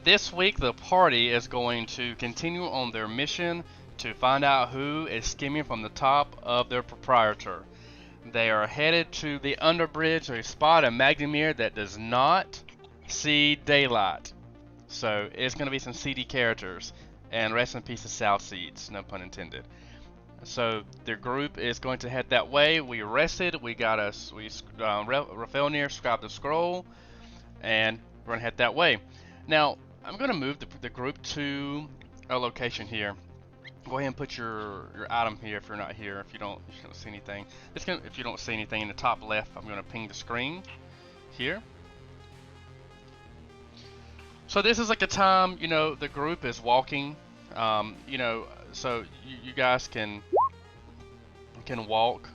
this week the party is going to continue on their mission to find out who is skimming from the top of their proprietor. They are headed to the underbridge to spot a Magnimar that does not see daylight. So it's going to be some seedy characters. And rest in peace to South Seeds, no pun intended. So their group is going to head that way. We rested. Rafelnir scribed the scroll, and we're gonna head that way. Now I'm gonna move the group to a location here. Go ahead and put your item here if you're not here. If you don't see anything, if you don't see anything in the top left, I'm gonna ping the screen here. So this is like a time, the group is walking. So you guys can walk.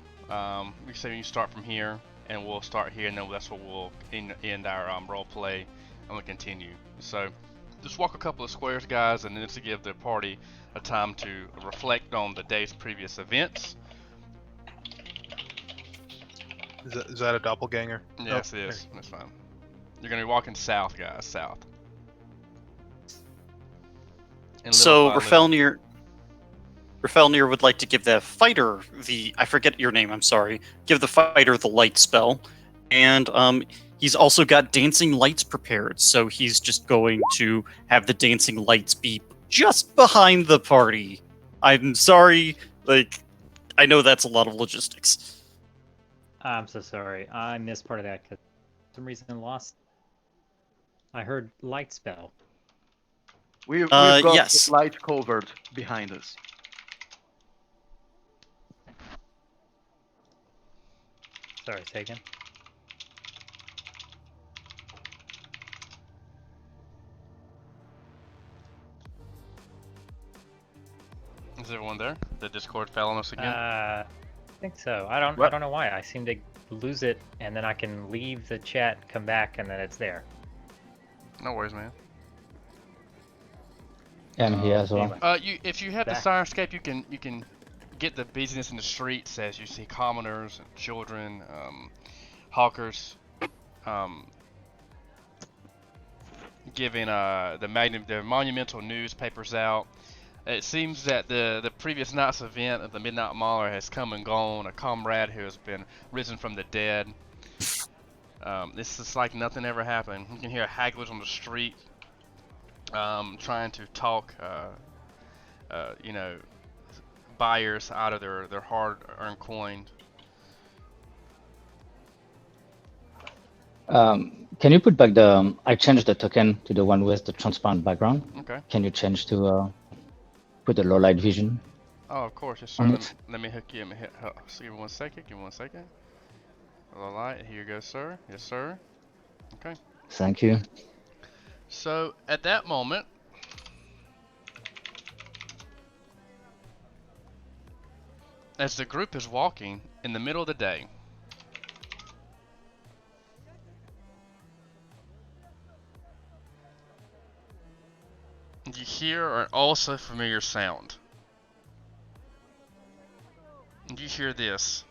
We say you start from here, and we'll start here, and then that's where we'll end our role play, and we'll continue. So just walk a couple of squares, guys, and then to give the party a time to reflect on the day's previous events. Is that a doppelganger? Yes, it is. That's fine. You're gonna be walking south, guys. South. So Rafelnir would like to give the fighter I forget your name, I'm sorry. Give the fighter the light spell. And he's also got dancing lights prepared, so he's just going to have the dancing lights be just behind the party. I'm sorry, I know that's a lot of logistics. I'm so sorry. I missed part of that because for some reason I lost. I heard light spell. We've got yes. light covered behind us. Sorry, say again. Is everyone there? The Discord fell on us again? I think so. I don't know why. I seem to lose it, and then I can leave the chat, come back, and then it's there. No worries, man. Yeah, I'm here as well. If you have the Sirenscape, you can get the business in the streets as you see commoners, children, hawkers, giving the monumental newspapers out. It seems that the previous night's event of the Midnight Mauler has come and gone. A comrade who has been risen from the dead. This is like nothing ever happened. You can hear hagglers on the street. Trying to talk, buyers out of their hard-earned coin. Can you put back I changed the token to the one with the transparent background. Okay. Can you change to put the low light vision? Oh, of course, yes, sir. Let me hook you. Give me 1 second. Give me 1 second. Low light. Here you go, sir. Yes, sir. Okay. Thank you. So at that moment, as the group is walking in the middle of the day, you hear an also familiar sound. You hear this.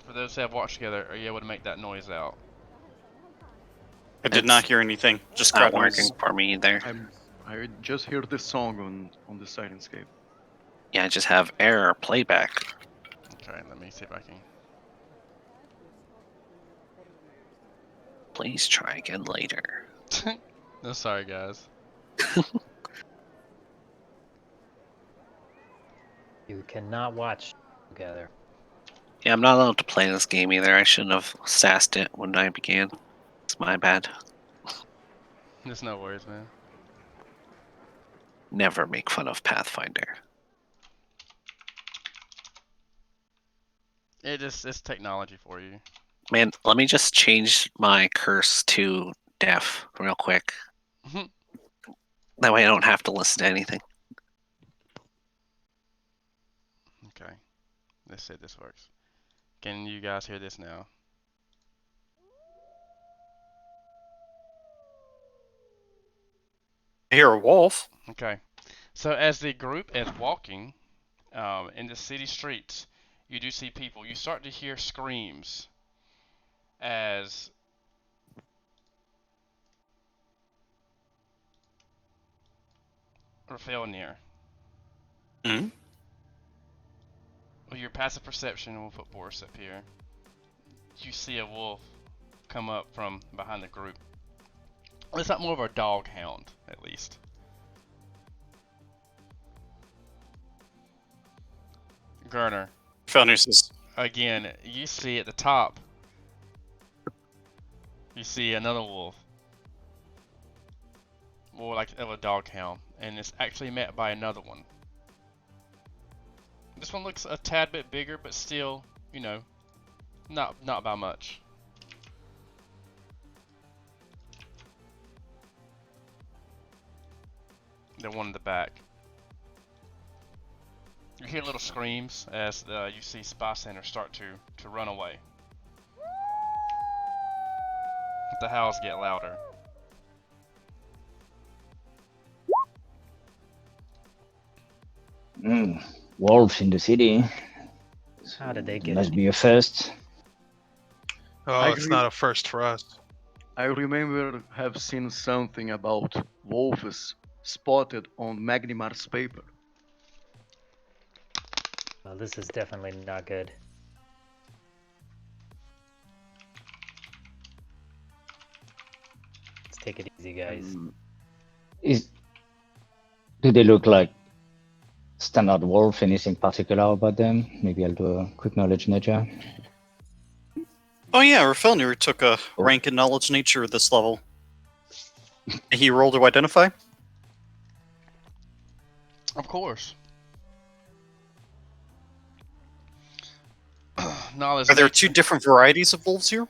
For those who have watched together, are you able to make that noise out? I did not hear anything. Just not working for me either. I just heard this song on the Sirenscape. Yeah, I just have error playback. Okay, let me see if I can. Please try again later. No, sorry guys. You cannot watch together. Yeah, I'm not allowed to play this game either. I shouldn't have sassed it when I began. It's my bad. There's no worries, man. Never make fun of Pathfinder. It's technology for you. Man, let me just change my curse to deaf real quick. That way I don't have to listen to anything. Okay. Let's see if this works. Can you guys hear this now? I hear a wolf. Okay. So as the group is walking in the city streets, you do see people. You start to hear screams as Raphael near. Hmm? With your passive perception, we'll put Boris up here. You see a wolf come up from behind the group. It's not more of a dog hound, at least. Gerner, Felnir says, again, you see at the top, you see another wolf. More like of a dog hound, and it's actually met by another one. This one looks a tad bit bigger, but still, you know, not by much. The one in the back. You hear little screams as you see Spy Center start to run away. The howls get louder. Wolves in the city. How did they get Must in? be a first. Oh, I it's agree. not a first for us. I remember have seen something about wolves spotted on Magnimar's paper. Well, this is definitely not good. Let's take it easy, guys. Do they look like standard wolf? Anything particular about them? Maybe I'll do a quick knowledge nature. "Oh yeah, Felnir took a rank in knowledge nature at this level. He rolled to identify. Of course. Knowledge Are there nature. two different varieties of wolves here?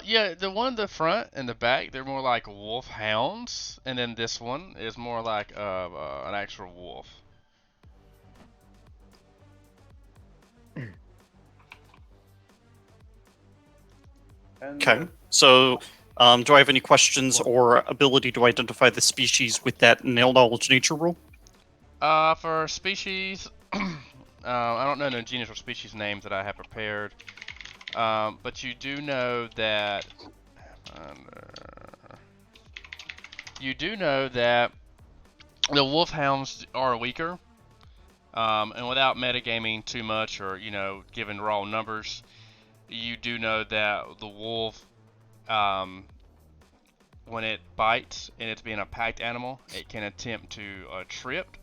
Yeah, the one in the front and the back, they're more like wolf hounds, and then this one is more like an actual wolf. And, Okay. So, do I have any questions or ability to identify the species with that knowledge nature roll? For species, I don't know the genus or species names that I have prepared, but you do know that the wolfhounds are weaker, and without metagaming too much or giving raw numbers, you do know that the wolf, when it bites and it's being a packed animal, it can attempt to trip,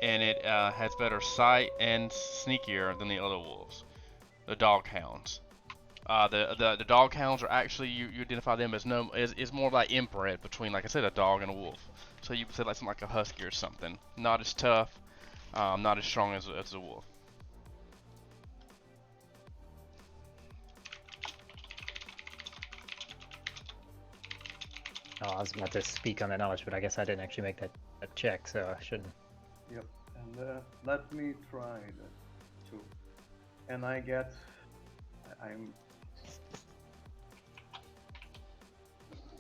and it has better sight and sneakier than the other wolves, the dog hounds. The dog hounds are actually, you identify them as is more like inbred between, like I said, a dog and a wolf. So you would say like something like a husky or something. Not as tough, not as strong as a wolf. Oh, I was about to speak on the knowledge, but I guess I didn't actually make that check, so I shouldn't. Yep. And let me try that too. And I'm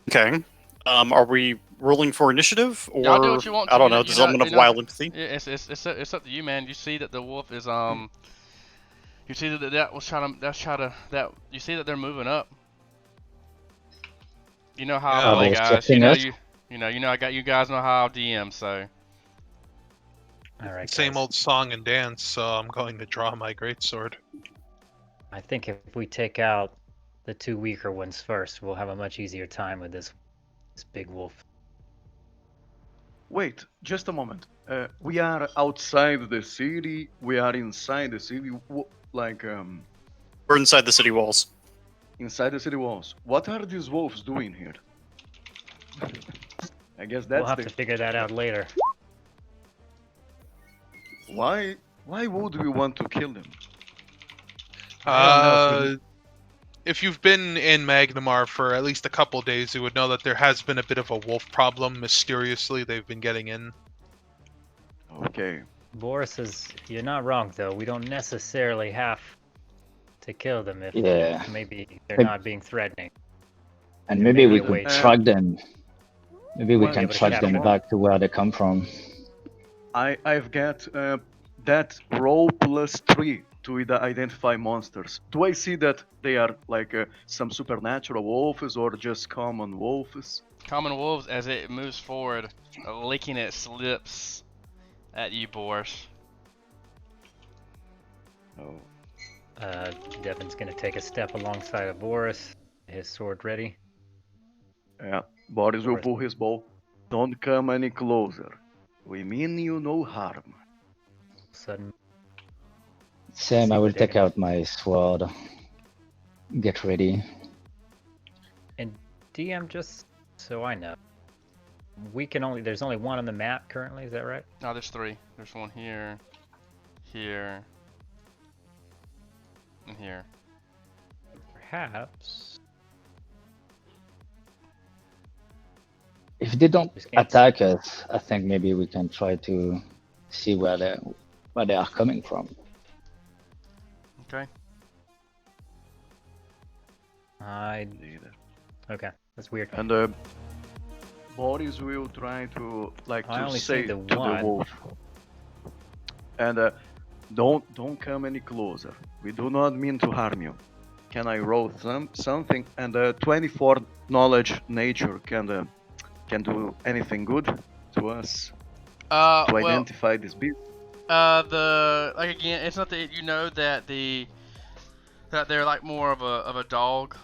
Okay. Are we rolling for initiative, or Y'all do what you want I to. don't know, development of wild empathy? Yeah, it's up to you, man. You see that the wolf is You see you see that they're moving up. You know how Yeah. I play, Are they guys. expecting us? You guys know how I'll DM. So All right, Same guys. old song and dance, so I'm going to draw my greatsword. I think if we take out the two weaker ones first, we'll have a much easier time with this big wolf. Wait, just a moment. We are outside the city. We are inside the city. We're inside the city walls. Inside the city walls. What are these wolves doing here? I guess We'll that's have to figure that out later. Why would we want to kill them? I don't know. If you've been in Magnimar for at least a couple days, you would know that there has been a bit of a wolf problem. Mysteriously, they've been getting in. Okay. Boris is, you're not wrong though. We don't necessarily have to kill them if Yeah. maybe they're But- not being threatening. And maybe we a could way- track them. Maybe we Well, can able to track them capture back to where they come from. I've got that roll +3 to identify monsters. Do I see that they are like some supernatural wolves or just common wolves? Common wolves, as it moves forward, licking its lips at you, Boris. Oh. Devon's gonna take a step alongside of Boris, his sword ready. Yeah, Boris will Boris. pull his bow. Don't come any closer. We mean you no harm. Sudden, Same, See I will what they take can- out my sword. Get ready. and DM, just so I know, there's only one on the map currently. Is that right? No, there's 3. There's one here, here, and here. Perhaps. If they don't Just can't- attack us, I think maybe we can try to see where they are coming from. Okay. Okay, that's weird. And Boris will try to I to only say see the to the one. wolf. And don't come any closer. We do not mean to harm you. Can I roll something? And 24 knowledge nature can do anything good to us to Well, identify this beast. again, it's not that you know that that they're like more of a dog,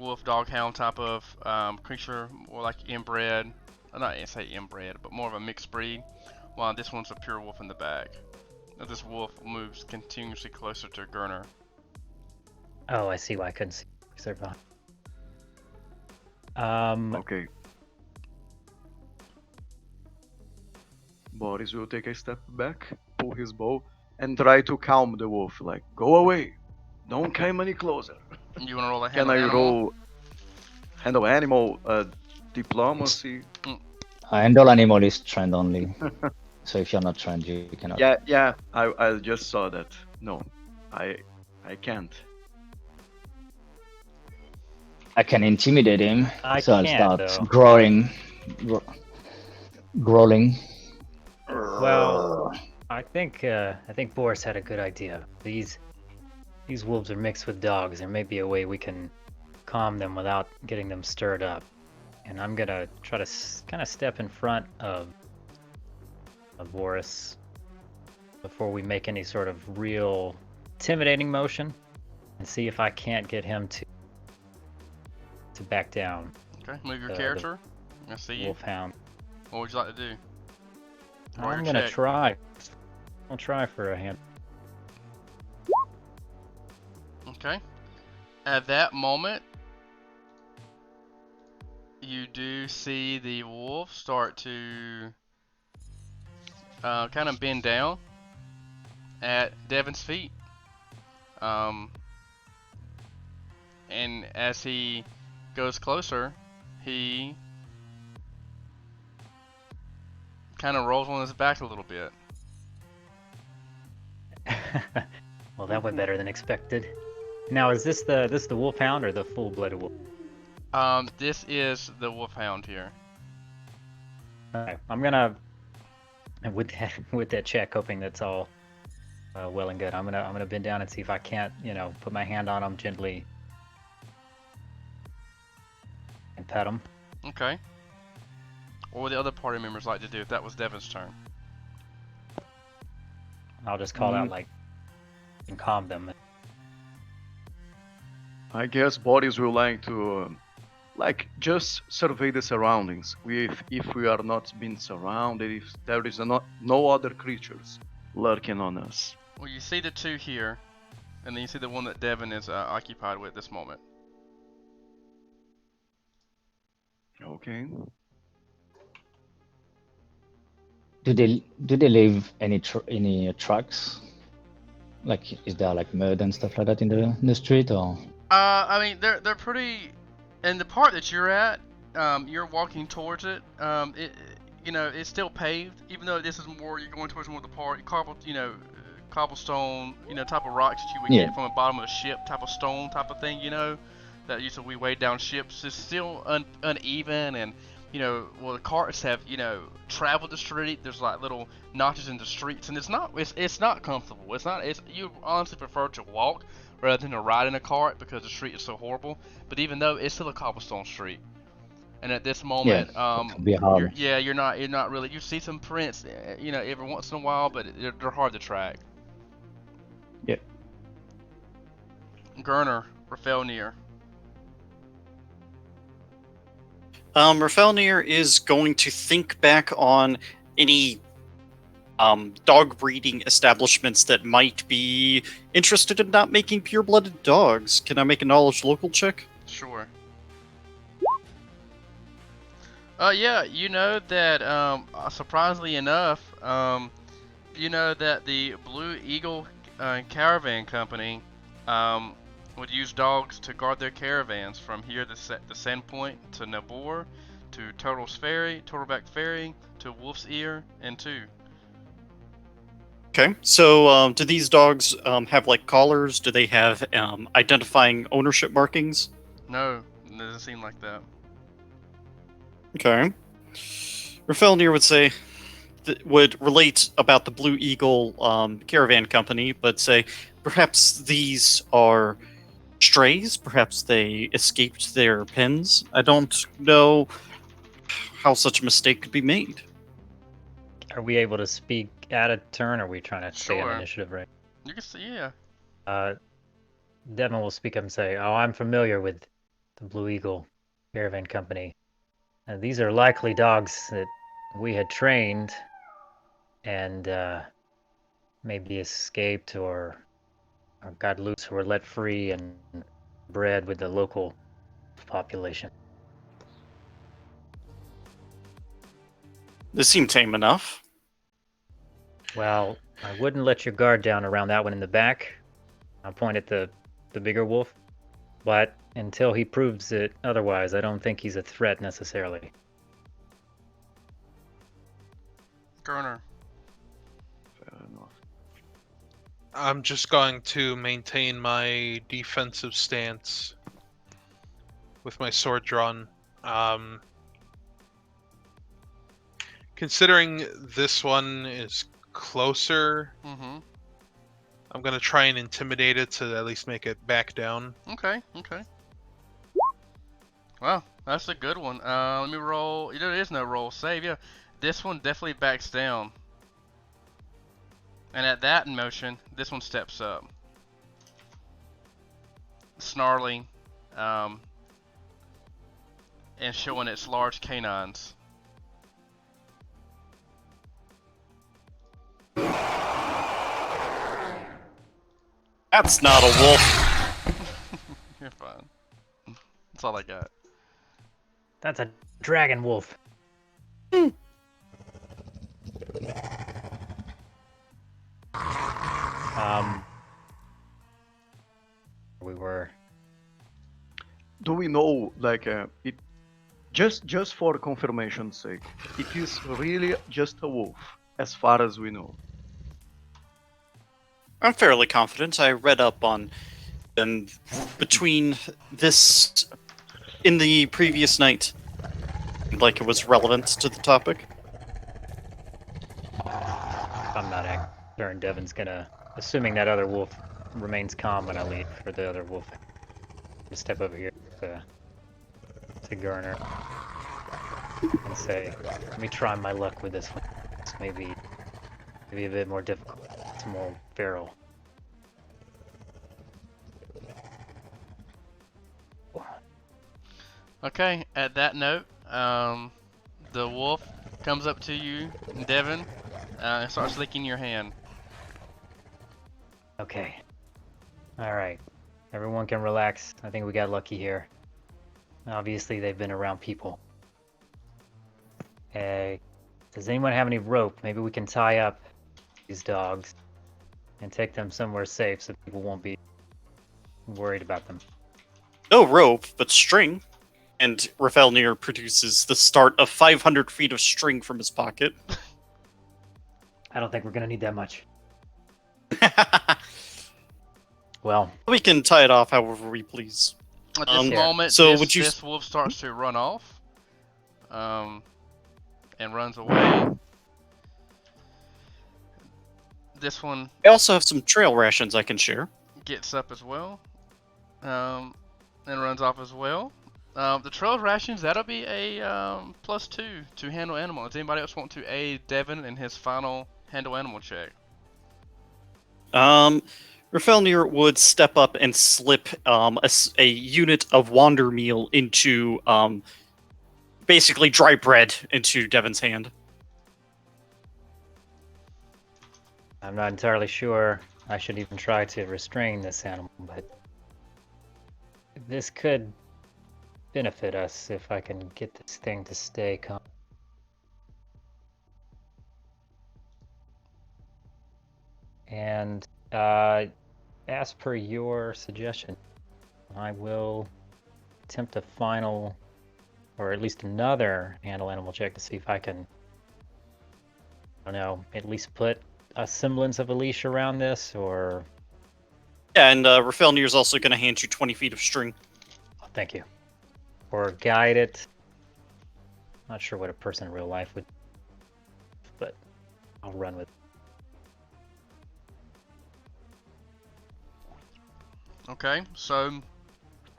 wolf, dog hound type of creature, or like inbred. Not say inbred, but more of a mixed breed. While this one's a pure wolf in the bag. Now this wolf moves continuously closer to Gurner. Oh, I see why I couldn't see. Because they're behind. Okay. Boris will take a step back, pull his bow, and try to calm the wolf. Like, go away! Don't come any closer. You wanna roll a Can handle I animal? roll handle animal diplomacy? Handle animal is trained only. So if you're not trained, you cannot. Yeah. I just saw that. No, I can't. I can intimidate him. I so I'll can't, start though. growling. Well, I think Boris had a good idea. These wolves are mixed with dogs. There may be a way we can calm them without getting them stirred up. And I'm gonna try to kind of step in front of Boris before we make any sort of real intimidating motion, and see if I can't get him to back down. Okay, move your the character. I see you. Wolfhound. What would you like to do? Roll I'm your gonna check. try. I'll try for a hand. Okay. At that moment, you do see the wolf start to kind of bend down at Devon's feet. And as he goes closer, he kind of rolls on his back a little bit. Well, that went better than expected. Now, is this the wolfhound or the full-blooded wolf? This is the wolfhound here. Okay, I'm gonna with that check, hoping that's all well and good. I'm gonna bend down and see if I can't, put my hand on him gently and pet him. Okay. What would the other party members like to do if that was Devon's turn? I'll just call out and calm them. I guess Boris will like to just survey the surroundings. If we are not being surrounded, if there is no other creatures lurking on us. Well, you see the 2 here, and then you see the one that Devon is occupied with this moment. Okay. Do they leave any tracks? Like, is there like mud and stuff like that in the street, or? I mean, they're pretty. And the part that you're at, you're walking towards it. It's still paved, even though this is more. You're going towards more of the part, cobblestone, type of rocks that you would get from the bottom of a ship, type of stone, type of thing, that used to we weighed down ships. It's still uneven, and the carts have, traveled the street. There's like little notches in the streets, and it's not comfortable. You honestly prefer to walk rather than to ride in a cart because the street is so horrible. But even though it's still a cobblestone street, and at this moment, it can be hard. you're not really. You see some prints, every once in a while, but they're hard to track. Yeah. Gurner, Rafelnir. Rafelnir is going to think back on any dog breeding establishments that might be interested in not making pure-blooded dogs. Can I make a knowledge local check? Sure. Yeah, you know that, surprisingly enough, you know that the Blue Eagle Caravan Company would use dogs to guard their caravans from here to the Sandpoint to Nabor to Turtleback Ferry to Wolf's Ear and Two. Okay, so do these dogs have like collars? Do they have identifying ownership markings? No, it doesn't seem like that. Okay. Rafelnir would relate about the Blue Eagle Caravan Company, but say perhaps these are strays, perhaps they escaped their pens. I don't know how such a mistake could be made. Are we able to speak out of turn, or are we trying to stay on Sure. initiative, right? You can see, yeah. Devon will speak up and say, "Oh, I'm familiar with the Blue Eagle Caravan Company. These are likely dogs that we had trained and maybe escaped or got loose or were let free and bred with the local population." This seemed tame enough. Well, I wouldn't let your guard down around that one in the back. I'll point at the bigger wolf. But until he proves it otherwise, I don't think he's a threat necessarily. Gurner. Fair enough. I'm just going to maintain my defensive stance with my sword drawn. Considering this one is closer, Mm-hmm. I'm going to try and intimidate it to at least make it back down. Okay. Well, that's a good one. Let me roll. There is no roll save. Yeah, this one definitely backs down. And at that motion, this one steps up. Snarling, and showing its large canines. That's not a wolf. You're fine. That's all I got. That's a dragon wolf. We were. Do we know, like, it just for confirmation's sake, it is really just a wolf, as far as we know? I'm fairly confident. I read up on them between this in the previous night, like it was relevant to the topic. I'm not acting. Devon's gonna, assuming that other wolf remains calm when I leave for the other wolf, to step over here to Gurner and say, "Let me try my luck with this one. It's maybe a bit more difficult. It's more feral." Okay, at that note, the wolf comes up to you, Devon, and starts licking your hand. Okay. Alright. Everyone can relax. I think we got lucky here. Obviously, they've been around people. Hey, does anyone have any rope? Maybe we can tie up these dogs and take them somewhere safe so people won't be worried about them. No rope, but string. And Rafelnir produces the start of 500 feet of string from his pocket. I don't think we're gonna need that much. Well, We can tie it off however we please. At this moment, so this, would you- this wolf starts to run off. and runs away. This one I also have some trail rations I can share. gets up as well, and runs off as well. The trail rations, that'll be a +2 to handle animal. Does anybody else want to aid Devon in his final handle animal check? Rafelnir would step up and slip a unit of wander meal into basically dry bread into Devon's hand. I'm not entirely sure I should even try to restrain this animal, but this could benefit us if I can get this thing to stay calm. And as per your suggestion, I will attempt a final, or at least another handle animal check to see if I can, I don't know, at least put a semblance of a leash around this, or... Yeah, and Rafelnir is also going to hand you 20 feet of string. Oh, thank you. Or guide it. Not sure what a person in real life would, but I'll run with it. Okay, so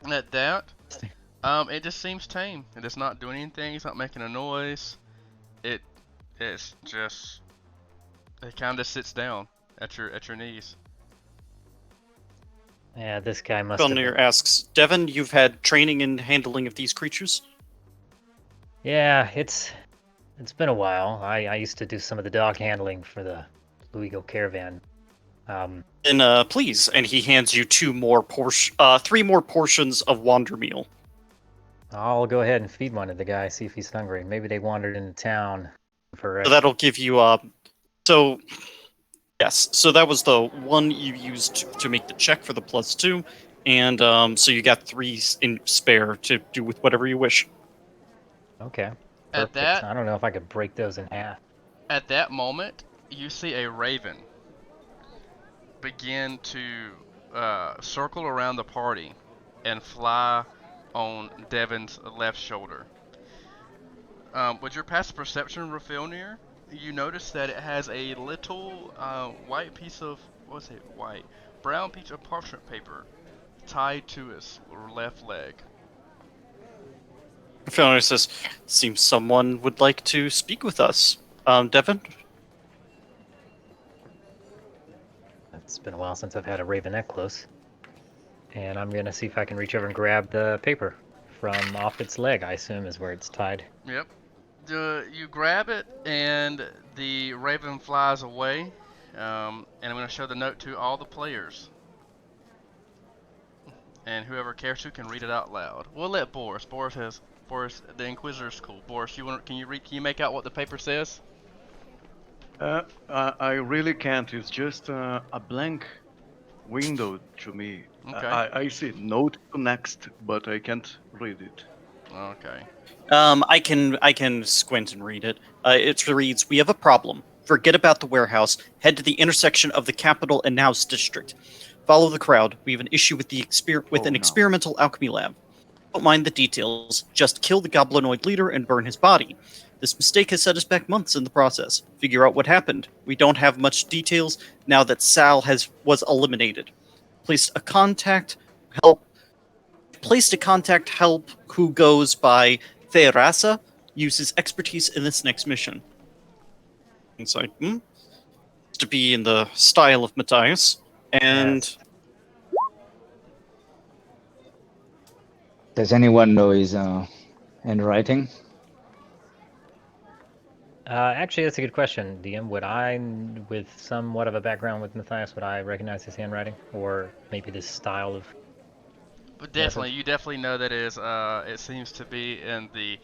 at that, it just seems tame. It is not doing anything. It's not making a noise. It's just, it kind of sits down at your knees. Yeah, this guy must have... Rafelnir asks, Devon, you've had training in handling of these creatures? Yeah, it's been a while. I used to do some of the dog handling for the Blue Eagle caravan. Then please, and he hands you 3 more portions of wander meal. I'll go ahead and feed one to the guy, see if he's hungry. Maybe they wandered into town for... So that'll give you yes, so that was the one you used to make the check for the +2, and so you got 3 in spare to do with whatever you wish. Okay. At Perfect. that, I don't know if I could break those in half. at that moment, you see a raven begin to circle around the party and fly on Devon's left shoulder. With your passive perception, Rafelnir, you notice that it has a little white piece of, brown piece of parchment paper tied to its left leg. Rafelnir says, seems someone would like to speak with us. Devon? It's been a while since I've had a ravenette close. And I'm gonna see if I can reach over and grab the paper from off its leg, I assume is where it's tied. Yep. You grab it, and the raven flies away. And I'm going to show the note to all the players. And whoever cares to can read it out loud. We'll let Boris. Boris, the Inquisitor's cool. Boris, can you make out what the paper says? I really can't. It's just a blank window to me. Okay. I see note to next, but I can't read it. Okay. I can squint and read it. It reads, we have a problem. Forget about the warehouse. Head to the intersection of the capital and Naus district. Follow the crowd. We have an issue with an experimental alchemy lab. Don't mind the details. Just kill the goblinoid leader and burn his body. This mistake has set us back months in the process. Figure out what happened. We don't have much details now that Sal was eliminated. Placed a contact help who goes by Theorasa, uses expertise in this next mission. Inside, to be in the style of Matthias, and Yes. Does anyone know his handwriting? Actually, that's a good question, DM. Would I, with somewhat of a background with Matthias, would I recognize his handwriting? Or maybe this style of... But definitely, you definitely know that it seems to be in the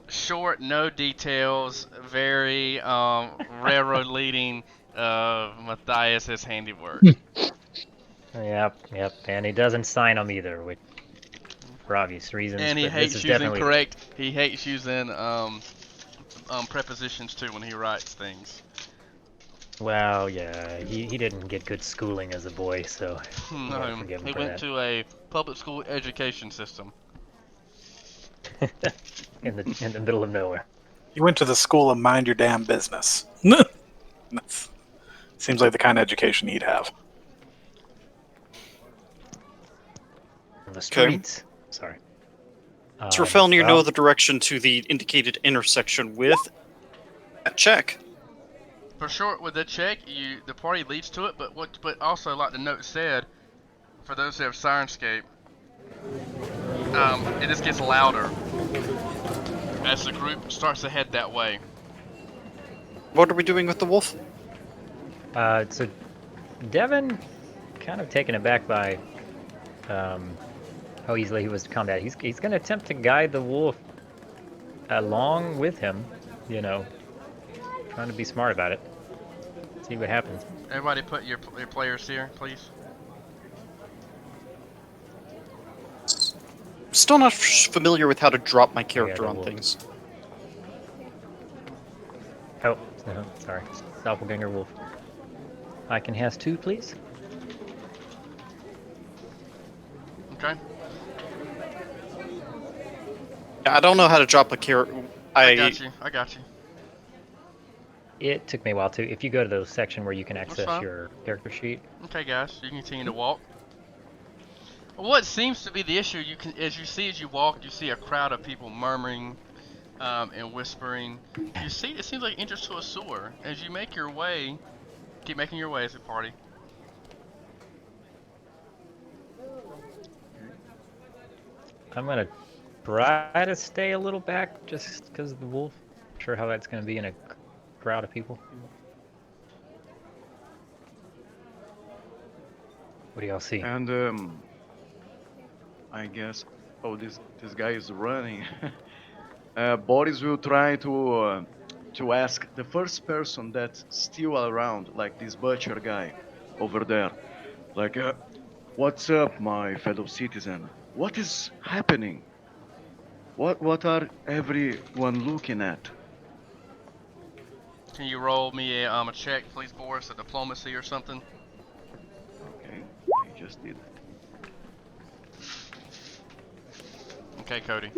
short, no details, very railroad leading Matthias's handiwork. Yep, and he doesn't sign them either, which, for obvious reasons. And he but hates this is using definitely... He hates using prepositions too when he writes things. Well, yeah, he didn't get good schooling as a boy, so... No, he went to a public school education system. in the middle of nowhere. You went to the school of mind your damn business. Seems like the kind of education he'd have. On the Okay. streets. Sorry. So Rafelnir well, know the direction to the indicated intersection with a check. For sure, with the check, the party leads to it. But also, like the note said, for those who have Sirenscape, it just gets louder as the group starts to head that way. What are we doing with the wolf? So Devon, kind of taken aback by how easily he was to combat. He's going to attempt to guide the wolf along with him, you know, trying to be smart about it. See what happens. Everybody, put your players here, please. Still not familiar with how to drop my character the on wolf. things. Oh, no, sorry. Doppelganger wolf. Icon has 2, please. Okay. I don't know how to drop a character. I got you. It took me a while too. If you go to the section where you can access fine. your character sheet. Okay, guys, you can continue to walk. What seems to be the issue, as you walk, you see a crowd of people murmuring and whispering. It seems like entrance to a sewer. As you make your way, keep making your way as a party. I'm gonna try to stay a little back just because of the wolf. Not sure how that's gonna be in a crowd of people. What do y'all see? And I guess. Oh, this guy is running. Boris will try to ask the first person that's still around, like this butcher guy over there. Like, what's up, my fellow citizen? What is happening? What are everyone looking at? Can you roll me a check, please, Boris, a diplomacy or something? Okay, I just did. Okay, Cody.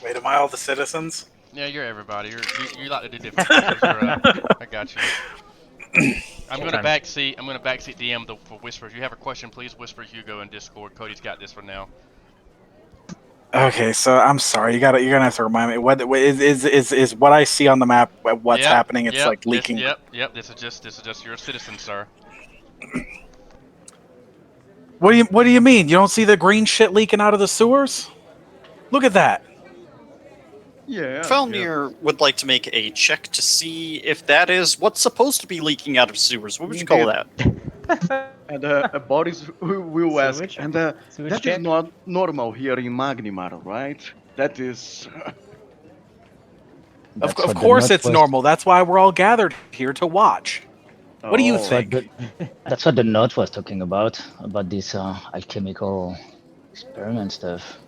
Wait, am I all the citizens? Yeah, you're everybody. You like to do different things. I got you. I'm gonna backseat DM for whispers. You have a question, please whisper Hugo in Discord. Cody's got this for now. Okay, so I'm sorry. You're gonna have to remind me. What is what I see on the map? What's happening? It's like leaking. Yep. This is just your citizen, sir. What do you mean? You don't see the green shit leaking out of the sewers? Look at that. Yeah. Felnir would like to make a check to see if that is what's supposed to be leaking out of sewers. What would you call that? And Boris will ask, Sewage? and that Sewage is check? not normal here in Magnimar, right? That is. Of That's what the course, note it's was- normal. That's why we're all gathered here to watch. What do you Oh, think? That's what the note was talking about this alchemical experiment stuff.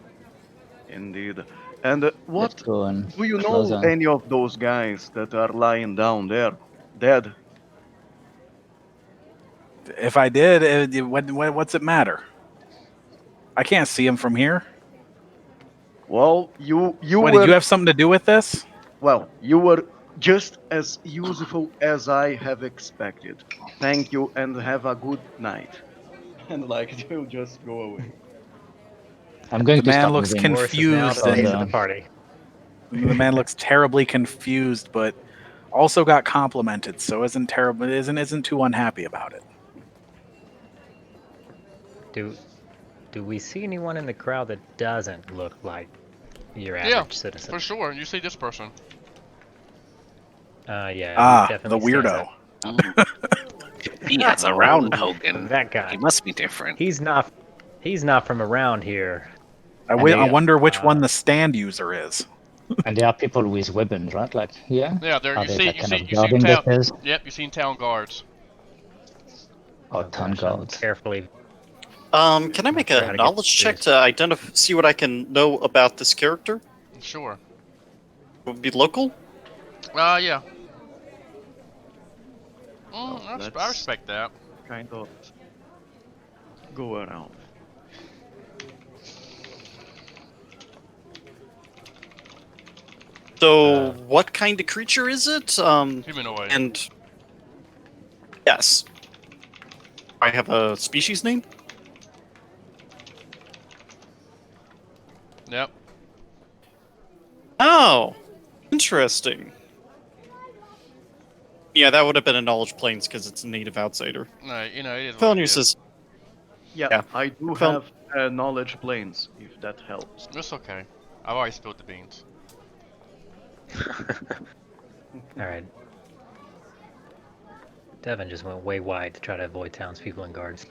Indeed. And Let's what go and do you know close any of those guys that are lying down there, dead? If I did, what's it matter? I can't see him from here. Well, you What, were did you have something to do with this? well, you were just as useful as I have expected. Thank you, and have a good night. And like he'll just go away. I'm going The to man start looks moving. Boris is now confused the face of and- the party. The man looks terribly confused, but also got complimented, so isn't too unhappy about it. Do we see anyone in the crowd that doesn't look like your Yeah, average citizen? for sure. You see this person. Yeah. he The definitely stands weirdo. out. He has a round token. That guy. He must be different. He's not from around here. I they- wonder which one the stand user is. And there are people with weapons, right? Like here? Yeah, there Are you they see like you kind see of you see guarding the town. place? Yep, you seen town guards. Or town Gosh, I'm guards? carefully. Can I make Try to a get knowledge check this. to identify, see what I can know about this character? Sure. Would be local? Yeah. Oh, I that's- respect that. Kind of go around. So, what kind of creature is it? Humanoid. And yes, I have a species name. Yep. Oh, interesting. Yeah, that would have been a knowledge planes because it's a native outsider. No, it is what Felonier it is. says, Yeah, Yeah. I do Fel- have knowledge planes, if that helps. It's okay. I've already spilled the beans. Alright. Devon just went way wide to try to avoid townspeople and guards.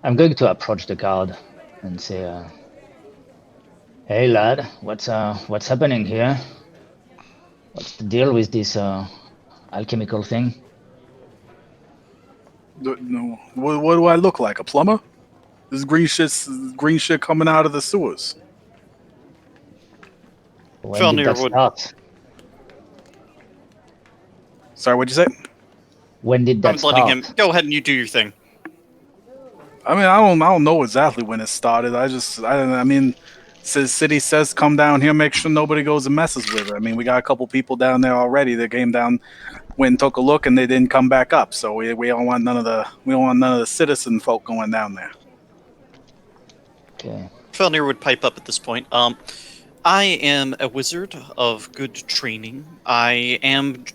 I'm going to approach the guard and say, "Hey lad, what's happening here? What's the deal with this alchemical thing?" No, what do I look like? A plumber? This green shit coming out of the sewers. When Felonier did that would- start? Sorry, what'd you say? When did I'm that letting start? him go ahead and you do your thing. I mean, I don't know exactly when it started. I mean, city says come down here, make sure nobody goes and messes with it. I mean, we got a couple people down there already that came down, went and took a look, and they didn't come back up. So we don't want none of the citizen folk going down there. Okay. Felonier would pipe up at this point. I am a wizard of good training. I am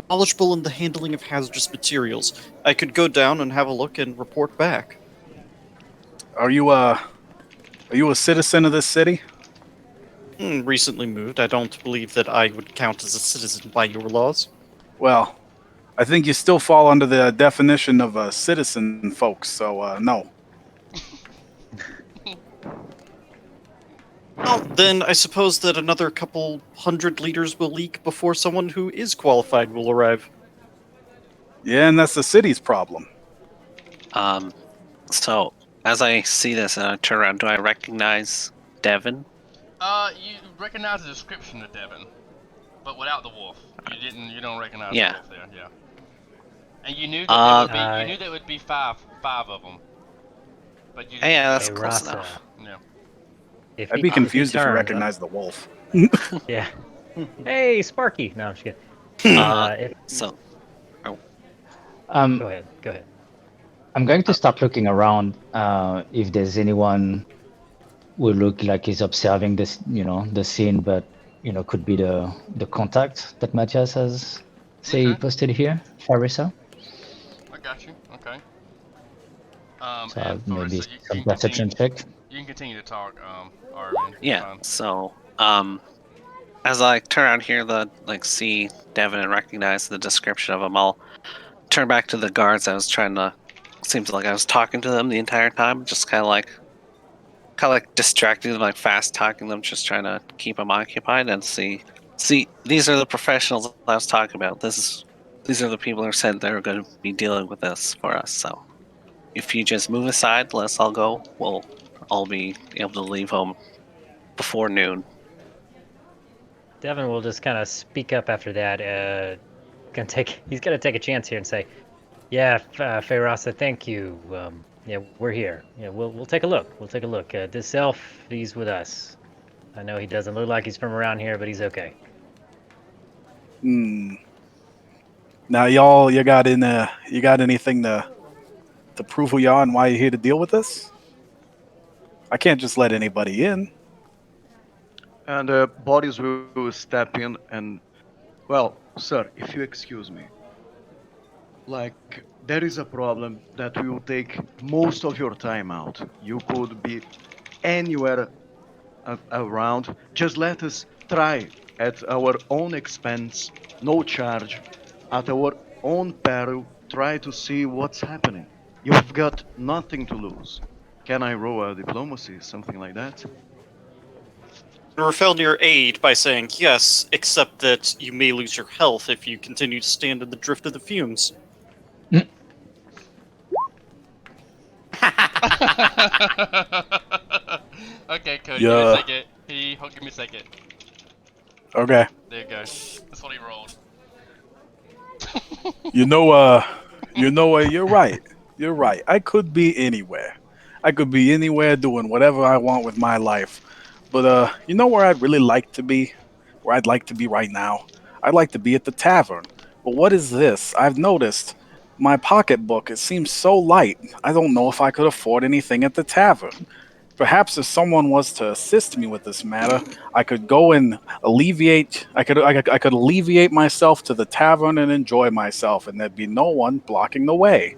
knowledgeable in the handling of hazardous materials. I could go down and have a look and report back. Are you a citizen of this city? Recently moved. I don't believe that I would count as a citizen by your laws. Well, I think you still fall under the definition of a citizen, folks. So no. Well, then I suppose that another couple 100 liters will leak before someone who is qualified will arrive. Yeah, and that's the city's problem. So as I see this and I turn around, do I recognize Devon? You recognize the description of Devon, but without the wolf. You don't recognize Yeah. the wolf there, yeah. And you knew that you knew there would be five of them. But you Yeah, that's Hey, close Rasa, enough. Yeah. if I'd he- be if he confused if you turns, recognize the wolf. Yeah. Hey, Sparky! No, I'm just kidding. So Go Um, ahead. Go ahead. I'm going to start looking around if there's anyone who look like he's observing this, the scene, but could be the contact that Matthias has, say, Okay. posted here, Farisa. I got you. Okay. So and maybe Farissa, some perception check. You can continue to talk, Arvin. yeah, Fine. so as I turn around here, see Devon and recognize the description of them, I'll turn back to the guards. Seems like I was talking to them the entire time, just kind of like distracting them, like fast talking them, just trying to keep them occupied and see. These are the professionals I was talking about. These are the people who said they were going to be dealing with this for us. So if you just move aside, let us all go. We'll all be able to leave home before noon. Devon will just kind of speak up after that. He's gonna take a chance here and say, "Yeah, Fairasa, thank you. Yeah, we're here. Yeah, we'll take a look. We'll take a look. This elf, he's with us. I know he doesn't look like he's from around here, but he's okay." Now, y'all, you got anything to prove who you are and why you're here to deal with this? I can't just let anybody in. And Boris will step in and, well, sir, if you excuse me. Like, there is a problem that will take most of your time out. You could be anywhere around. Just let us try at our own expense, no charge, at our own peril, try to see what's happening. You've got nothing to lose. Can I roll a diplomacy, something like that? Rafael near aid by saying yes, except that you may lose your health if you continue to stand in the drift of the fumes. Okay, Cody, Yeah. give me a second. Give me a second. Okay. There you go. That's what he rolled. You're right. You're right. I could be anywhere. I could be anywhere doing whatever I want with my life. But you know where I'd really like to be? where I'd like to be right now. I'd like to be at the tavern. But what is this? I've noticed my pocketbook, it seems so light. I don't know if I could afford anything at the tavern. Perhaps if someone was to assist me with this matter, I could go and alleviate. I could alleviate myself to the tavern and enjoy myself, and there'd be no one blocking the way.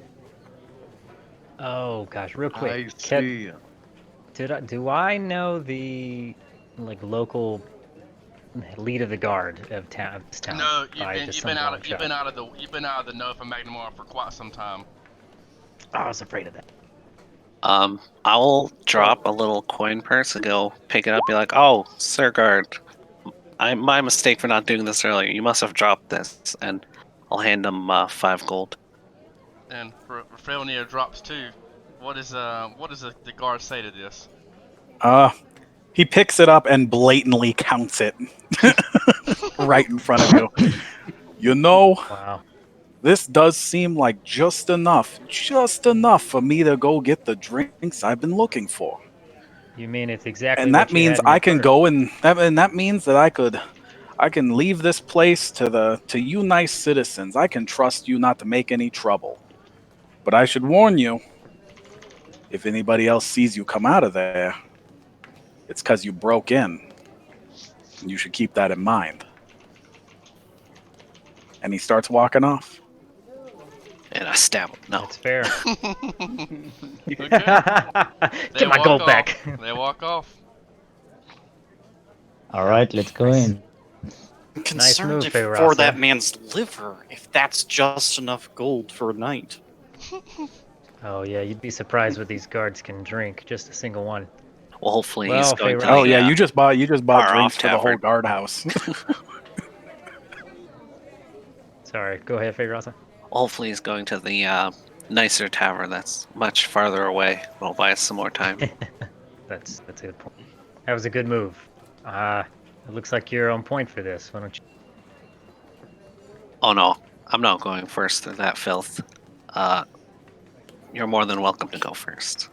Oh gosh, real I quick. see. Do I know the local lead of the guard of this town? No, by just some long shot? you've been out of the know for Magnimar for quite some time. Oh, I was afraid of that. I'll drop a little coin purse and go pick it up. Be like, "Oh, Sir Guard, my mistake for not doing this earlier. You must have dropped this." And I'll hand him 5 gold. And Felnir drops 2. What does the guard say to this? He picks it up and blatantly counts it right in front of you. You know, Wow. this does seem like just enough for me to go get the drinks I've been looking for. You mean it's exactly And what that you means had in your I can purse? go and that means that I can leave this place to you nice citizens. I can trust you not to make any trouble. But I should warn you, if anybody else sees you come out of there, it's because you broke in. And you should keep that in mind. And he starts walking off. And I stab him. No. That's fair. Okay. Get my gold back. They walk off. All right, let's go in. I'm concerned move, if Feyrasa. for that man's liver, if that's just enough gold for a night. Oh yeah, you'd be surprised what these guards can drink. Just a single one. Well, hopefully Well, he's going to. Feyrasa. Oh yeah, you just bought Bar drinks off for the whole tavern. guardhouse. Sorry, go ahead, Feyrasa. Hopefully he's going to the nicer tavern that's much farther away. We'll buy us some more time. That's a good point. That was a good move. It looks like you're on point for this. Why don't you? Oh no, I'm not going first through that filth. You're more than welcome to go first.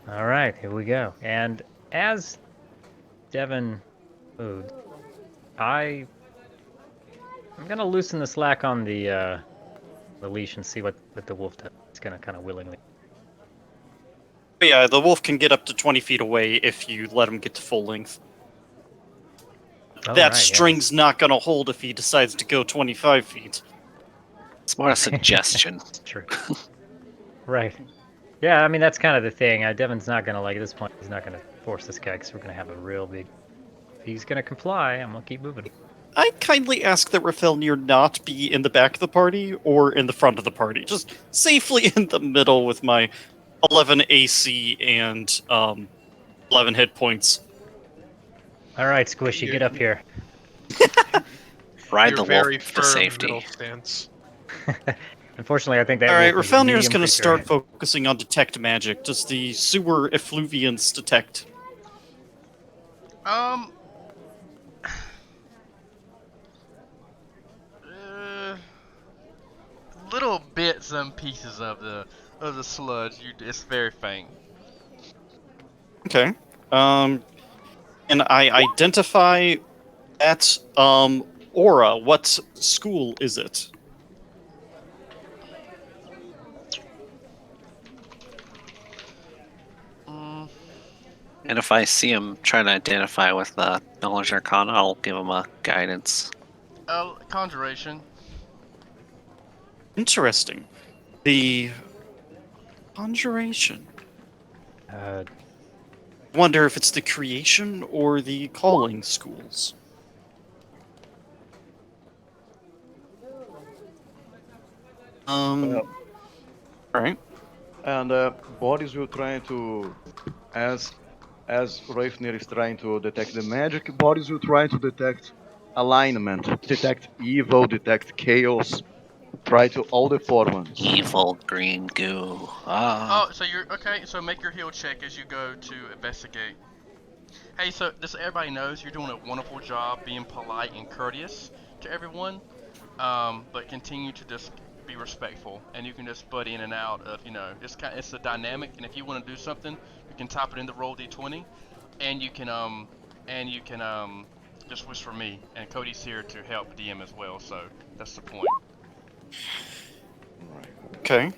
All right, here we go. And as Devon moved, I'm gonna loosen the slack on the leash and see what the wolf does. It's gonna kind of willingly. But yeah, the wolf can get up to 20 feet away if you let him get to full length. Oh, That right, yeah. string's not gonna hold if he decides to go 25 feet. It's more a suggestion. True. Right. Yeah, I mean that's kind of the thing. Devon's not gonna at this point. He's not gonna force this guy because we're gonna have a real big. If he's gonna comply, I'm gonna keep moving. I kindly ask that Rafelnir not be in the back of the party or in the front of the party. Just safely in the middle with my 11 AC and 11 hit points. All right, Squishy, get up here. Ride You're the very wolf to firm safety. middle stance. Unfortunately, I think that. Alright, wolf is Rafelnir's medium gonna figure. start focusing on detect magic. Does the sewer effluviance detect? Little bits and pieces of the sludge. It's very faint. Okay. And I identify that aura. What school is it? And if I see him trying to identify with the Knowledge Arcana, I'll give him a guidance. Conjuration. Interesting. The conjuration. Wonder if it's the creation or the calling schools. All right. And Boris will try to, as Reifnir is trying to detect the magic, Boris will try to detect alignment, detect evil, detect chaos, try to all the four ones. Evil green goo. Oh, so you're okay. So make your heal check as you go to investigate. Hey, so just so everybody knows, you're doing a wonderful job being polite and courteous to everyone, but continue to just be respectful, and you can just butt in and out of, it's a dynamic, and if you want to do something, you can type it in the roll d20, and you can just was for me, and Cody's here to help DM as well, so that's the point. Okay.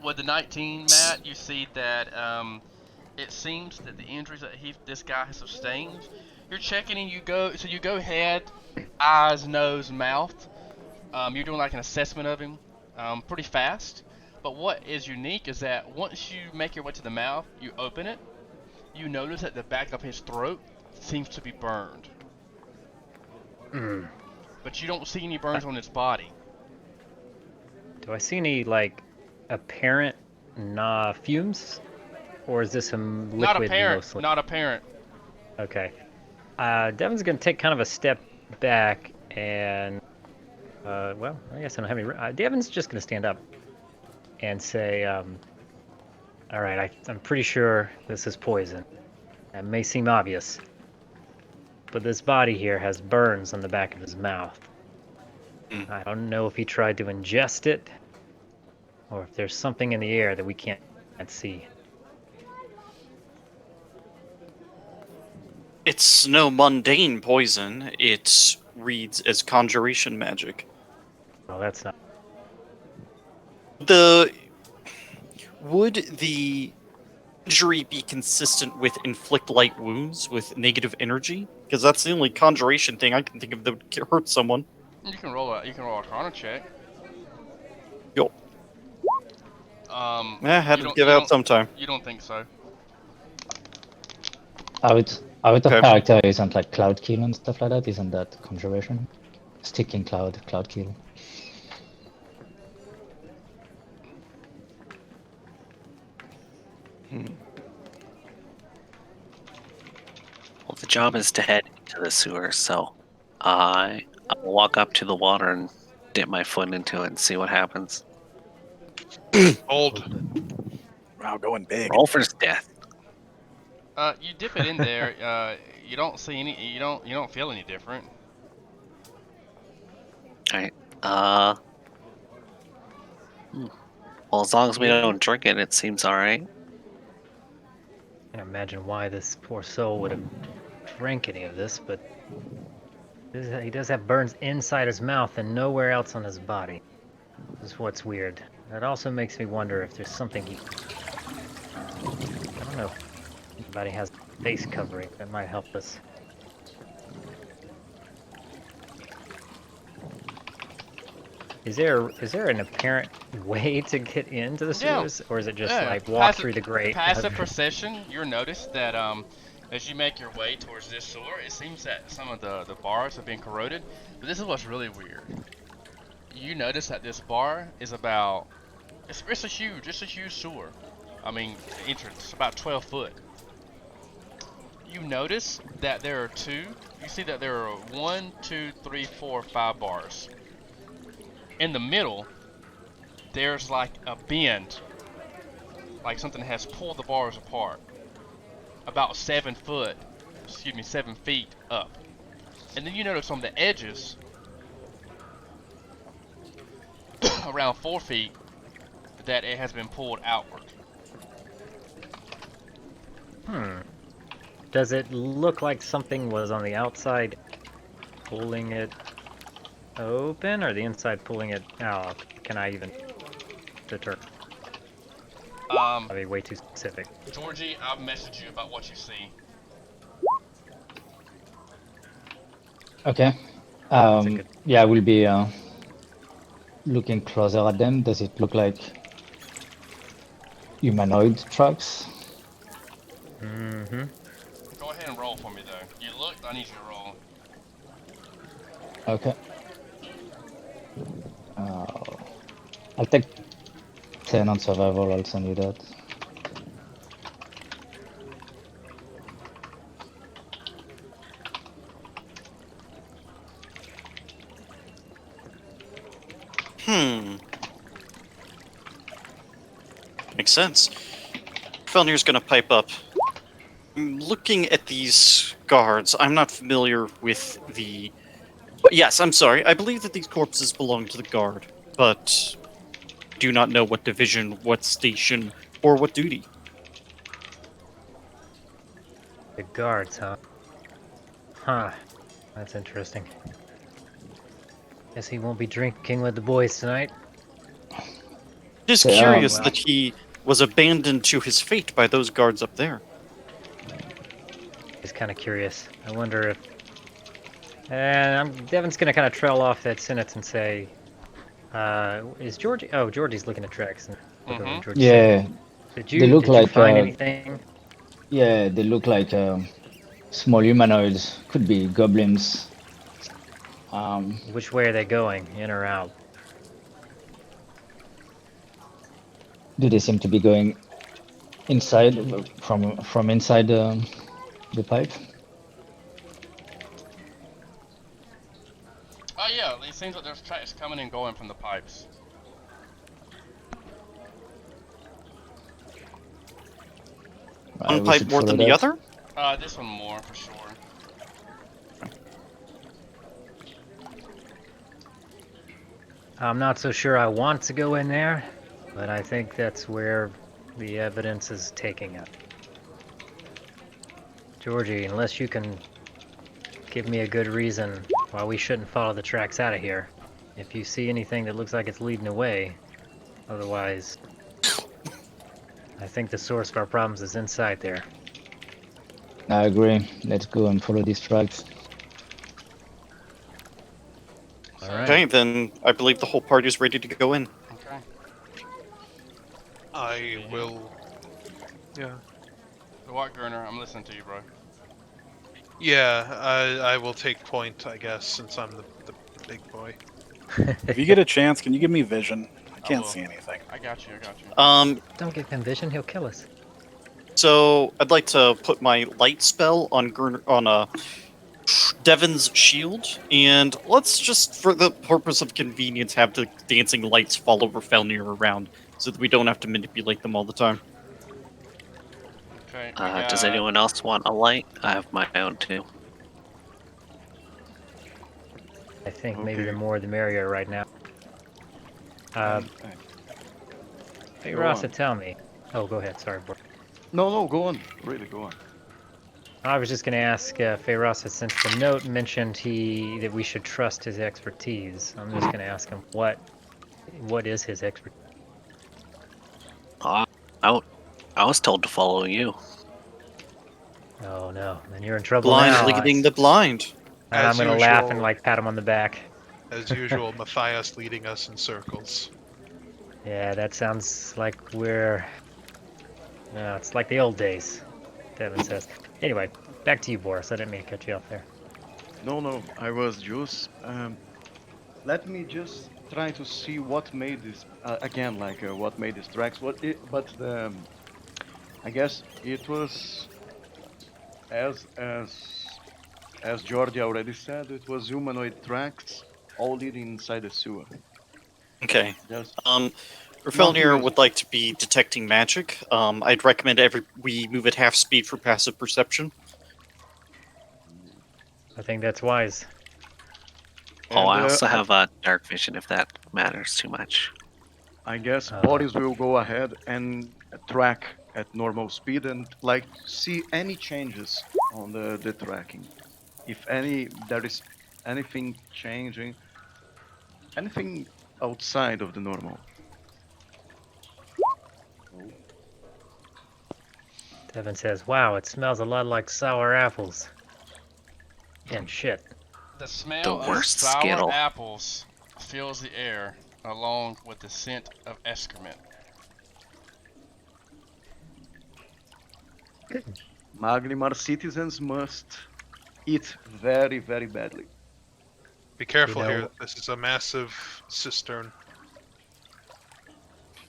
With the 19, Matt, you see that it seems that the injuries that this guy has sustained, you're checking and you go head, eyes, nose, mouth. You're doing like an assessment of him, pretty fast. But what is unique is that once you make your way to the mouth, you open it, you notice that the back of his throat seems to be burned. But you don't see any burns on his body. Do I see any, like, apparent fumes? Or is this some liquid Not apparent. mostly? Not apparent. Okay. Devon's going to take kind of a step back and, well, I guess I don't have any... Devon's just going to stand up and say, all right, I'm pretty sure this is poison. That may seem obvious, but this body here has burns on the back of his mouth. I don't know if he tried to ingest it, or if there's something in the air that we can't see. It's no mundane poison. It reads as conjuration magic. Oh, that's not... Would the injury be consistent with inflict light wounds with negative energy? Because that's the only conjuration thing I can think of that would hurt someone. You can roll a Arcana check. Yo. Had to give out sometime. You don't think so? Out of Okay. character isn't like cloud kill and stuff like that. Isn't that conjuration? Sticking cloud kill. Well, the job is to head into the sewer, so I'll walk up to the water and dip my foot into it and see what happens. Old. Wow, going big. Roll for his death. You dip it in there. You don't see any. You don't feel any different. Alright. Well, as long as we don't drink it, it seems alright. I can't imagine why this poor soul would have drank any of this, but he does have burns inside his mouth and nowhere else on his body. This is what's weird. That also makes me wonder if there's something he... I don't know if anybody has face covering that might help us. Is there an apparent way to get into the sewers, or is it just like walk through the grate? Passive perception, you'll notice that as you make your way towards this sewer, it seems that some of the bars have been corroded. But this is what's really weird. You notice that this bar is about it's a huge sewer. I mean, entrance about 12 foot. You notice that there are you see that there are 1, 2, 3, 4, 5 bars. In the middle, there's like a bend, like something has pulled the bars apart, about 7 feet up. And then you notice on the edges, around 4 feet, that it has been pulled outward. Does it look like something was on the outside pulling it open, or the inside pulling it out? Can I even determine? I'll be way too specific. Georgie, I've messaged you about what you see. Okay. Yeah, we'll be looking closer at them. Does it look like humanoid trucks? Mm-hmm. Go ahead and roll for me, though. You looked, I need you to roll. Okay. I'll take 10 on survival. I'll send you that. Makes sense. Felnir's gonna pipe up. Looking at these guards, I'm not familiar with the... Yes, I'm sorry. I believe that these corpses belong to the guard, but do not know what division, what station, or what duty. The guards, huh? Huh. That's interesting. Guess he won't be drinking with the boys tonight. Just Yeah, curious well. that he was abandoned to his fate by those guards up there. Just kind of curious. I wonder if... And Devon's gonna kind of trail off that sentence and say, is Georgie... Oh, Georgie's looking at Trex. And Georgie said, Yeah, Did they you look like find anything? yeah, they look like small humanoids. Could be goblins. Which way are they going, in or out? Do they seem to be going inside from inside the pipe? Oh yeah, it seems like there's tracks coming and going from the pipes. One We pipe should more follow than the that. other? This one more for sure. I'm not so sure I want to go in there, but I think that's where the evidence is taking it. Georgie, unless you can give me a good reason why we shouldn't follow the tracks out of here. If you see anything that looks like it's leading away, otherwise, I think the source of our problems is inside there. I agree. Let's go and follow these tracks. All right. Okay, then I believe the whole party is ready to go in. Okay. I will. Yeah. The White Gurner, I'm listening to you, bro. Yeah, I will take point, I guess, since I'm the big boy. If you get a chance, can you give me vision? I can't will. see anything. I got you. Don't give him vision, he'll kill us. So I'd like to put my light spell on Devon's shield, and let's just, for the purpose of convenience, have the dancing lights follow Rafelnir around, so that we don't have to manipulate them all the time. Okay. Does anyone else want a light? I have my own too. I think maybe Okay. the more the merrier right now. Hey, Go Rasa, on. tell me. Oh, go ahead. Sorry, boy. No, go on. Really, go on. I was just going to ask Feyrasa, since the note mentioned that we should trust his expertise. I'm just going to ask him what is his expertise. I was told to follow you. Oh no, then you're in trouble Blind now. leading the blind. And I'm As going to laugh usual. and like pat him on the back. As usual, Matthias leading us in circles. Yeah, that sounds like no, it's like the old days, Devon says. Anyway, back to you, Boris. I didn't mean to cut you off there. No, I was just. Let me just try to see what made this again, like what made these tracks. I guess it was as Georgia already said, it was humanoid tracks all leading inside the sewer. Okay. Just Rafelnir Nothing would like to be detecting magic. I'd recommend we move at half speed for passive perception. I think that's wise. Oh, I and, also have a dark vision if that matters too much. I guess Boris will go ahead and track at normal speed and like see any changes on the tracking. If there is anything changing, anything outside of the normal. Devon says, wow, it smells a lot like sour apples. And shit. The smell The of worst sour Skittle. apples fills the air, along with the scent of excrement. Magnimar citizens must eat very, very badly. Be careful You know- here. This is a massive cistern.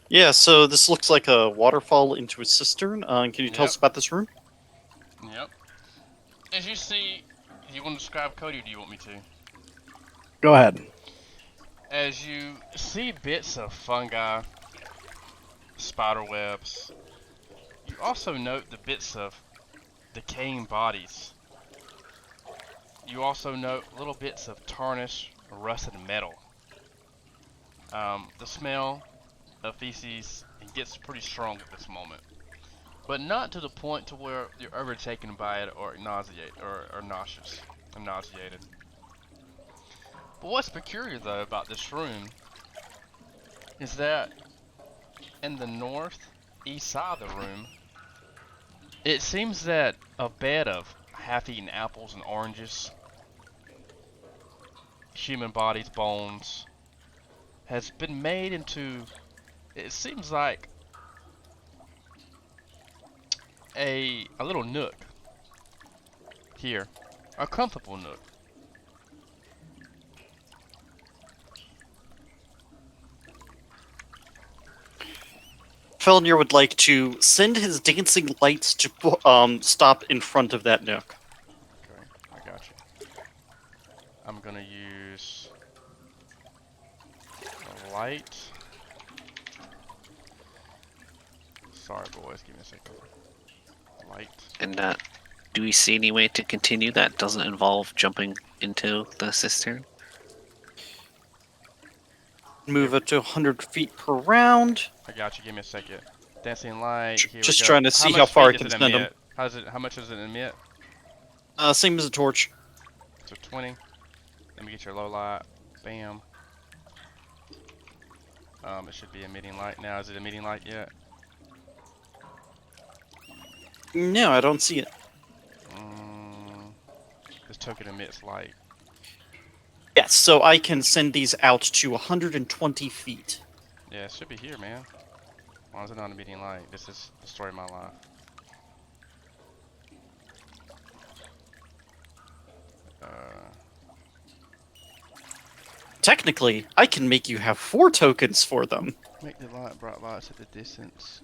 Yeah, so this looks like a waterfall into a cistern. Can you tell Yep. us about this room? Yep. As you see, you want to describe Cody, or do you want me to? Go ahead. As you see bits of fungi, spider webs, you also note the bits of decaying bodies. You also note little bits of tarnished, rusted metal. The smell of feces gets pretty strong at this moment, but not to the point to where you're overtaken by it or nauseate or nauseous. I'm nauseated. But what's peculiar though about this room is that in the northeast side of the room, it seems that a bed of half-eaten apples and oranges, human bodies, bones, has been made into, it seems like, a little nook here, a comfortable nook. Felnir would like to send his dancing lights to stop in front of that nook. Okay, I got you. I'm gonna use a light. Sorry, boys, give me a second. Light. And do we see any way to continue that doesn't involve jumping into the cistern? Move it to 100 feet per round. I got you. Give me a second. Dancing light. Here Just we go. trying to see how much far feet I can does it send 'em. emit? How much does it emit? Same as a torch. So 20. Let me get your low light. Bam. It should be emitting light now. Is it emitting light yet? No, I don't see it. This token emits light. Yes, so I can send these out to 120 feet. Yeah, it should be here, man. As long as it's not emitting light. This is the story of my life. Technically, I can make you have 4 tokens for them. Make the light bright lights at the distance.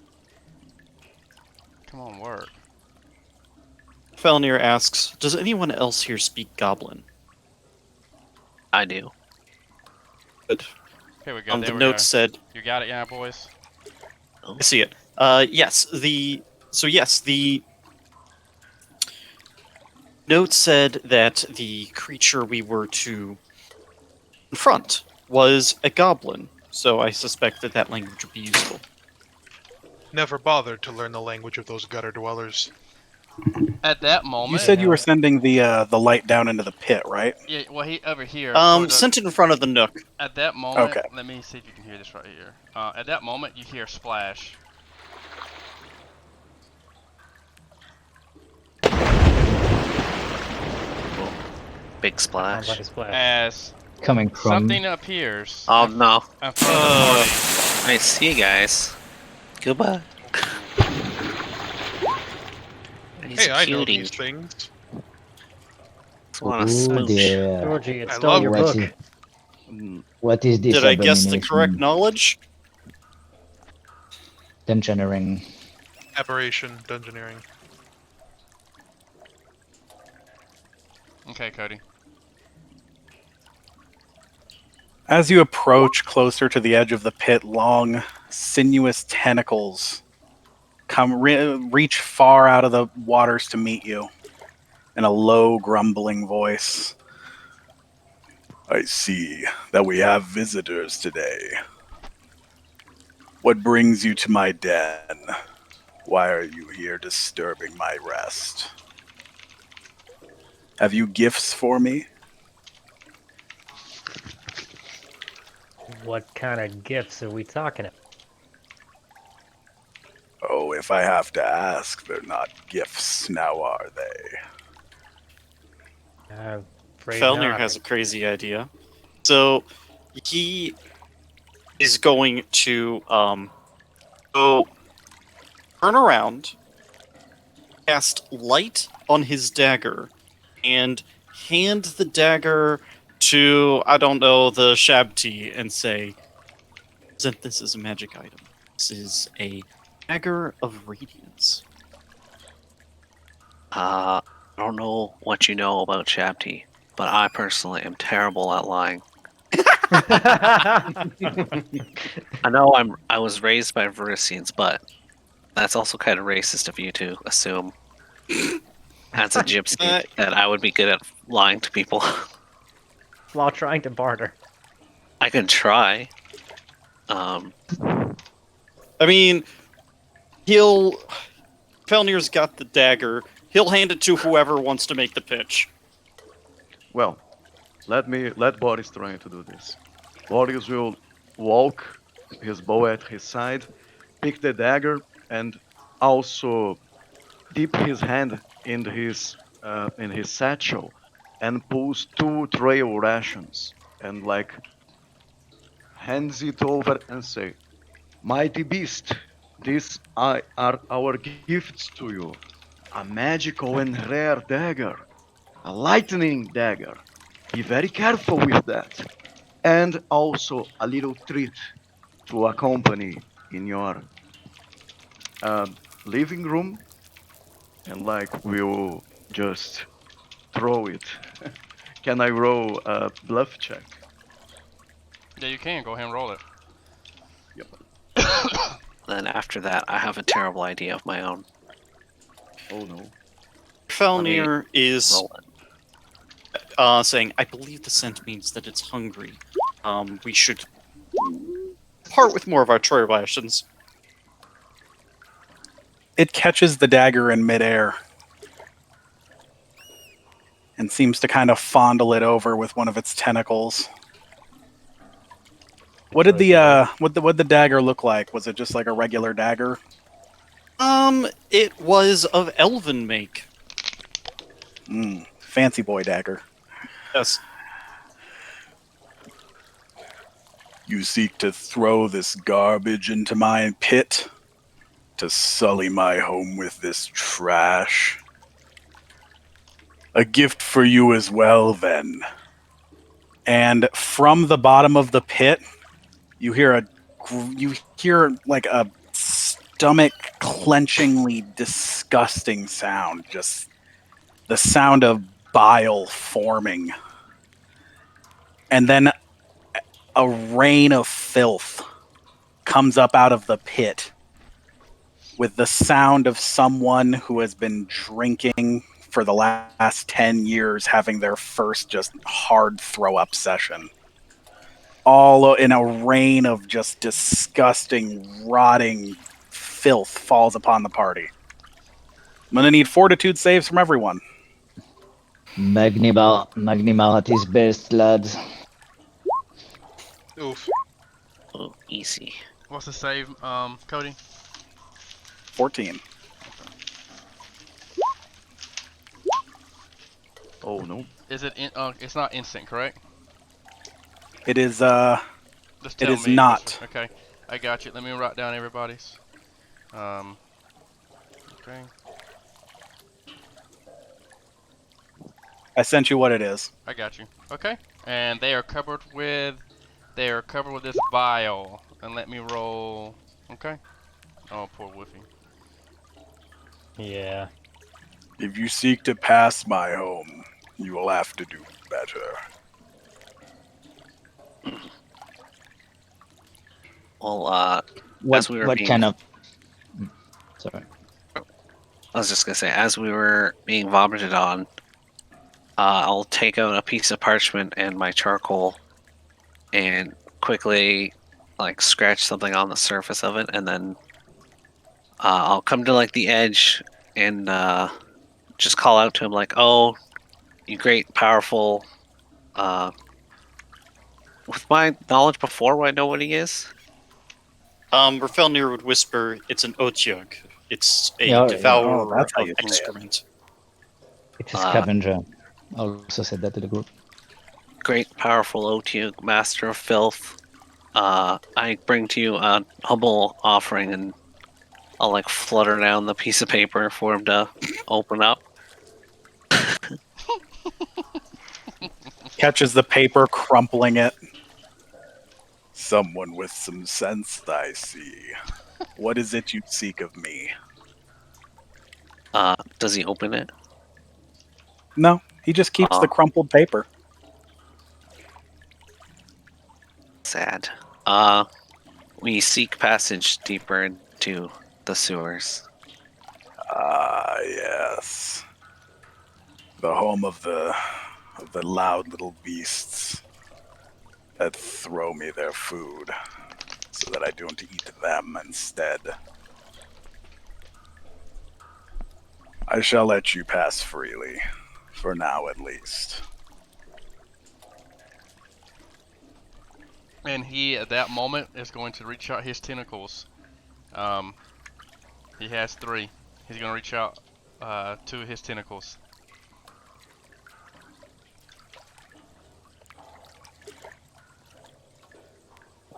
Come on, work. Felnir asks, does anyone else here speak Goblin? I do. Good. Here we go. There The we go. note said, You got it, yeah, boys. Oh. I see it. Yes, the note said that the creature we were to confront was a goblin, so I suspect that that language would be useful. Never bothered to learn the language of those gutter dwellers. At that moment. You said you were sending the light down into the pit, right? Yeah, well, he over here. Sent it in front of the nook. At that moment, Okay. let me see if you can hear this right here. At that moment, you hear a splash. Big splash. Sounds like a splash. As Coming from something appears Oh no. in front of the party. I see you guys. Goodbye. He's Hey, I know cutie. these things. Just want to Ooh, smooch. dear. Georgie, it I stole love your What book. is, what is this Did I guess the correct abomination? knowledge? Dungeoneering. Aberration, dungeoneering. Okay, Cody. As you approach closer to the edge of the pit, long, sinuous tentacles reach far out of the waters to meet you in a low, grumbling voice. I see that we have visitors today. What brings you to my den? Why are you here disturbing my rest? Have you gifts for me? What kind of gifts are we talking about? Oh, if I have to ask, they're not gifts, now are they? Afraid Felnir not. has a crazy idea. So he is going to go turn around, cast light on his dagger, and hand the dagger to, I don't know, the Shabti and say, present this as a magic item. This is a dagger of radiance. I don't know what you know about Shabti, but I personally am terrible at lying. I know I was raised by Verisians, but that's also kind of racist of you to assume as a gypsy that I would be good at lying to people. While trying to barter. I can try. I mean, Felnir's got the dagger. He'll hand it to whoever wants to make the pitch. Well, let Boris try to do this. Boris will walk his bow at his side, pick the dagger, and also dip his hand in his satchel and pulls two trail rations and like hands it over and say, "Mighty beast, these are our gifts to you. A magical and rare dagger, a lightning dagger. Be very careful with that. And also a little treat to accompany in your living room, and like we'll just throw it." Can I roll a bluff check? Yeah, you can. Go ahead and roll it. Yep. Then after that, I have a terrible idea of my own. Oh no. Felnir is Roll it. saying, I believe the scent means that it's hungry. We should part with more of our troy rations. It catches the dagger in midair and seems to kind of fondle it over with one of its tentacles. What did the dagger look like? Was it just like a regular dagger? It was of elven make. Fancy boy dagger. Yes. You seek to throw this garbage into my pit? To sully my home with this trash? A gift for you as well, then. And from the bottom of the pit, you hear like a stomach clenchingly disgusting sound. Just the sound of bile forming. And then a rain of filth comes up out of the pit with the sound of someone who has been drinking for the last 10 years having their first just hard throw-up session. All in a rain of just disgusting, rotting filth falls upon the party. I'm going to need fortitude saves from everyone. Magnimar at his best, lads. Oof. Oh, easy. What's the save, Cody? 14. Oh no. Is it? It's not instant, correct? It is, Just it tell is me. not. Okay, I got you. Let me write down everybody's. Okay. I sent you what it is. I got you. Okay. And they are covered with this vial. And let me roll. Okay. Oh, poor Woofy. Yeah. If you seek to pass my home, you will have to do better. Well, What we were what being- kind of? Sorry. I was just gonna say, as we were being vomited on, I'll take out a piece of parchment and my charcoal, and quickly, like, scratch something on the surface of it, and then I'll come to like the edge and just call out to him like, "Oh, you great, powerful." With my knowledge before, I know what he is. Rafelnir would whisper, it's an otyug. It's a Yeah, devourer that's how of you say it. excrement. It's a scavenger. I also said that to the group. Great, powerful Otiug, master of filth. I bring to you a humble offering, and I'll like flutter down the piece of paper for him to open up. Catches the paper, crumpling it. Someone with some sense, I see. What is it you seek of me? Does he open it? No, he just keeps the crumpled paper. Sad. We seek passage deeper into the sewers. Ah, yes. The home of the loud little beasts that throw me their food so that I don't eat them instead. I shall let you pass freely, for now at least. And he, at that moment, is going to reach out his tentacles. He has 3. He's going to reach out to his tentacles.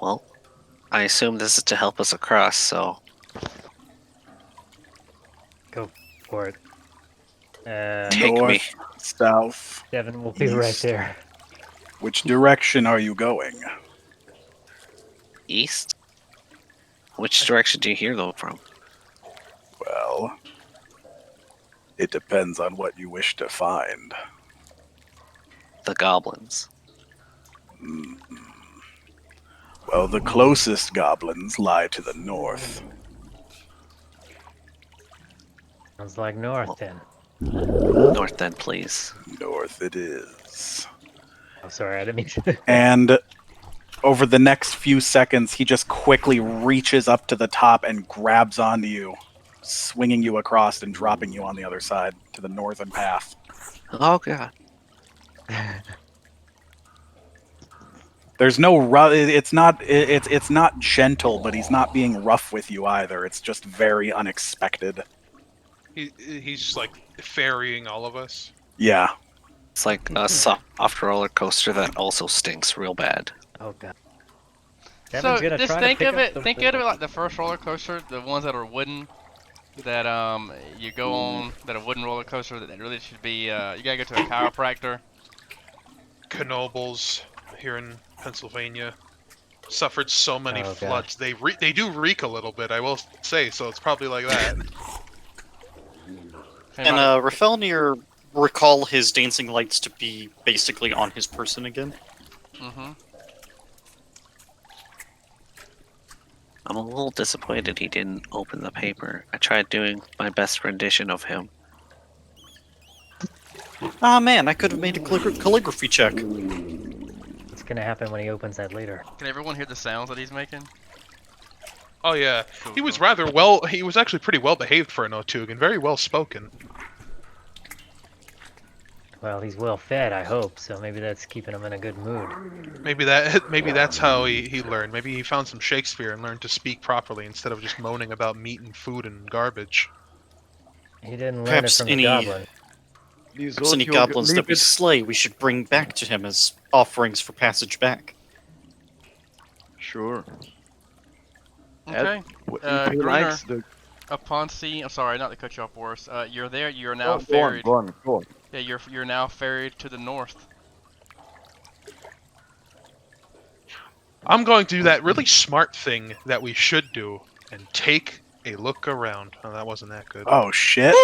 Well, I assume this is to help us across, so Go for it. Take North, me. south. Devon will be right East. there. Which direction are you going? East? Which direction do you hear them from? Well, it depends on what you wish to find. The goblins. Hmm. Well, the closest goblins lie to the north. Sounds like north then. North then, please. North it is. I'm sorry, I didn't mean to. And over the next few seconds, he just quickly reaches up to the top and grabs onto you, swinging you across and dropping you on the other side to the northern path. Oh god. There's no it's not gentle, but he's not being rough with you either. It's just very unexpected. He's just like ferrying all of us. Yeah. It's like a soft roller coaster that also stinks real bad. Oh god. So Devin's gonna just try to think pick of up it. the Think of it like the first roller coaster, the ones that are wooden, that you go on, that are wooden roller coaster that really should be. You gotta go to a chiropractor. Knobles here in Pennsylvania suffered so many Oh, floods. They do reek a little bit, I will say. So it's probably like that. And Rafelnir recall his dancing lights to be basically on his person again. Mm-hmm. I'm a little disappointed he didn't open the paper. I tried doing my best rendition of him. Ah man, I could have made a calligraphy check. What's gonna happen when he opens that later? Can everyone hear the sounds that he's making? Oh yeah, Cool, he was cool. rather well. He was actually pretty well behaved for an Otug and very well spoken. Well, he's well fed, I hope, so maybe that's keeping him in a good mood. Maybe that's how he learned. Maybe he found some Shakespeare and learned to speak properly instead of just moaning about meat and food and garbage. He didn't learn Perhaps it from any- the goblin. These Perhaps any Otug goblins that we lived- slay, we should bring back to him as offerings for passage back. Sure. Okay. If he Gruner, likes the... upon seeing, I'm sorry, not to cut you off, Boris. You're there. You're now Go on, ferried. go on. Yeah, you're now ferried to the north. I'm going to do that really smart thing that we should do and take a look around. Oh, that wasn't that good. Oh shit.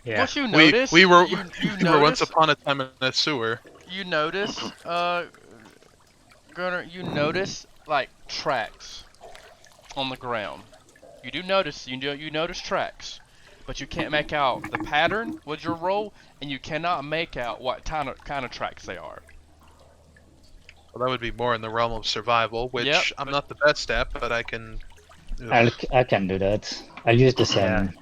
Yeah. What you notice? we were You we were once notice- upon a time in a sewer. You notice, Gunner, you notice like tracks on the ground. You do notice, you notice tracks, but you can't make out the pattern with your roll, and you cannot make out what kind of tracks they are. Well, that would be more in the realm of survival, which Yep, I'm but- not the best at, but I can. I can do that. I'll use the same,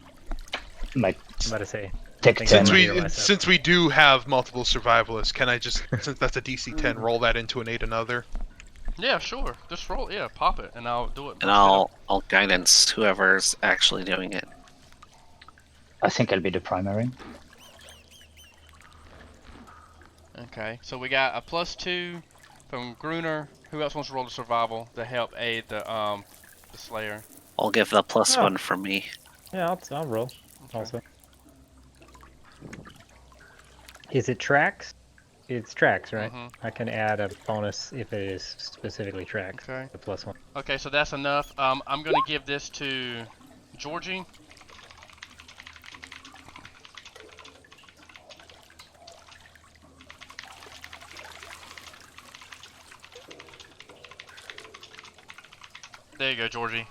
like, I'm about to say. tech Since 10. Since we do have multiple survivalists, can I just, since that's a DC 10, roll that into an 8 another? Yeah, sure. Just roll. Yeah, pop it, and I'll do it. And I'll guidance whoever's actually doing it. I think I'll be the primary. Okay, so we got a +2 from Gruner. Who else wants to roll the survival to help aid the Slayer? I'll give the plus Oh. one for me. Yeah, I'll roll. Also. Is it tracks? It's tracks, right? Mhm. I can add a bonus if it is specifically tracks. Okay. The +1. Okay, so that's enough. I'm gonna give this to Georgie. There you go, Georgie.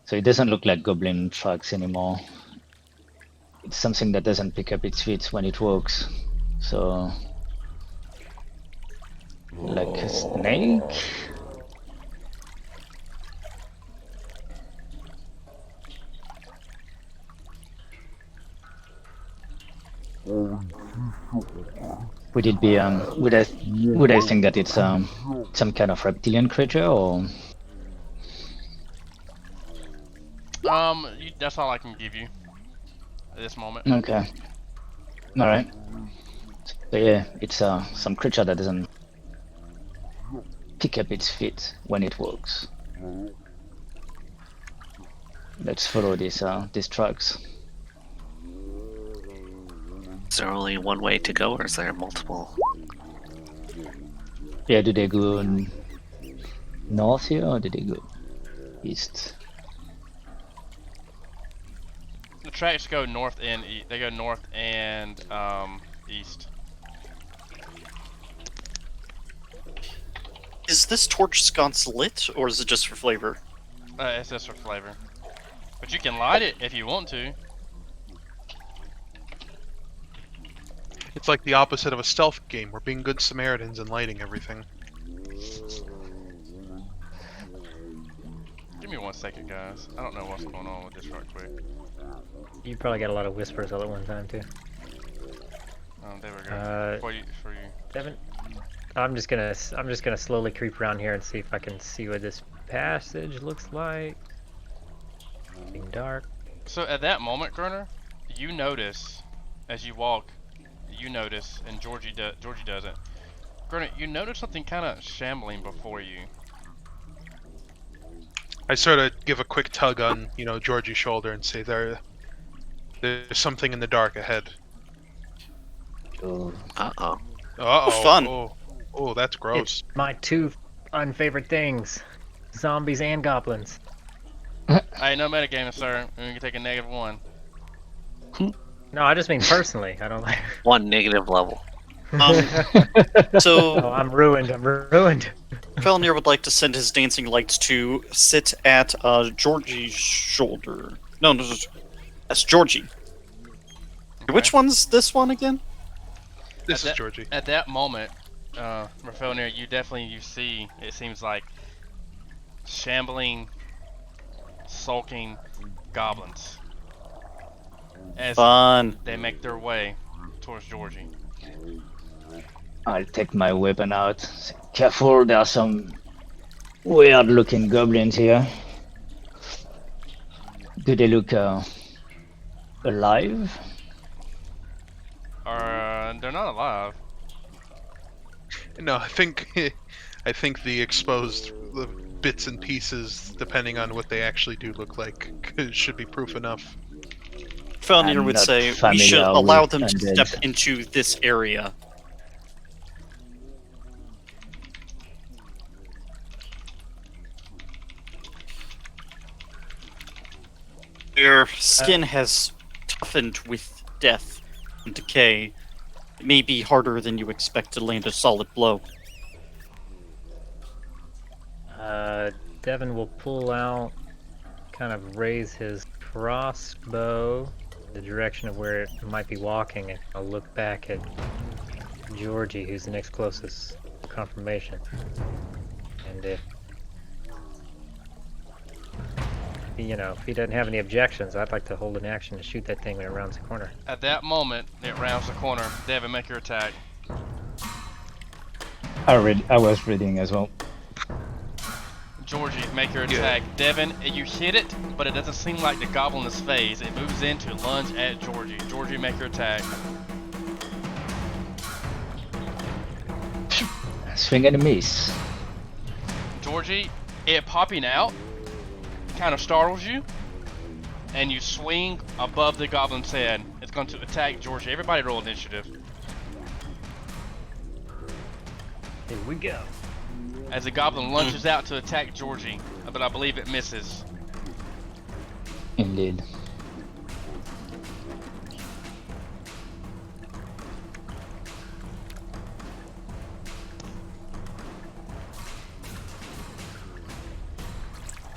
So it doesn't look like goblin tracks anymore. It's something that doesn't pick up its feet when it walks. So, like a snake? Would it be would I think that it's some kind of reptilian creature or? That's all I can give you at this moment. Okay. All right. So yeah, it's some creature that doesn't pick up its feet when it walks. Let's follow these tracks. Is there only one way to go, or is there multiple? Yeah, do they go north here or do they go east? The tracks go north and they go north and east. Is this torch sconce lit, or is it just for flavor? It's just for flavor. But you can light it if you want to. It's like the opposite of a stealth game. We're being good Samaritans and lighting everything. Give me 1 second, guys. I don't know what's going on with this right quick. You probably got a lot of whispers all at one time too. Oh, there we go. For you. Devon, I'm just gonna slowly creep around here and see if I can see what this passage looks like. Being dark. So at that moment, Gerner, you notice as you walk, and Georgie doesn't. Gerner, you notice something kind of shambling before you. I sort of give a quick tug on, Georgie's shoulder and say, there's something in the dark ahead. Uh-oh. Uh-oh. Fun. Oh, that's gross. It's my two unfavorite things: zombies and goblins. Hey, no metagaming, sir. We can take a -1. No, I just mean personally. I don't like. 1 negative level. So Oh, I'm ruined. Felnir would like to send his dancing lights to sit at Georgie's shoulder. No, that's Georgie. Okay. Which one's this one again? This is Georgie. At that moment, Felnir, you see, it seems like shambling, sulking goblins as Fun. they make their way towards Georgie. I'll take my weapon out. Careful, there are some weird looking goblins here. Do they look alive? They're not alive. No, I think the exposed bits and pieces, depending on what they actually do look like, should be proof enough. Felnir I'm would not say we familiar should allow with them to undead. step into this area. Their skin has toughened with death and decay. It may be harder than you expect to land a solid blow. Devon will pull out, kind of raise his crossbow in the direction of where it might be walking, and I'll look back at Georgie, who's the next closest confirmation. And if he doesn't have any objections, I'd like to hold an action to shoot that thing when it rounds the corner. At that moment, it rounds the corner. Devon, make your attack. I was reading as well. Georgie, make your attack. Devon, you hit it, but it doesn't seem like the goblin is phased. It moves in to lunge at Georgie. Georgie, make your attack. Swing and a miss. Georgie, it popping out kind of startles you, and you swing above the goblin's head. It's going to attack Georgie. Everybody roll initiative. Here we go. As the goblin lunges out to attack Georgie, but I believe it misses. Indeed.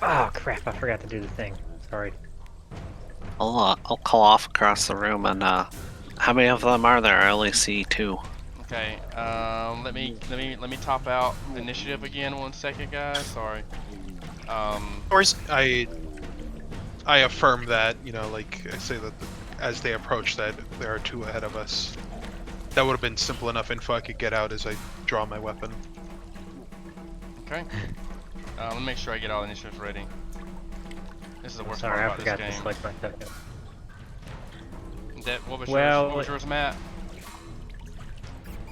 Oh crap! I forgot to do the thing. Sorry. I'll call off across the room, and how many of them are there? I only see 2. Okay, let me top out initiative again 1 second, guys. Sorry. Of course, I affirm that, like I say that the as they approach that there are two ahead of us. That would have been simple enough info I could get out as I draw my weapon. Okay. Let me make sure I get all initiatives ready. This is the worst Sorry, part I about forgot this to game. select my token. What was Well, yours? What was yours, Matt?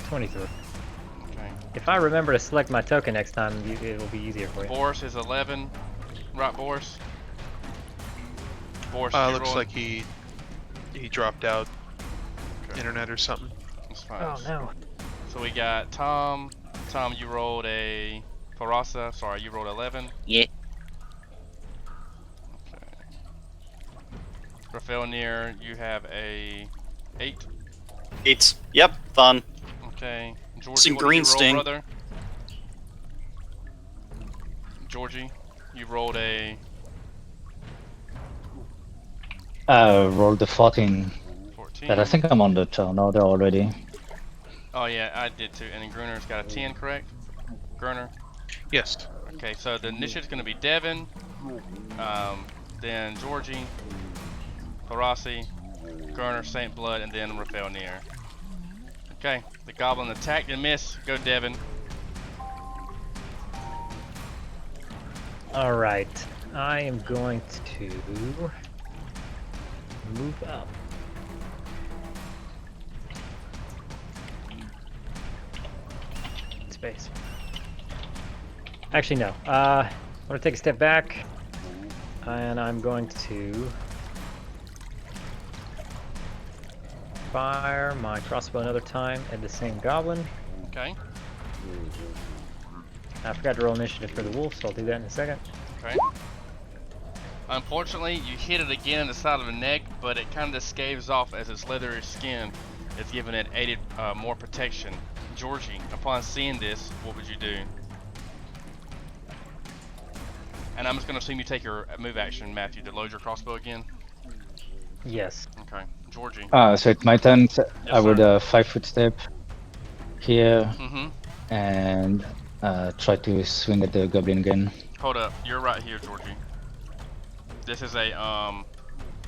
23. Okay. If I remember to select my token next time, it'll be easier for you. Boris is 11. Right, Boris? Boris, you Looks rolled? like he dropped out. Okay. Internet or something. That's fine. Oh no. So we got Tom. Tom, you rolled a Farasa. Sorry, you rolled 11. Yeah. Okay. Raphael Near, you have a 8. 8. Yep, fun. Okay. Georgie, Some what did green you roll, sting. brother? Georgie, you rolled a Rolled the 14, 14. but I think I'm on the turn order already. Oh yeah, I did too. And then Gruner's got a 10, correct? Gruner. Yes. Okay, so the initiative's going to be Devon, then Georgie, Parasi, Gruner, St. Blood, and then Raphael Near. Okay, the goblin attacked and missed. Go Devon. Alright. I am going to move up. Space. Actually, no. I'm going to take a step back, and I'm going to fire my crossbow another time at the same goblin. Okay, I forgot to roll initiative for the wolf, so I'll do that in a second. okay. Unfortunately, you hit it again in the side of the neck, but it kind of scaves off as its leathery skin is giving it aided more protection. Georgie, upon seeing this, what would you do? And I'm just going to assume you take your move action, Matthew, to load your crossbow again. Yes. Okay, Georgie. So it's my turn. So Yes, I would sir. 5-foot step here Mm-hmm. and try to swing at the goblin again. Hold up, you're right here, Georgie. This is a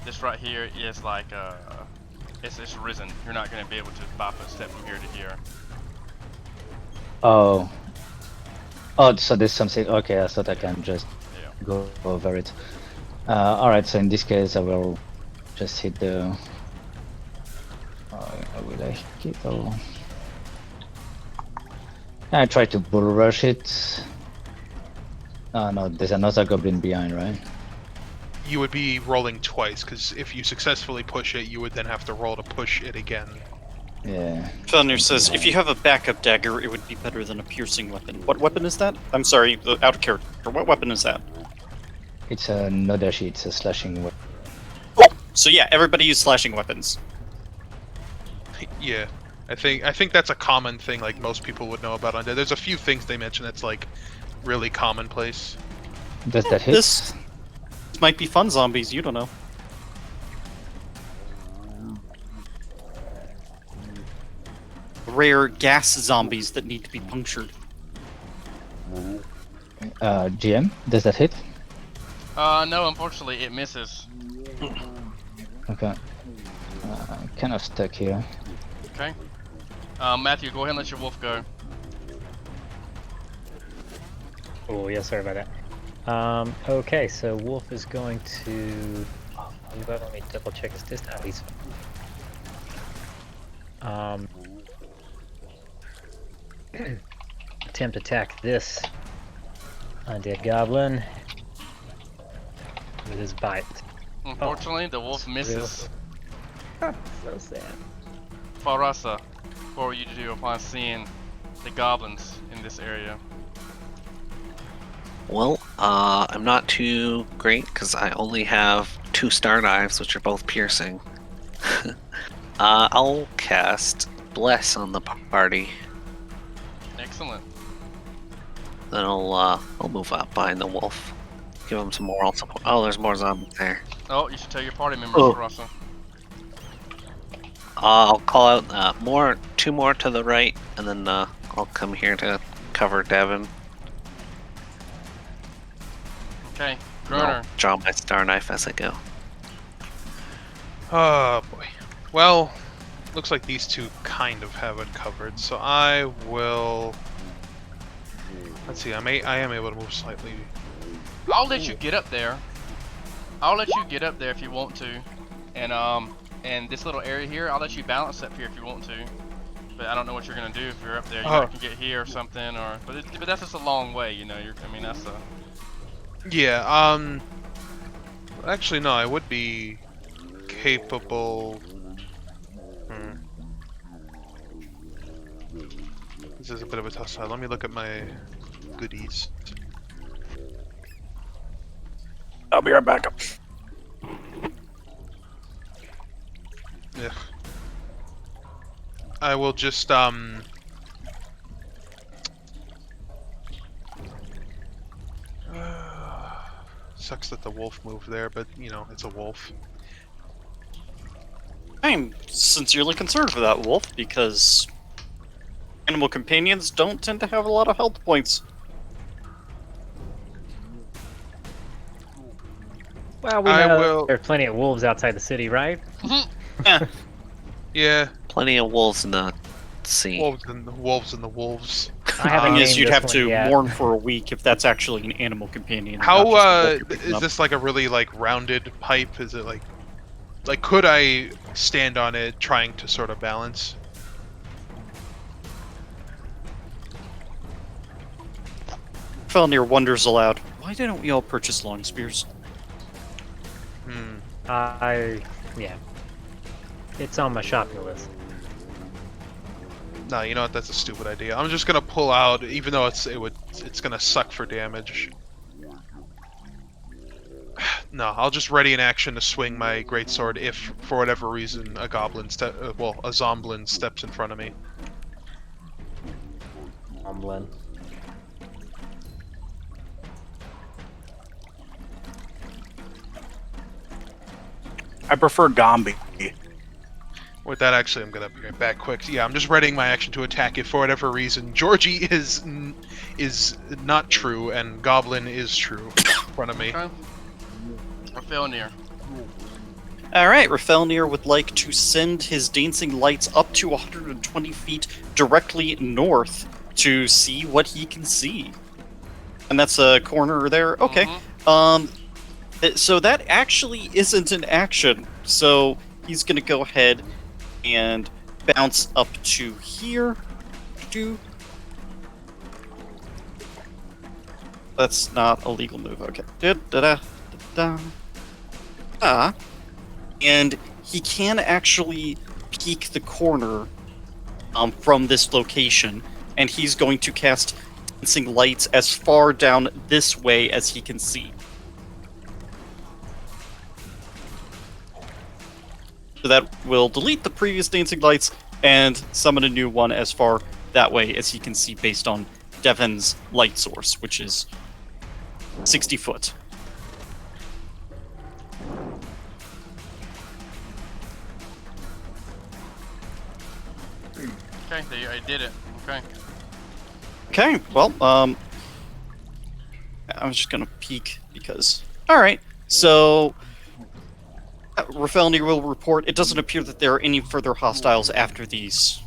this right here is like it's risen. You're not going to be able to 5-foot step from here to here. Oh, so there's something. Okay, I thought I can just Yeah. go over it. Alright, so in this case, I will just hit the. Will I hit it or? I try to bull rush it. Oh no, there's another goblin behind, right? You would be rolling twice, because if you successfully push it, you would then have to roll to push it again. Yeah. Felnir says, if you have a backup dagger, it would be better than a piercing weapon. What weapon is that? I'm sorry, out of character. What weapon is that? It's a Nodashi, it's a slashing weapon. So yeah, everybody use slashing weapons. Yeah, I think that's a common thing. Like most people would know about Undead. There's a few things they mention that's like really commonplace. Does that hit? This might be fun zombies, you don't know. Rare gas zombies that need to be punctured. GM, does that hit? No, unfortunately, it misses. Okay. Kind of stuck here. Okay. Matthew, go ahead and let your wolf go. Oh, yeah, sorry about that. Okay, so Wolf is going to... Oh, let me double check his distance. Oh, he's... Attempt attack this undead goblin with his bite. Unfortunately, the wolf misses. So sad. Farasa, what were you to do upon seeing the goblins in this area? Well, I'm not too great because I only have 2 star knives, which are both piercing. I'll cast Bless on the party. Excellent. Then I'll move up behind the wolf. Give him some moral support. Oh, there's more zombies there. Oh, you should tell your party members, Oh. Farasa. I'll call out 2 more to the right, and then I'll come here to cover Devon. Okay, And Gruner. I'll draw my star knife as I go. Oh boy. Well, looks like these two kind of have it covered, so I will. Let's see. I am able to move slightly. I'll let you get up there. I'll let you get up there if you want to, and this little area here, I'll let you balance up here if you want to. But I don't know what you're gonna do if you're up there. You might can get here or something, or but that's just a long way, you know. I mean, that's a. Yeah. Actually, no. I would be capable. This is a bit of a tough side. Let me look at my goodies. I'll be right back. Yeah. I will just sucks that the wolf moved there, but you know, it's a wolf. I'm sincerely concerned for that wolf because animal companions don't tend to have a lot of health points. Well, we know there are plenty of wolves outside the city, right? Yeah. Yeah. Plenty of wolves in the sea. Wolves and the wolves. I haven't Thing named is, you'd this have one to yet. mourn for a week if that's actually an animal companion. How not just a wolf you're is picking up. this like a really like rounded pipe? Is it like could I stand on it trying to sort of balance? Felnir wonders aloud, why didn't we all purchase long spears? Yeah. It's on my shopping list. No, you know what? That's a stupid idea. I'm just gonna pull out, even though it's gonna suck for damage. No, I'll just ready in action to swing my greatsword if, for whatever reason, a zomblin steps in front of me. Zomblin. I prefer Gombi. With that, actually, I'm gonna bring it back quick. Yeah, I'm just readying my action to attack if, for whatever reason, Georgie is not true and Goblin is true in front of me. Okay. Rafelnir. Alright, Rafelnir would like to send his dancing lights up to 120 feet directly north to see what he can see. And that's a corner there. Okay. So that actually isn't an action. So he's going to go ahead and bounce up to here. That's not a legal move. Okay. And he can actually peek the corner from this location, and he's going to cast dancing lights as far down this way as he can see. So that will delete the previous dancing lights and summon a new one as far that way as he can see based on Devon's light source, which is 60 foot. Okay, I did it. Okay. Okay, well, I'm just gonna peek because... Alright, so... Rafelnir will report, it doesn't appear that there are any further hostiles after these.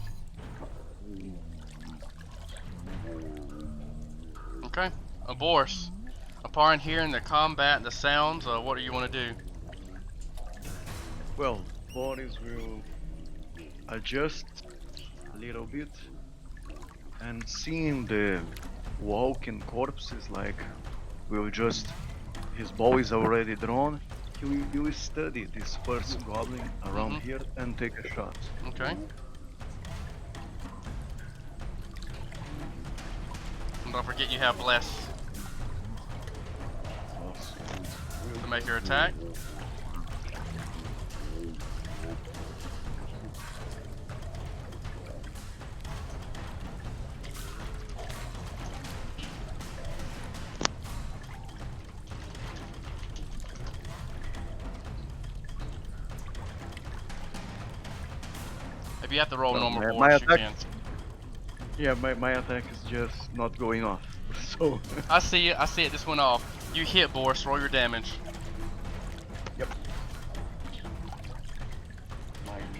Okay. Boris, upon hearing the combat and the sounds, what do you want to do? Well, Boris will adjust a little bit, and seeing the walking corpses, like, will just... His bow is already drawn. He will study this first goblin around here and take a shot. Okay. And don't forget you have bless to make your attack. If you have to roll normal my force, you attack- can. Yeah, my attack is just not going off. So I see it. I see it. This went off. You hit, Boris. Roll your damage. Yep.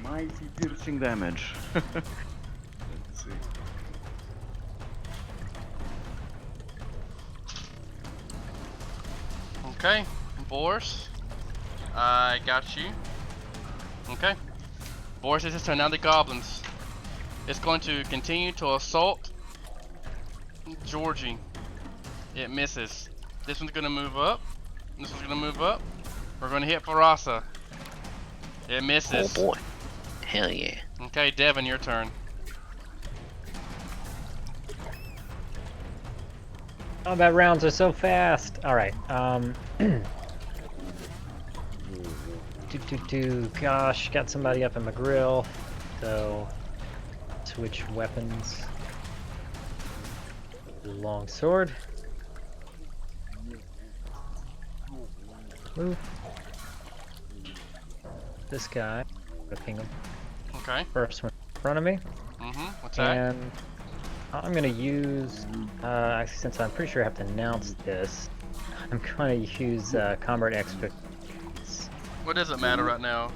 Mighty piercing damage. Let's see. Okay, Boris, I got you. Okay, Boris is his turn. Now the goblins. It's going to continue to assault Georgie. It misses. This one's gonna move up. This one's gonna move up. We're gonna hit Farasa. It misses. Oh boy. Hell yeah. Okay, Devon, your turn. Combat rounds are so fast. All right. Gosh, got somebody up in my grill. So switch weapons. Long sword. Move. This guy. Ping him. Okay. First one in front of me. What's that? And I'm gonna use, actually, since I'm pretty sure I have to announce this, I'm gonna use combat expertise. What does it matter right now?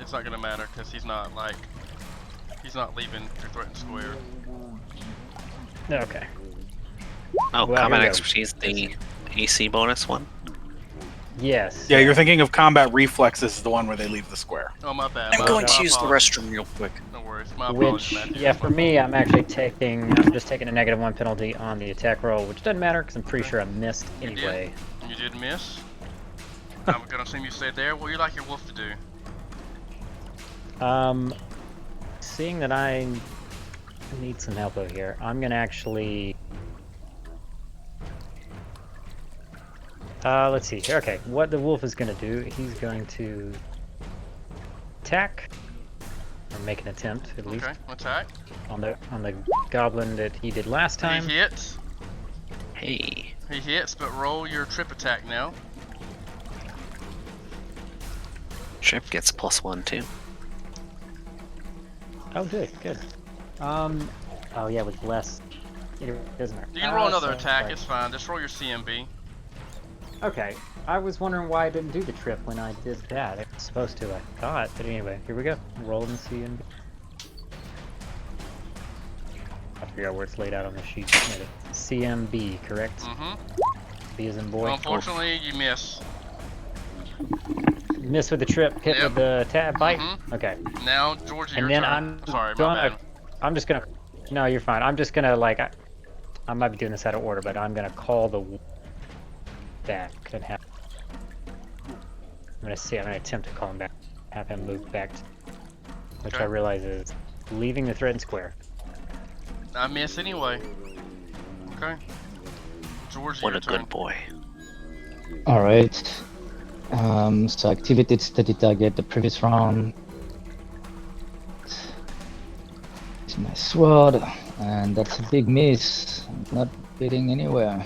It's not gonna matter because he's not leaving your threatened square. Okay. Oh, Well, combat here we go. expertise, the AC bonus one. Yes. Yeah, you're thinking of combat reflexes, the one where they leave the square. Oh, my bad. I'm my- going my to use the apologies. restroom real quick. No worries. My apologies, Which, Matthew. yeah, for me, I'm just taking a -1 penalty on the attack roll, which doesn't matter because I'm pretty sure I missed You did? anyway. You did miss. I'm gonna assume you stayed there. What would you like your wolf to do? Seeing that I need some help over here, I'm gonna actually. Let's see here. Okay, what the wolf is gonna do, he's going to attack, or make an attempt at least, Okay, attack. on the goblin that he did last time. He hits. Hey. He hits, but roll your trip attack now. Trip gets +1 too. Oh, good. Oh yeah, with less. It doesn't matter. You can roll another So, attack. right. It's fine. Just roll your CMB. Okay, I was wondering why I didn't do the trip when I did that. I was supposed to, I thought. But anyway, here we go. Rolling CMB. I forgot where it's laid out on the sheet. CMB, correct? Mm-hmm. B as in boy. Well, unfortunately, you miss. Miss with the trip, hit Yep. with the tab bite. Mhm. Okay. Now, Georgie, your And then turn. I'm Sorry, going. my bad. I'm just gonna. No, you're fine. I'm just gonna I might be doing this out of order, but I'm gonna call the back and have. I'm gonna attempt to call him back. Have him move back, which Okay. I realize is leaving the threatened square. I miss anyway. Okay. Georgie, What your a turn. good boy. All right. So activated steady target the previous round. It's my sword, and that's a big miss. I'm not getting anywhere.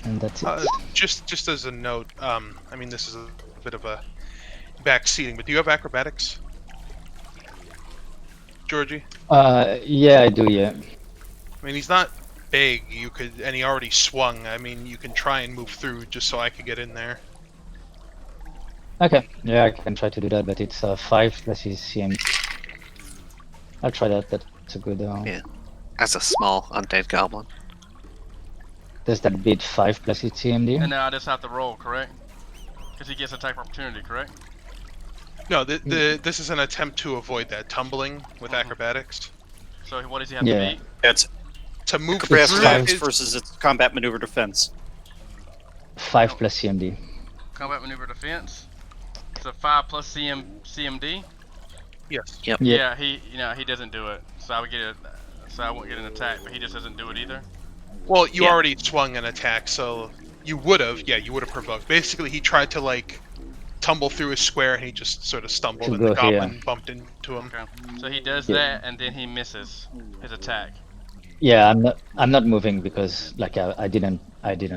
And that's it. Just as a note, I mean, this is a bit of a backseating, but do you have acrobatics, Georgie? Yeah, I do. Yeah. I mean, he's not big. You could, and he already swung. I mean, you can try and move through just so I could get in there. Okay. Yeah, I can try to do that, but it's 5 plus his CM. I'll try that. That's a good. Yeah. As a small undead goblin. Does that beat 5 plus his CMD? And now I just have to roll, correct? Because he gets attack opportunity, correct? No, this is an attempt to avoid that tumbling with Mhm. acrobatics. So what does he have Yeah. to beat? That's To move combat through defense is- versus its combat maneuver defense. 5 plus CMD. Combat maneuver defense. So 5 plus CMD. Yes. Yeah. Yeah, he doesn't do it. So I would get it. So I won't get an attack, but he just doesn't do it either. Well, you Yeah. already swung an attack, so you would have. Yeah, you would have provoked. Basically, he tried to like tumble through a square, and he just sort of stumbled, To and the go here. goblin bumped into him. Okay. So he does Yeah. that, and then he misses his attack. Yeah, I'm not moving because like I didn't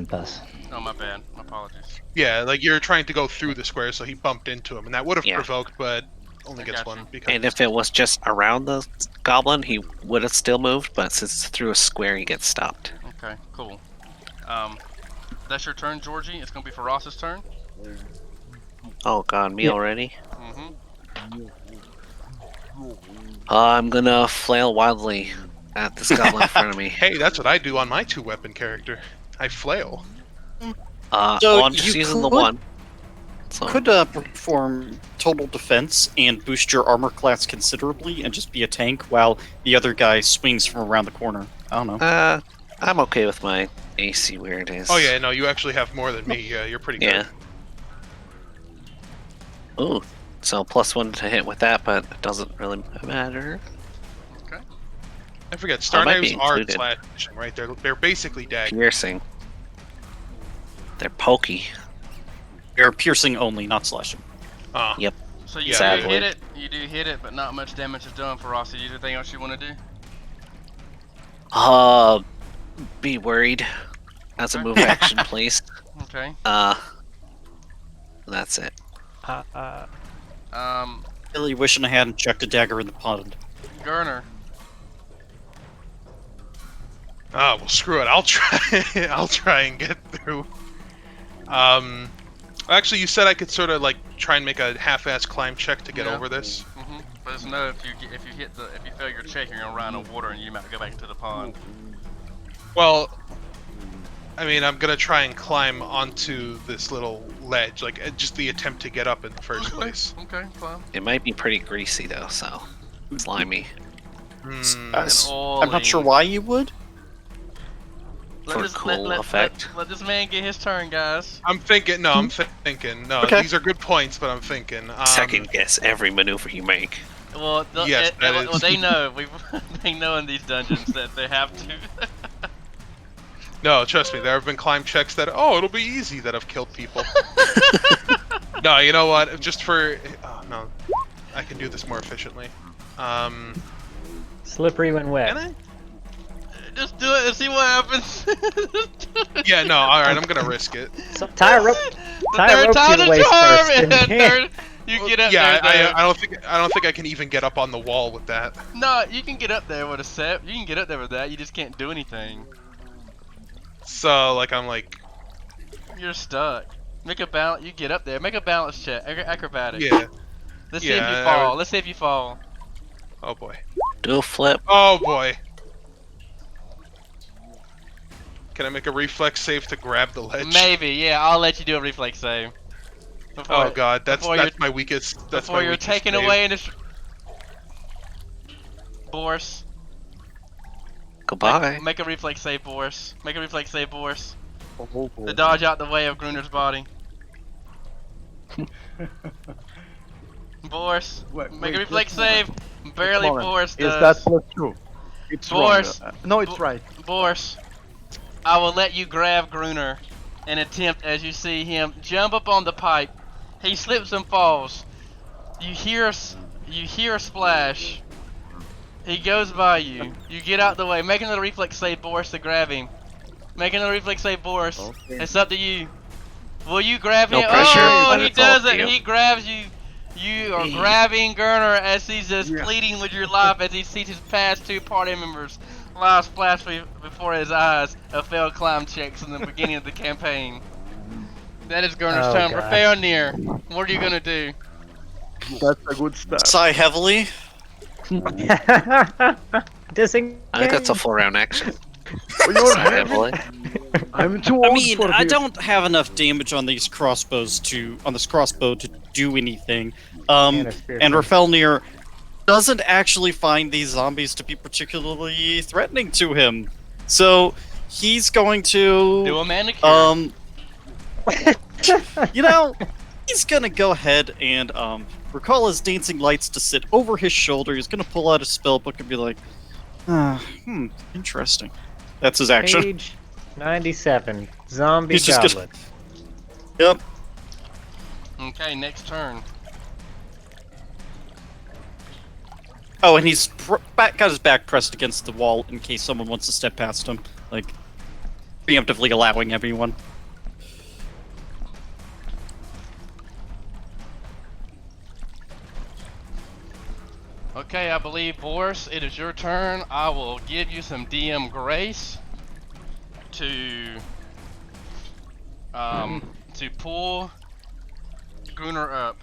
pass. Oh, my bad. My apologies. Yeah, like you're trying to go through the square, so he bumped into him, and that would have Yeah. provoked, but only I gets got you. one because. And if it was just around the goblin, he would have still moved, but since it's through a square, he gets stopped. Okay, cool. That's your turn, Georgie. It's gonna be for Ross's turn. Oh god, me Yeah. already? Mm-hmm. I'm gonna flail wildly at this goblin in front of me. Hey, that's what I do on my 2-weapon character. I flail. So Oh, I'm just you using the could- one. So, Could perform total defense and boost your armor class considerably and just be a tank while the other guy swings from around the corner. I don't know. I'm okay with my AC where it is. Oh yeah, no, you actually have more than me. Yeah, you're pretty good. Yeah. Ooh, so +1 to hit with that, but it doesn't really matter. Okay. I forget, That star might knives be are included. slashing, right? They're basically daggers. Piercing. They're pokey. They're piercing only, not slashing. Yep. So you Yeah, do sadly. hit it. You do hit it, but not much damage is done for Rossi. Is there anything else you want to do? Be worried. As a Okay. move action, please. Okay. That's it. Really wishing I hadn't chucked a dagger in the pond. Gurner. Oh well, screw it. I'll try. I'll try and get through. Actually, you said I could sort of like try and make a half-ass climb check to get Yeah. over this. Mm-hmm. But just know if you fail your check, you're gonna run out of water and you might go back into the pond. Well, I mean, I'm gonna try and climb onto this little ledge, like just the attempt to get up in the first place. Okay, fine. It might be pretty greasy though, so slimy. Hmm. I'm not sure why you would. For cool effect. Let this man get his turn, guys. I'm thinking. No, I'm thinking. No, Okay. these are good points, but I'm thinking. Second guess every maneuver you make. Well, Yes, that well, is- they know. They know in these dungeons that they have to. No, trust me. There have been climb checks that it'll be easy that have killed people. No, you know what? Just for no, I can do this more efficiently. Slippery when wet. Can I? Just do it and see what happens. Yeah, no. All right, I'm gonna risk it. So, tie a rope The to third time's your a waist charm, first. and and third, you get up Yeah, there. I don't think I can even get up on the wall with that. No, you can get up there with a set. You can get up there with that. You just can't do anything. So like I'm like, You're stuck. Make a balance. You get up there. Make a balance check. Acrobatics. yeah. Let's see if yeah, you fall. Let's see if you fall. Oh boy. Do a flip. Oh boy. Can I make a reflex save to grab the ledge? Maybe. Yeah, I'll let you do a reflex save. Oh god, that's before my weakest. That's Before my you're weakest taken save. away in this. Boris. Goodbye. Make a reflex save, Boris. Make a reflex save, Boris. To dodge out the way of Gruner's body. Boris, make a reflex save. Barely Boris does. Is that +2? It's Boris. wrong. No, it's right. Boris, I will let you grab Gruner and attempt as you see him jump up on the pipe. He slips and falls. You hear a splash. He goes by you. You get out the way. Make another reflex save, Boris, to grab him. Make another reflex save, Boris. Okay. It's up to you. Will you grab No him? pressure, Oh, but he it's all does up it. to you. He grabs you. You are grabbing Gurner as he's just Yeah. pleading with your life as he sees his past two party members lives flash before his eyes of failed climb checks in the beginning of the campaign. That is Gurner's Oh, turn. God. Failnir, what are you gonna do? That's a good start. Sigh heavily. Disengage. I think that's a full round action. You're Sigh heavily. I'm too old I mean, for I this. don't have enough damage on this crossbow to do anything. And a spear And first. Rafelnir doesn't actually find these zombies to be particularly threatening to him. So he's going Do to a manicure. you know, he's gonna go ahead and recall his dancing lights to sit over his shoulder. He's gonna pull out his spell book and be like, interesting. That's his action. Page 97. Zombie He's just goblin. Yep. Okay, next turn. Oh, and he's got his back pressed against the wall in case someone wants to step past him, like preemptively allowing everyone. Okay, I believe Boris, it is your turn. I will give you some DM grace to pull Gruner up.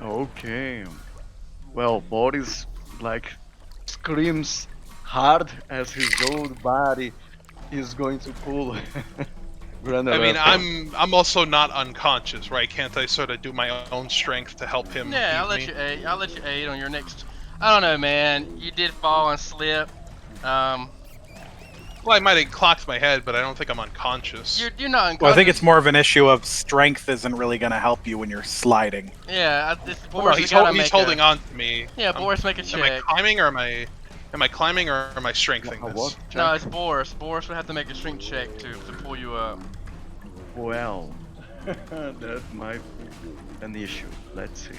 Okay. Well, Boris like screams hard as his old body is going to pull Gruner I mean, up. I'm also not unconscious, right? Can't I sort of do my own strength to help him? Yeah, I'll let you aid. I'll let you aid on your next. I don't know, man. You did fall and slip. Well, I might have clocked my head, but I don't think I'm unconscious. You're not unconscious. Well, I think it's more of an issue of strength isn't really going to help you when you're sliding. Yeah, this Well, Boris no, has gotta he's make holding a, on to me. Yeah, Boris, make a Am I check. climbing or am I climbing or am I strengthening this? What? No, it's Boris. Boris would have to make a strength check to pull you up. Well, that might be an issue. Let's see.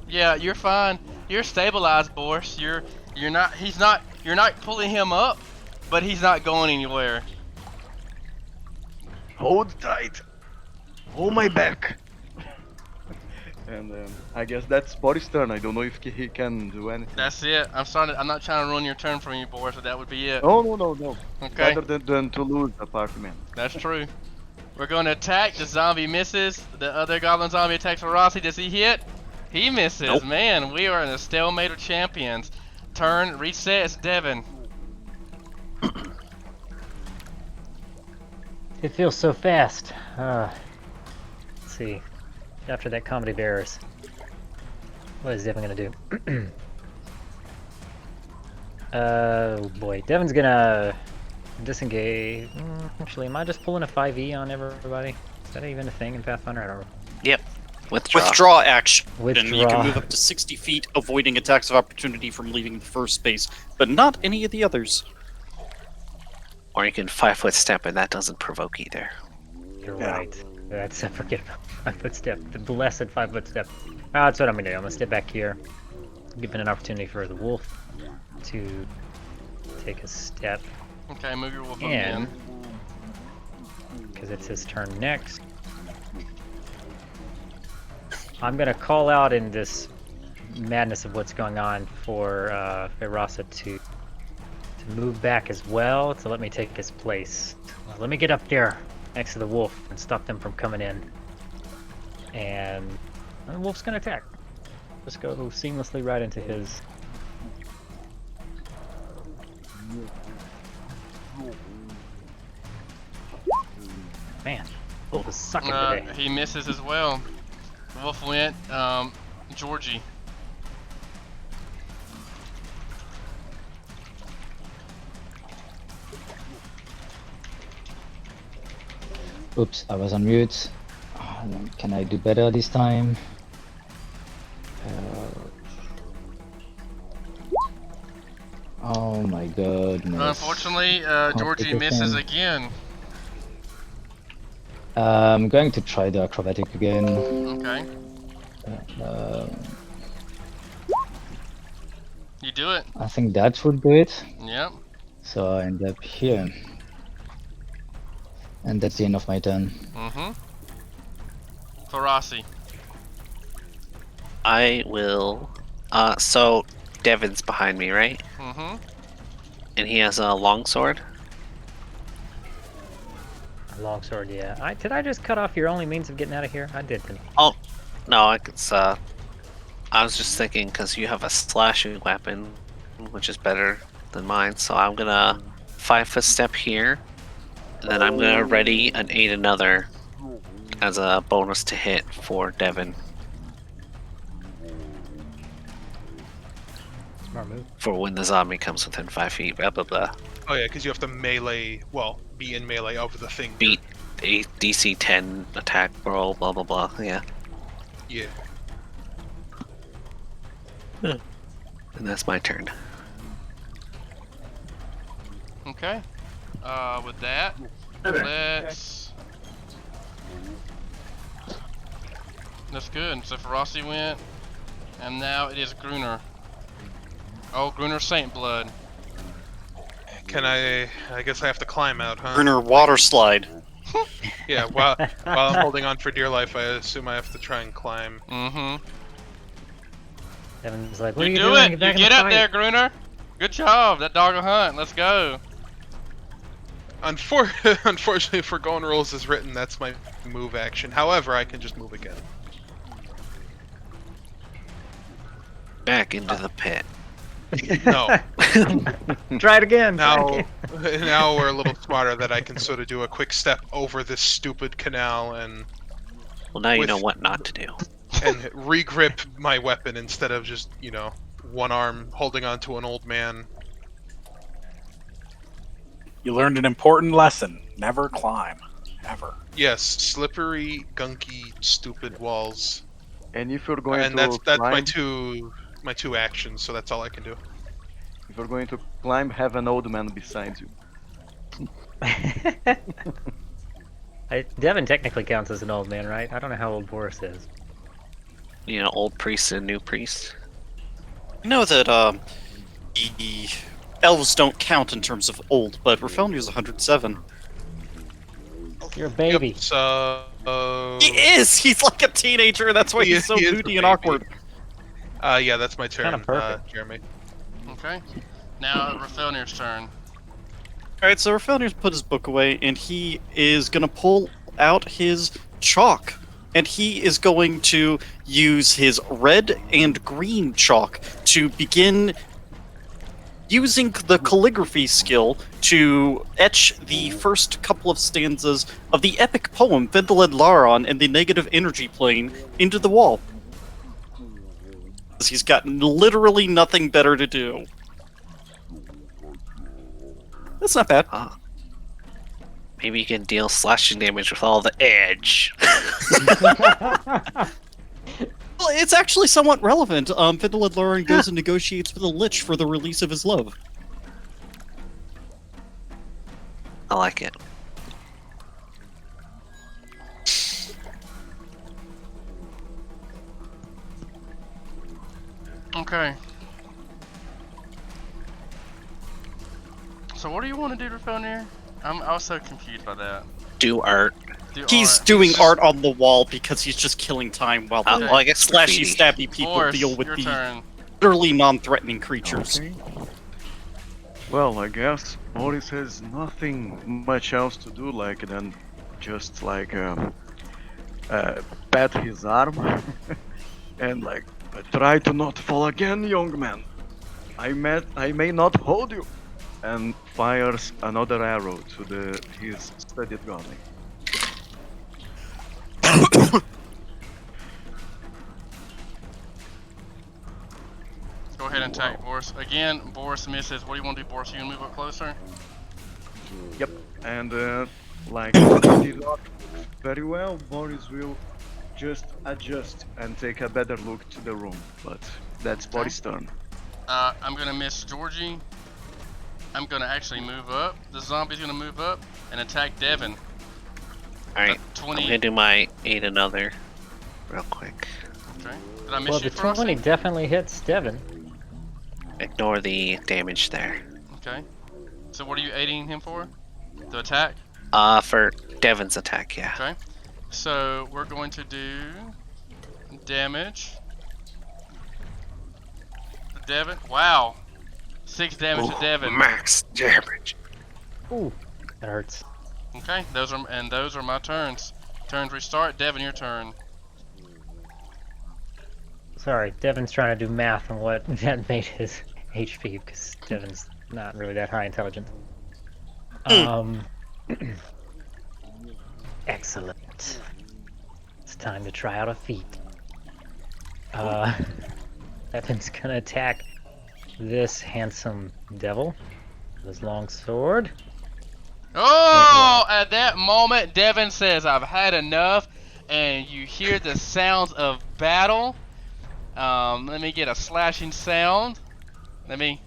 Yeah, you're fine. You're stabilized, Boris. You're not. He's not. You're not pulling him up, but he's not going anywhere. Hold tight. Hold my back. And I guess that's Boris' turn. I don't know if he can do anything. That's it. I'm not trying to ruin your turn from you, Boris, but that would be it. No, no, no, no. Okay. Better than to lose the apartment. That's true. We're going to attack. The zombie misses. The other goblin zombie attacks Rossi. Does he hit? He misses. Nope. Man, we are in a stalemate of champions. Turn resets. Devon. It feels so fast. Let's see. After that comedy bears, what is Devon gonna do? Oh boy, Devon's gonna disengage. Actually, am I just pulling a 5e on everybody? Is that even a thing in Pathfinder? I don't know. Yep. Withdraw. Withdraw action. Withdraw. You can move up to 60 feet, avoiding attacks of opportunity from leaving the first space, but not any of the others. Or you can 5-foot step, and that doesn't provoke either. You're right. That's forget about 5-foot step. The blessed 5-foot step. That's what I'm gonna do. I'm gonna step back here, giving an opportunity for the wolf to take a step. Okay, move your wolf up And again. because it's his turn next, I'm gonna call out in this madness of what's going on for Ferasa to move back as well to let me take his place. Let me get up there next to the wolf and stop them from coming in. And the wolf's gonna attack. Just go seamlessly right into his. Man, wolf is sucking today. He misses as well. Wolf went, Georgie. Oops, I was on mute. Can I do better this time? Oh my goodness. Unfortunately, Georgie misses again. I'm going to try the acrobatic again. Okay. You do it. I think that would do it. Yep. So I end up here. And that's the end of my turn. Mm-hmm. Farasi. I will. So Devon's behind me, right? Mm-hmm. And he has a longsword. Longsword, yeah. Did I just cut off your only means of getting out of here? I did. Oh, no, I was just thinking because you have a slashing weapon, which is better than mine. So I'm gonna 5-foot step here, and then I'm gonna ready an aid another as a bonus to hit for Devon. Smart move. For when the zombie comes within 5 feet, blah blah blah. Oh yeah, because you have to melee. Well, be in melee of the thing. Beat a DC 10 attack roll, blah blah blah. Yeah, Yeah. and that's my turn. Okay. With that, let's. That's good. So Farasi went, and now it is Gruner. Oh, Gruner Saint Blood. Can I guess I have to climb out, huh? Gruner water slide. Yeah, while I'm holding on for dear life, I assume I have to try and climb. Mm-hmm. Devon's like, what are You you do doing? it. Get back You in get the up fight. there, Gruner. Good job. That dog will hunt. Let's go. Unfortunately, for going rules as written, that's my move action. However, I can just move again. Back into the pit. No. Try it again. Now, now we're a little smarter that I can sort of do a quick step over this stupid canal and Well, now you With- know what not to do. and regrip my weapon instead of just, one arm holding onto an old man. You learned an important lesson. Never climb. Ever. Yes, slippery, gunky, stupid walls. And if you're going And to that's climb, my two actions, so that's all I can do. if you're going to climb, have an old man beside you. Devon technically counts as an old man, right? I don't know how old Boris is. Old priest and new priest. I know that the elves don't count in terms of old, but Rafelnir's 107. You're a baby. Yep, so He is! He's like a teenager, that's why He he's is- so he is a moody and baby. awkward. yeah, that's my turn, Kinda perfect. Jeremy. Okay. Now Rafelnir's turn. Alright, so Rafelnir's put his book away, and he is gonna pull out his chalk. And he is going to use his red and green chalk to begin using the calligraphy skill to etch the first couple of stanzas of the epic poem Vindaled Laron and the Negative Energy Plane into the wall. He's got literally nothing better to do. That's not bad. Maybe you can deal slashing damage with all the edge. Well, it's actually somewhat relevant. Vindaled Laron goes and negotiates with a lich for the release of his love. I like it. Okay. So what do you want to do, Rafelnir? I was so confused by that. Do art. Do He's art. doing art on the wall because he's just killing time while the Well, I guess slashy, graffiti. stabby people Boris, deal with your the turn. utterly non-threatening creatures. Okay. Well, I guess Boris has nothing much else to do than just pat his arm and try to not fall again, young man. I may not hold you, and fires another arrow to his studied godly. Go ahead and attack Boris. Again, Boris misses. What do you want to do, Boris? You gonna move up closer? Yep, and it did not very well. Boris will just adjust and take a better look to the room, but that's Boris' turn. I'm gonna miss Georgie. I'm gonna actually move up. The zombie's gonna move up and attack Devon. Alright, 20. I'm gonna do my aid another real quick. Okay. Did I miss Well, you, the Frosty? 20 definitely hits Devon. Ignore the damage there. Okay. So what are you aiding him for? The attack? For Devon's attack, yeah. Okay. So we're going to do damage. To Devon. Wow. 6 damage to Devon. Max damage. Ooh, that hurts. Okay. Those are my turns. Turns restart. Devon, your turn. Sorry, Devon's trying to do math on what that made his HP because Devon's not really that high intelligence. Excellent. It's time to try out a feat. Devon's gonna attack this handsome devil with his long sword. Oh! At that moment, Devon says, "I've had enough," and you hear the sounds of battle. Let me get a slashing sound. Let me.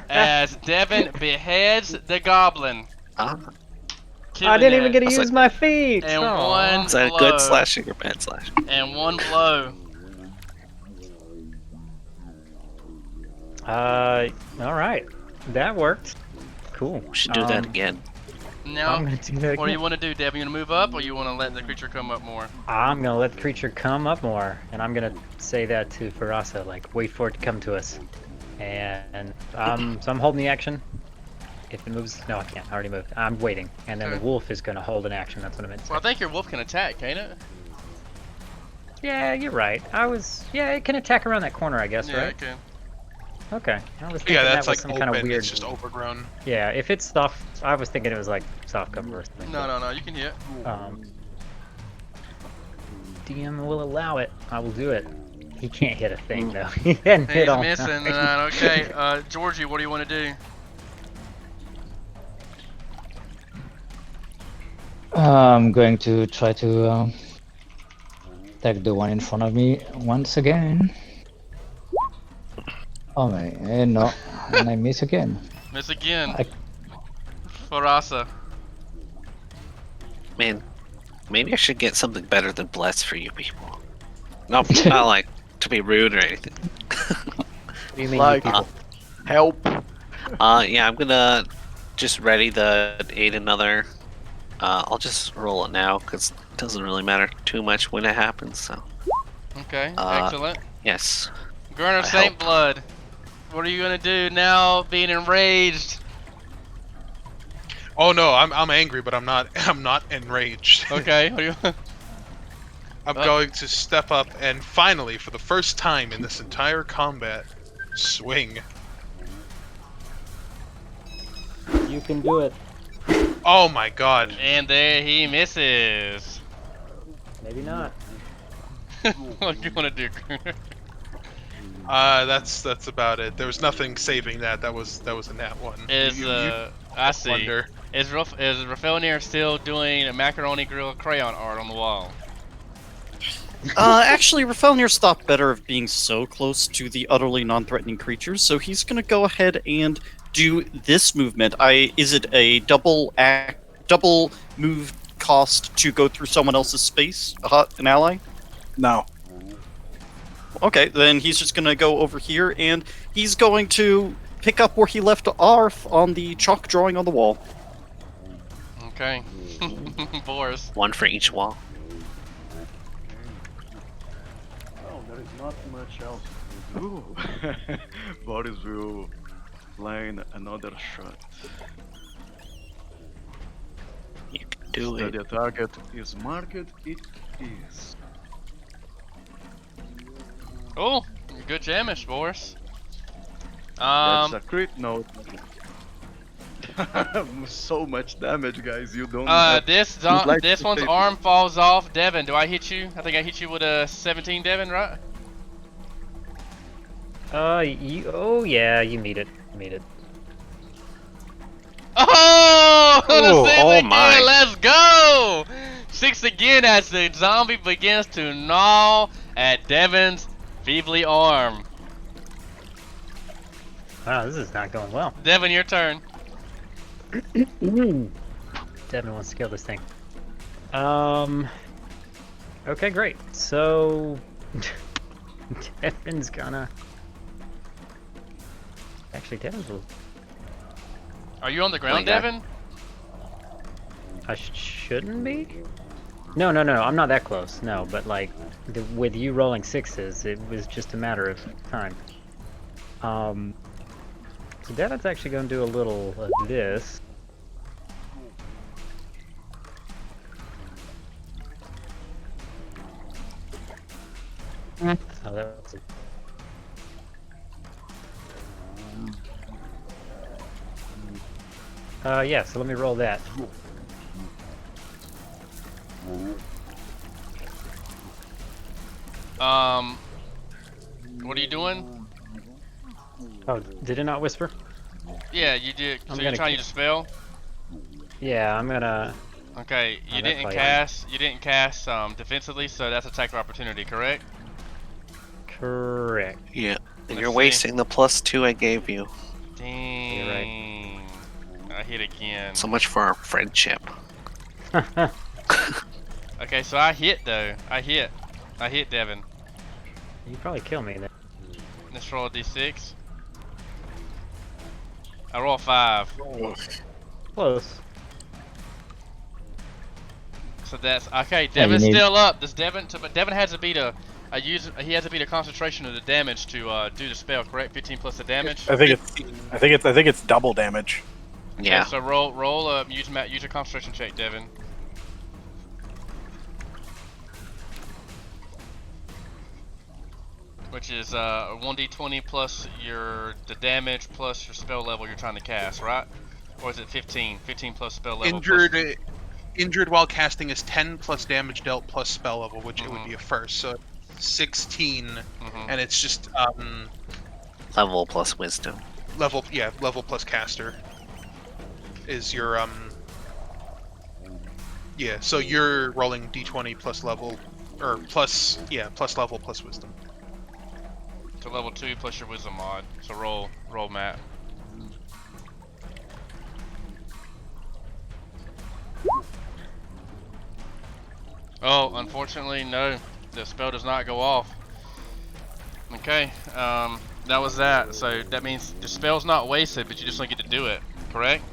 As Devon beheads the goblin. I killing didn't even it. get to That's use my feet. And Aw. one Is that a blow. good slashing or bad slashing? And one blow. All right, that worked. Cool. We should do that again. Now, I'm gonna do that what do you again. want to do, Devon? You gonna move up, or you want to let the creature come up more? I'm gonna let the creature come up more, and I'm gonna say that to Farasa, like, wait for it to come to us. And so I'm holding the action. If it moves, no, I can't. I already moved. I'm waiting, and then Okay. the wolf is gonna hold an action. That's what I meant to say. Well, I think your wolf can attack, can't it? Yeah, you're right. Yeah, it can attack around that corner, I guess, Yeah, right? it can. Okay. I was thinking Yeah, that that's was like some open. kind of weird. It's just overgrown. Yeah, if it's soft, I was thinking it was like soft cover or something. No, you can hit. DM will allow it. I will do it. He can't hit a thing though. He hadn't hit He's all missing. night. Okay, Georgie, what do you want to do? I'm going to try to attack the one in front of me once again. Oh my, no, and I miss again. Miss again. I- Farasa. Man, maybe I should get something better than bless for you people. No, not like to be rude or anything. What do you mean, Like- you people? Help! Yeah, I'm gonna just ready the aid another. I'll just roll it now because it doesn't really matter too much when it happens. So Okay, Uh, excellent. yes, Gurner I Saint help. Blood. What are you gonna do now, being enraged? Oh no, I'm angry, but I'm not enraged. Okay, what do you? I'm going to step up and finally, for the first time in this entire combat, swing. You can do it. Oh my god. And there he misses. Maybe not. What do you want to do, Gurner? That's about it. There was nothing saving that. That was a nat one. Is I see. Wonder. Is Rafelnir still doing a macaroni grill crayon art on the wall? Actually, Rafelnir's thought better of being so close to the utterly non-threatening creatures, so he's gonna go ahead and do this movement. Is it a double move cost to go through someone else's space, an ally? No. Okay, then he's just gonna go over here and he's going to pick up where he left off on the chalk drawing on the wall. Okay. Boris. one for each wall. Oh, there is not much else to do. Boris will line another shot. You can do So it. the target is marked. It is. Oh, good damage, Boris. That's a crit. No. So much damage, guys. You don't. This like this to one's take- arm falls off. Devon, do I hit you? I think I hit you with a 17, Devon, right? Oh yeah, you meet it. Meet it. Oh, Oh, the six oh again, my. let's go! 6 again as the zombie begins to gnaw at Devon's feebly arm. Wow, this is not going well. Devon, your turn. Devin wants to kill this thing. Okay, great. So Devin's gonna. Actually, Devin's. Are you on the ground, Wait, I- Devon? I shouldn't be. No, I'm not that close. No, but like, with you rolling sixes, it was just a matter of time. So Devin's actually gonna do a little of this. Oh, that was yeah, so let me roll that. What are you doing? Oh, did it not whisper? Yeah, you did. I'm So you're gonna trying to use a spell? Yeah, I'm gonna. Okay, Oh, you that's didn't probably cast. You didn't cast defensively, so that's attack of opportunity, correct? Correct. Yeah, and Let's you're see. wasting the +2 I gave you. Dang. I hit again. So much for our friendship. Okay, so I hit though. I hit Devon. You probably kill me then. Let's roll a d6. I roll a 5. Close. So that's okay. Yeah, you Devon's need- still up. Does Devon? But Devon has to beat he has to beat a concentration of the damage to do the spell. Correct? 15 plus the damage. I think it's double damage. Yeah. Okay, so roll use a concentration check, Devon. Which is 1d20 plus the damage plus your spell level you're trying to cast, right? Or is it 15? 15 plus spell level. Injured while casting is 10 plus damage dealt plus spell level, which it would be a first. So 16, and it's just level plus wisdom. Level plus caster is your yeah. So you're rolling d20 plus level, or plus level plus wisdom. To level 2 plus your wisdom mod. So roll, Matt. Oh, unfortunately, no. The spell does not go off. Okay, that was that. So that means the spell's not wasted, but you just don't get to do it, correct?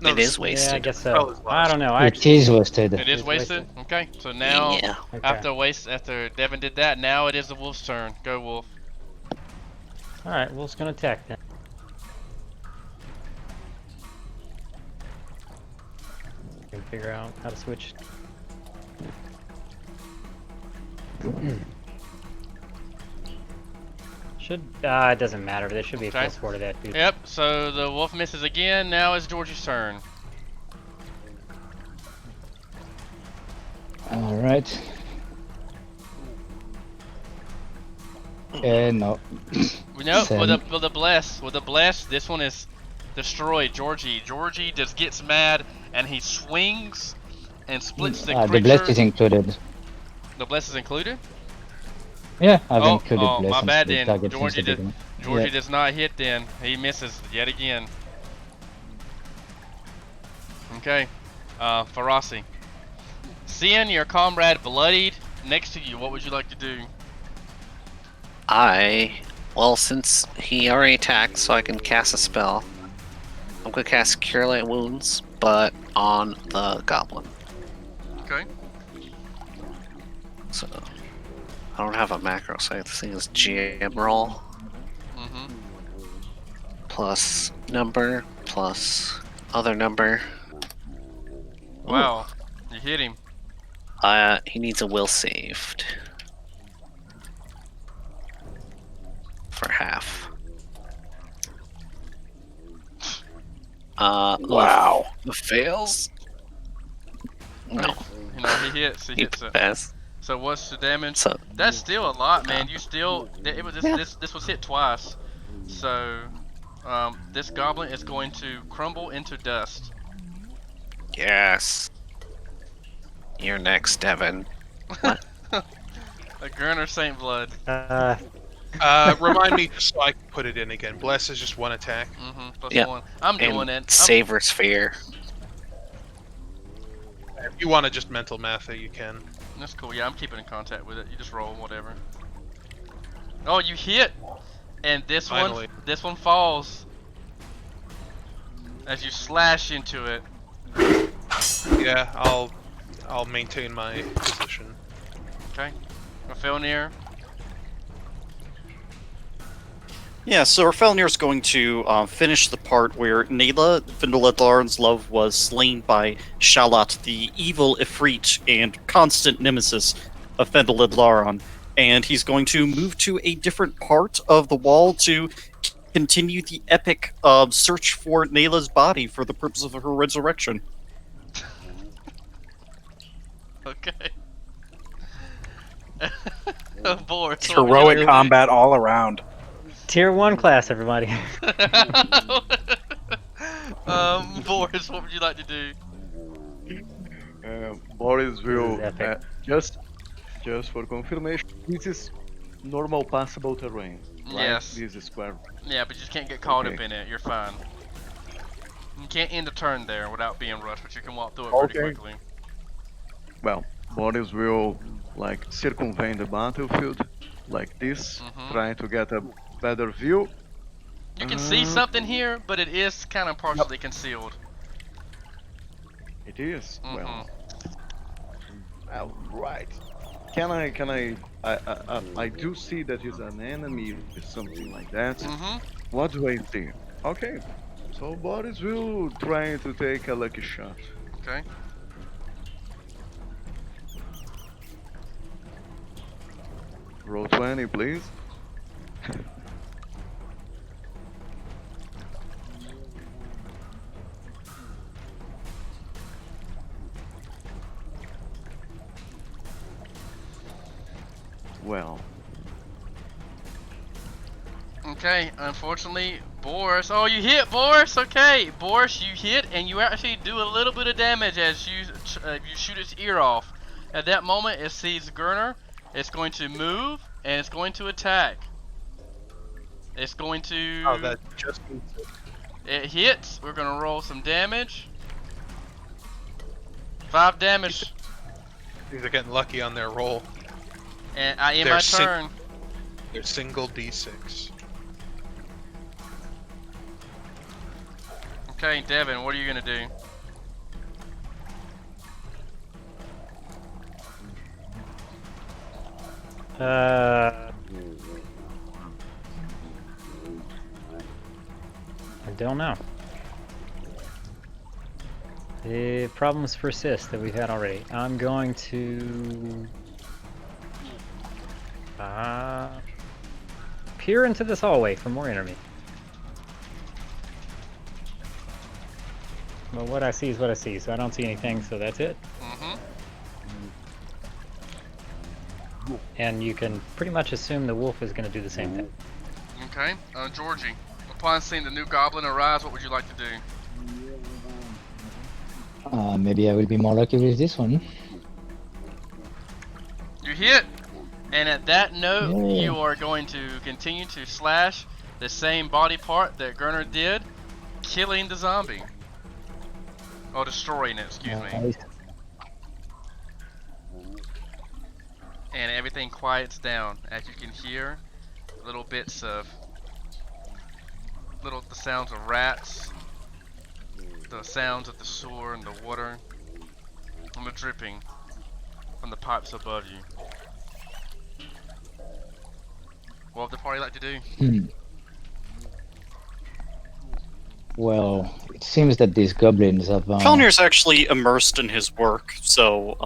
No, it is wasted. Yeah, I guess so. I don't know. It is wasted. It is wasted? Okay, so now, Yeah. after Devon did that, now it is the wolf's turn. Go, wolf. Alright, wolf's gonna attack then. Can figure out how to switch. It doesn't matter. There should be a Okay. +4 to that, dude. Yep, so the wolf misses again. Now it's Georgie's turn. Alright. No. No, Same. with a bless, this one is destroyed. Georgie just gets mad and he swings and splits the creature. The bless is included. The bless is included? Yeah, I've included bless. My bad into the then. target Georgie since the beginning. Yeah. does not hit then. He misses yet again. Okay, Farasi. Seeing your comrade bloodied next to you, what would you like to do? Well, since he already attacked, so I can cast a spell. I'm gonna cast Cure Light Wounds, but on the goblin. Okay. So I don't have a macro, so this thing is GM roll plus number plus other number. Wow, you hit him. He needs a will saved for half. Wow. The fails. No. You know, he hits it. Pass. So what's the damage? So That's still a lot, man. You still this was hit twice. So this goblin is going to crumble into dust. yes. You're next, Devon. What? A Gurner Saint Blood. Remind me so I can put it in again. Bless is just one attack. Plus Yep. 1. I'm doing it. Savor Sphere. If you want to just mental math it, you can. That's cool. Yeah, I'm keeping in contact with it. You just roll whatever. Oh, you hit, and this Finally. one falls as you slash into it. Yeah, I'll maintain my position. Okay, Rafelnir. Yeah, so Rafelnir's going to finish the part where Nayla, Vindalethlarn's love, was slain by Shalat, the evil Ifrit and constant nemesis of Vindalethlar, and he's going to move to a different part of the wall to continue the epic search for Nayla's body for the purpose of her resurrection. Okay. Boris, Heroic combat all around. Tier 1 class, everybody. Boris, what would you like to do? Boris will epic. just for confirmation. This is normal passable terrain. Right? Yes. This is square. Yeah, but you just can't get caught Okay. up in it. You're fine. You can't end a turn there without being rushed, but you can walk through it pretty Okay. quickly. Well, Boris will like circumvent the battlefield like this, trying to get a better view. You can see something here, but it is kind of partially concealed. It is. Mhm. Well, right. Can I do see that he's an enemy or something like that. What do I see? Okay, so So Boris will try to take a lucky shot. Okay. Roll 20, please. Well, Okay, unfortunately, Boris. Oh, you hit, Boris. Okay, Boris, you hit, and you actually do a little bit of damage as you shoot its ear off. At that moment, it sees Gurner. It's going to move, and it's going to attack. It's going to. Oh, that just means It hits. We're gonna roll some damage. 5 damage, these are getting lucky on their roll. and I end They're my turn. They're single d6. Okay, Devon, what are you gonna do? I don't know. The problems persist that we've had already. I'm going to peer into this hallway for more enemy. But what I see is what I see, so I don't see anything, so that's it. Mm-hmm. And you can pretty much assume the wolf is going to do the same thing. Okay, Georgie. Upon seeing the new goblin arise, what would you like to do? Maybe I will be more lucky with this one. You hit, and at that note, Yay. you are going to continue to slash the same body part that Gurner did, killing the zombie. Oh, destroying it, excuse me. Nice. And everything quiets down as you can hear little bits of the sounds of rats, the sounds of the sewer and the water, and the dripping from the pipes above you. What would the party like to do? Well, it seems that these goblins have. Felnir's actually immersed in his work, so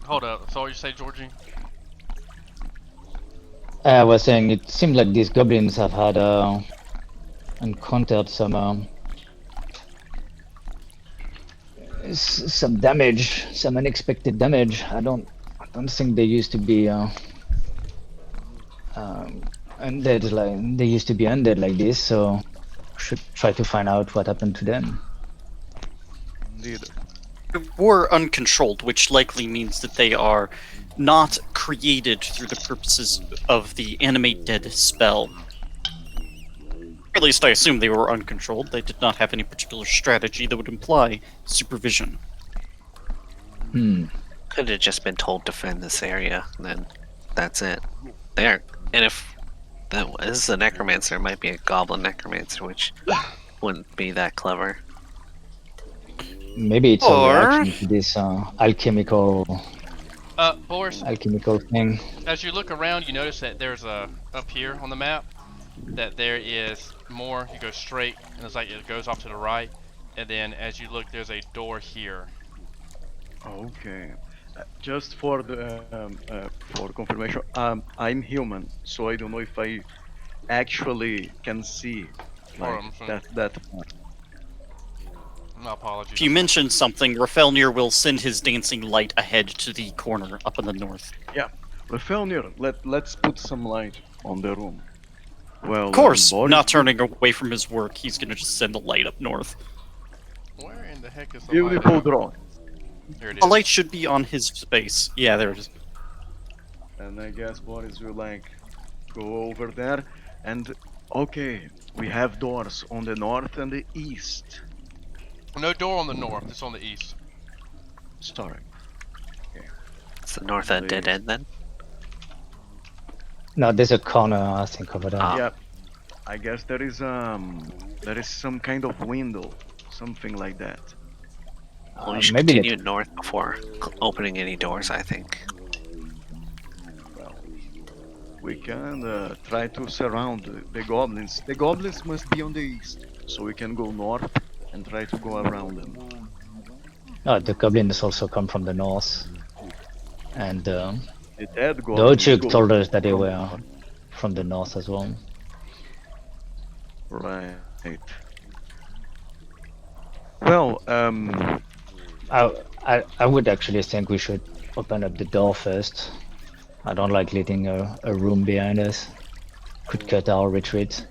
Hold up, so what you say, Georgie? I was saying it seems like these goblins have had encountered some damage, some unexpected damage. I don't think they used to be undead like they used to be undead like this. So should try to find out what happened to them. indeed. they were uncontrolled, which likely means that they are not created through the purposes of the animate dead spell. Or at least I assume they were uncontrolled. They did not have any particular strategy that would imply supervision. Could have just been told to defend this area, and then that's it. There. And if that is a necromancer, it might be a goblin necromancer, which wouldn't be that clever. Maybe it's Or- a reaction to this alchemical Boris, thing. as you look around, you notice that there's up here on the map, that there is more. You go straight, and it's like it goes off to the right, and then as you look, there's a door here. Okay. Just for the for confirmation, I'm human, so I don't know if I actually can see like that part. My apologies. If you mention something, Rafelnir will send his dancing light ahead to the corner up in the north. Yeah, Rafelnir, let's put some light on the room. Well, Of course, Boris, not turning away from his work, he's gonna just send the light up north. Where in the heck is the beautiful light? draw. Here it is. The light should be on his space. Yeah, there it is. And I guess Boris will like go over there and okay, we have doors on the north and the east. No door on the north. It's on the east. Starting. It's the north end dead end then? No, there's a corner I think over there. Ah. Yep. I guess there is some kind of window, something like that. Well, we should maybe continue north before opening any doors, I think. Well, we can try to surround the goblins. The goblins must be on the east. so we can go north and try to go around them. Oh, the goblins also come from the north, and The dead the goblins Ochuk go told us that they from were north. from the north as well. Right. Well, I would actually think we should open up the door first. I don't like leaving a room behind us. Could cut our retreat.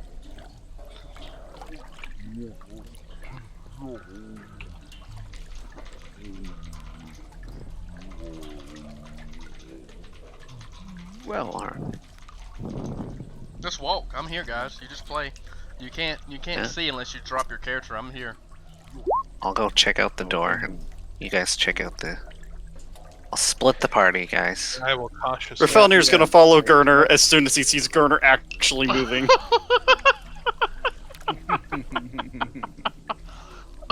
well, Just walk. I'm here, guys. You just play. You can't Yeah. see unless you drop your character. I'm here. I'll go check out the door, and you guys check out the. I'll split the party, guys. I will cautiously. Rafelnir's gonna follow Gurner as soon as he sees Gurner actually moving.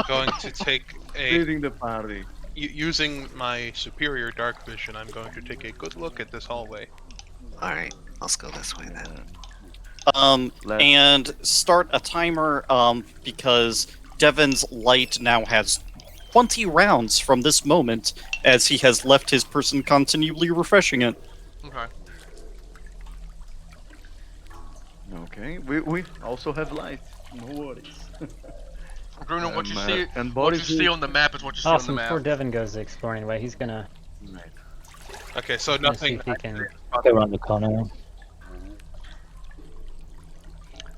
Going to take a leading the party. using my superior dark vision. I'm going to take a good look at this hallway. All right, let's go this way then. And start a timer, because Devon's light now has 20 rounds from this moment, as he has left his person continually refreshing it. Okay. Okay, we also have light. No worries. Bruno, what you see? And What you Boris see on the map is what you see Awesome. on the Before map. Devon goes exploring anyway, he's gonna Okay, so gonna see nothing. if he can. Around the corner.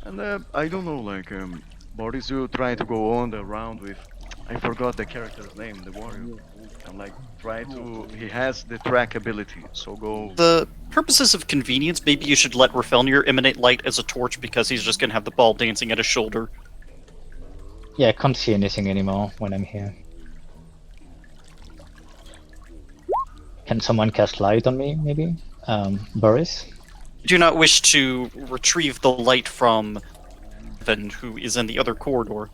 And I don't know, like Boris, you trying to go on the round with, I forgot the character's name, the warrior, and like try to. He has the track ability, so go. The purposes of convenience, maybe you should let Rafelnir emanate light as a torch, because he's just gonna have the ball dancing at his shoulder. Yeah, I can't see anything anymore when I'm here. Can someone cast light on me, maybe? Boris? Do not wish to retrieve the light from Devon, who is in the other corridor.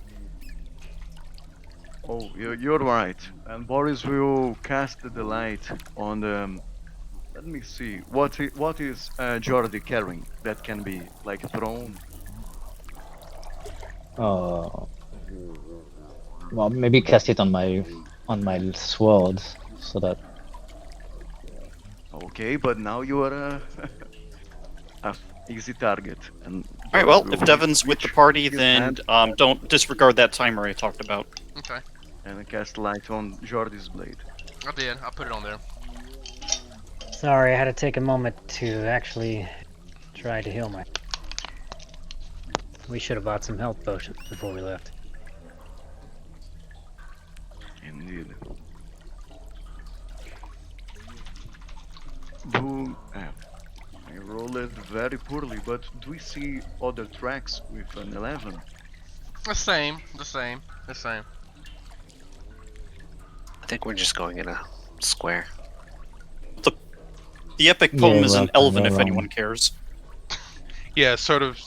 Oh, you're right. And Boris will cast the light on the. Let me see. What is Jordi carrying that can be like thrown? Oh. Well, maybe cast it on my sword, so that. Okay, but now you are a easy target. And Alright, well, Boris if will Devon's with the reach party, his then hand don't disregard that timer I talked about. Okay. and cast light on Jordi's blade. I did. I put it on there. Sorry, I had to take a moment to actually try to heal my. We should have bought some health potions before we left. Indeed. Boom. I rolled it very poorly, but do we see other tracks with an 11? The same. I think we're just going in a square. The epic poem Yeah, is in well, Elven, you're if wrong. anyone cares. Yeah, sort of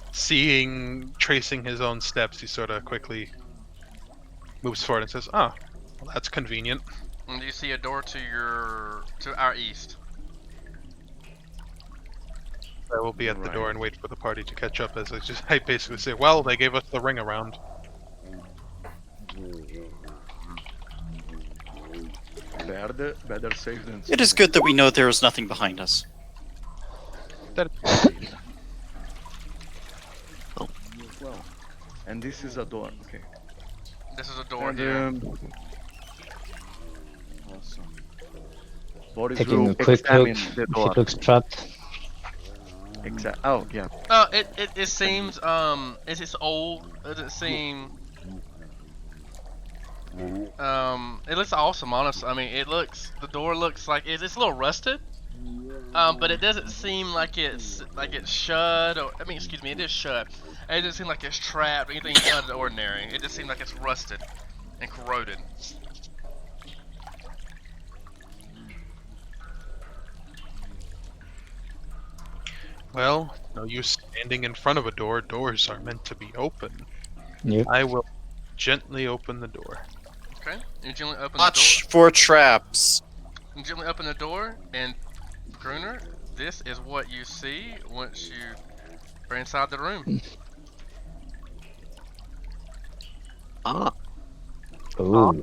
tracing his own steps, he sort of quickly moves forward and says, "Ah, well, that's convenient." And you see a door to our east. I will be at the Right. door and wait for the party to catch up. As I basically say, "Well, they gave us the ring around." Better safe than It is good that we know there is nothing behind us. Well, and this is a door. Okay. This is a door And, here. Awesome. Boris Taking will a quick look. examine the If door. it looks trapped. Oh, yeah. It seems it's old. It doesn't seem. It looks awesome, honestly. I mean, the door looks like it's a little rusted. But it doesn't seem like it's shut. Or, I mean, excuse me, it is shut. It doesn't seem like it's trapped or anything out of the ordinary. It just seems like it's rusted and corroded. Well, no use standing in front of a door. Doors are meant to be open. Yep. I will gently open the door. Okay, you gently open Watch for traps. the door. You gently open the door, and Gruner, this is what you see once you are inside the room. Ah, Ooh.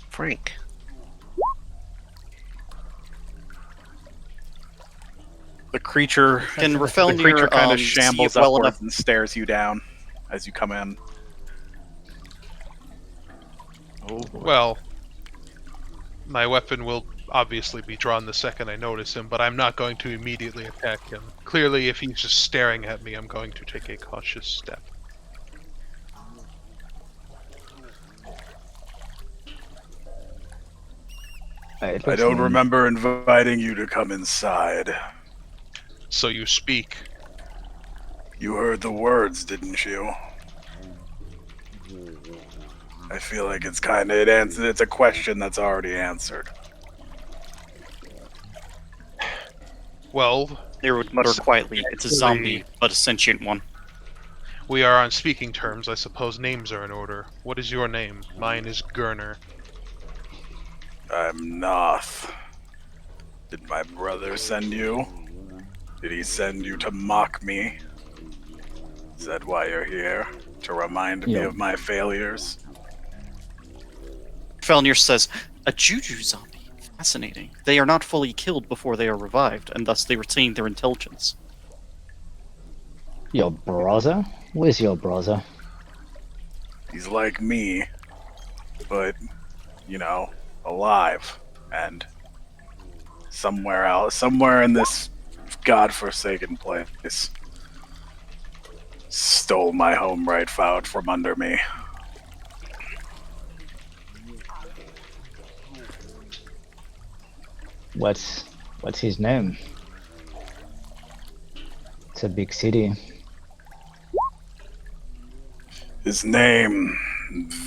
Frank. The creature, Can the Rafelnir creature kind of see shambles it well upwards enough? and stares you down as you come in. Oh boy. Well, my weapon will obviously be drawn the second I notice him, but I'm not going to immediately attack him. Clearly, if he's just staring at me, I'm going to take a cautious step. It I looks don't mean. remember inviting you to come inside. So you speak. You heard the words, didn't you? I feel like it's kind of it's a question that's already answered. Well, They would mutter quietly, "It's a zombie, but a sentient one." we are on speaking terms. I suppose names are in order. What is your name? Mine is Gurner. I'm Noth. Did my brother send you? Did he send you to mock me? Is that why you're here? To remind me Yeah. of my failures? Rafelnir says, "A juju zombie. Fascinating. They are not fully killed before they are revived, and thus they retain their intelligence." Your brother? Where's your brother? He's like me, but, alive. And somewhere else, somewhere in this godforsaken place, stole my home right out from under me. What's his name? It's a big city. His name,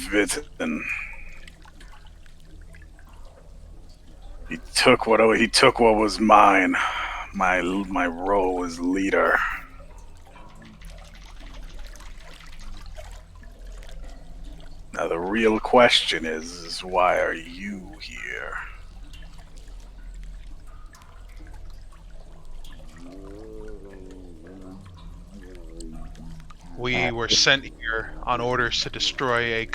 Vitten. He took what was mine. My role as leader. Now the real question is why are you here? We were sent here on orders to destroy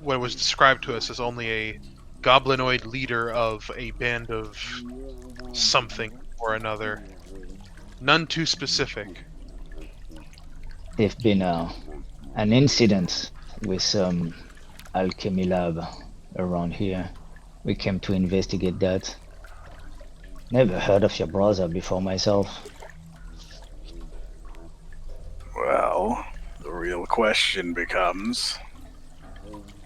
what was described to us as only a goblinoid leader of a band of something or another. None too specific. There've been an incident with some alchemy lab around here. We came to investigate that. Never heard of your brother before myself. Well, the real question becomes,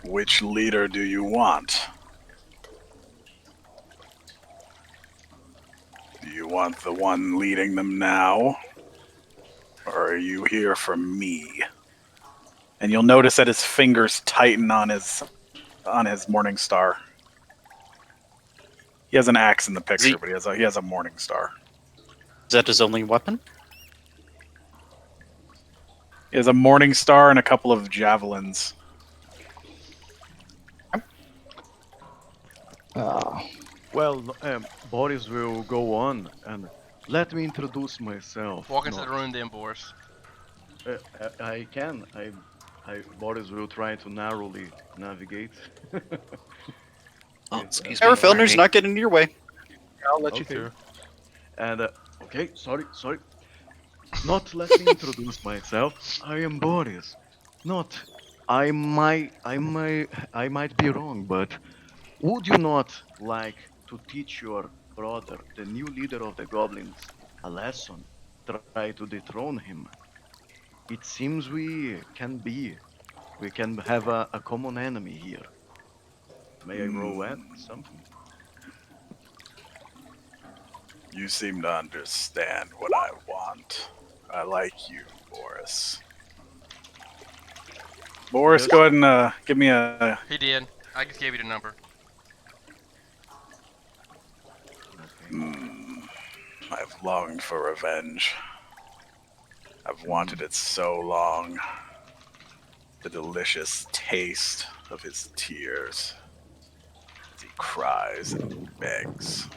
which leader do you want? Do you want the one leading them now? Or are you here for me? And you'll notice that his fingers tighten on his morning star. He has an axe in the picture, but he has a morning star. Is that his only weapon? He has a morning star and a couple of javelins. Well, Boris will go on and let me introduce myself. Walk into No, the room then, Boris. I can. Boris will try to narrowly navigate. Oh, excuse me. Rafelnir's not getting in your way. I'll let you Okay. through. And okay, sorry. Not let me introduce myself. I am Boris. Not. I might be wrong, but would you not like to teach your brother, the new leader of the goblins, a lesson? Try to dethrone him. It seems we can have a common enemy here. May I roll at something? You seem to understand what I want. I like you, Boris. Boris, Yes. go ahead and give me a... He did. I just gave you the number. I've longed for revenge. I've wanted it so long. The delicious taste of his tears as he cries and begs.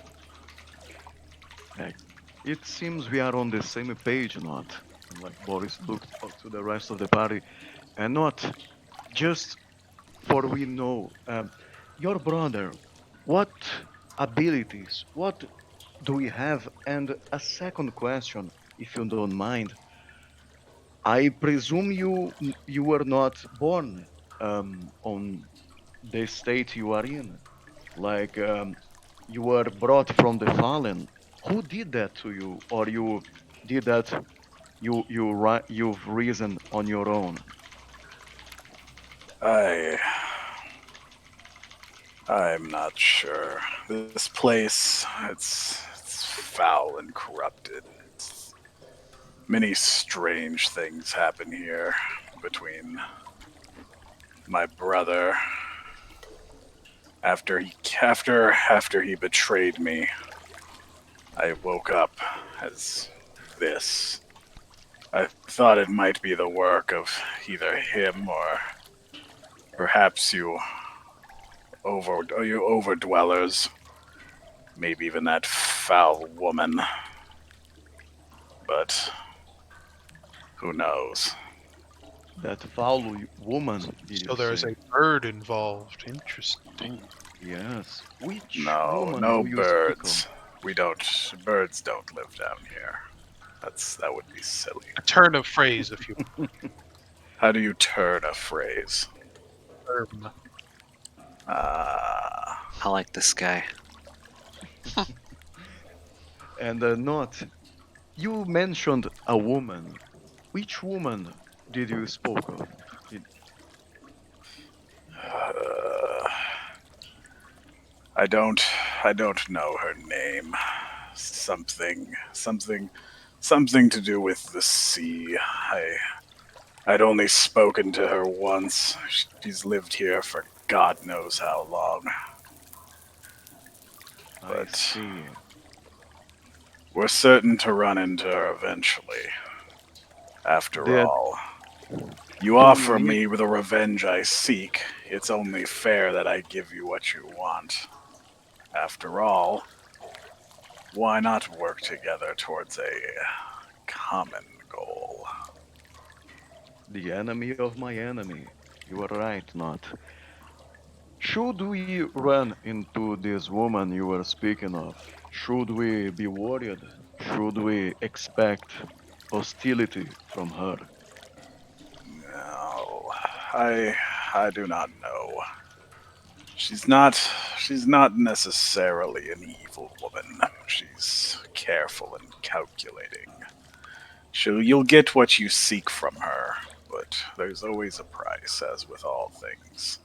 It seems we are on the same page, not? Like Boris looked up to the rest of the party. and not just for we know. Your brother, what abilities, what do we have? And a second question, if you don't mind. I presume you were not born on the state you are in. Like you were brought from the fallen. Who did that to you, or you did that? You've risen on your own. I I'm not sure. This place, it's foul and corrupted. Many strange things happen here between my brother after he betrayed me. I woke up as this. I thought it might be the work of either him or perhaps you overdwellers. Maybe even that foul woman. But who knows? That foul woman, did So you there's say? a bird involved. Interesting. Yes. Which No, woman no do you speak birds. Birds don't live down here. That would be silly. A turn of phrase, if you How do you turn a phrase? term. Ah, I like this guy. of? And not. You mentioned a woman. Which woman did you spoke of? Did, uh, I don't know her name. Something to do with the sea. I'd only spoken to her once. She's lived here for God knows how long. I But see. we're certain to run into her eventually. After Did all, you you offer need me the revenge I seek. It's only fair that I give you what you want. After all, why not work together towards a common goal? the enemy of my enemy? You are right, not. Should we run into this woman you were speaking of? Should we be worried? Should we expect hostility from her? No, I I do not know. She's not she's not necessarily an evil woman. She's careful and calculating. You'll get what you seek from her, but there's always a price, as with all things.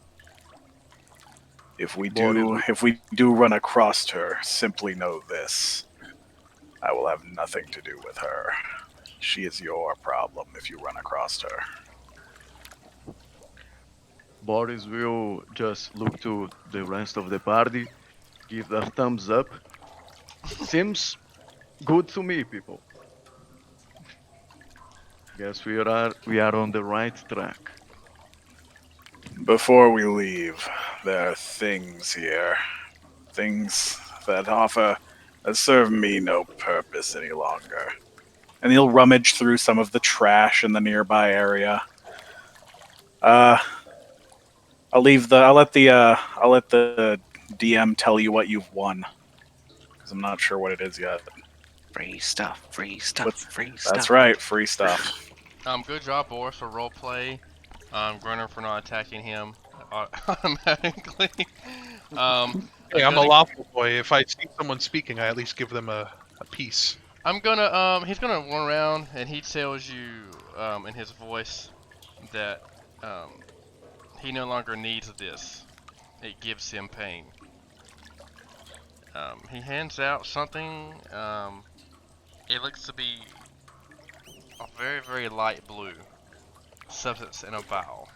Boris, If we do run across her, simply know this. I will have nothing to do with her. She is your problem if you run across her. Boris will just look to the rest of the party, give a thumbs up. Seems good to me, people. Guess we are on the right track. Before we leave, there are things here. Things that serve me no purpose any longer. And he'll rummage through some of the trash in the nearby area. I'll let the DM tell you what you've won. Because I'm not sure what it is yet. Free stuff, free stuff, What's- free stuff. That's right, free stuff. Good job, Boris, for roleplay. Grunner for not attacking him automatically. Hey, I'm a lawful boy. If I see someone speaking, I at least give them a piece. I'm gonna he's gonna run around and he tells you in his voice that he no longer needs this. It gives him pain. He hands out something. It looks to be a very, very light blue substance in a vial.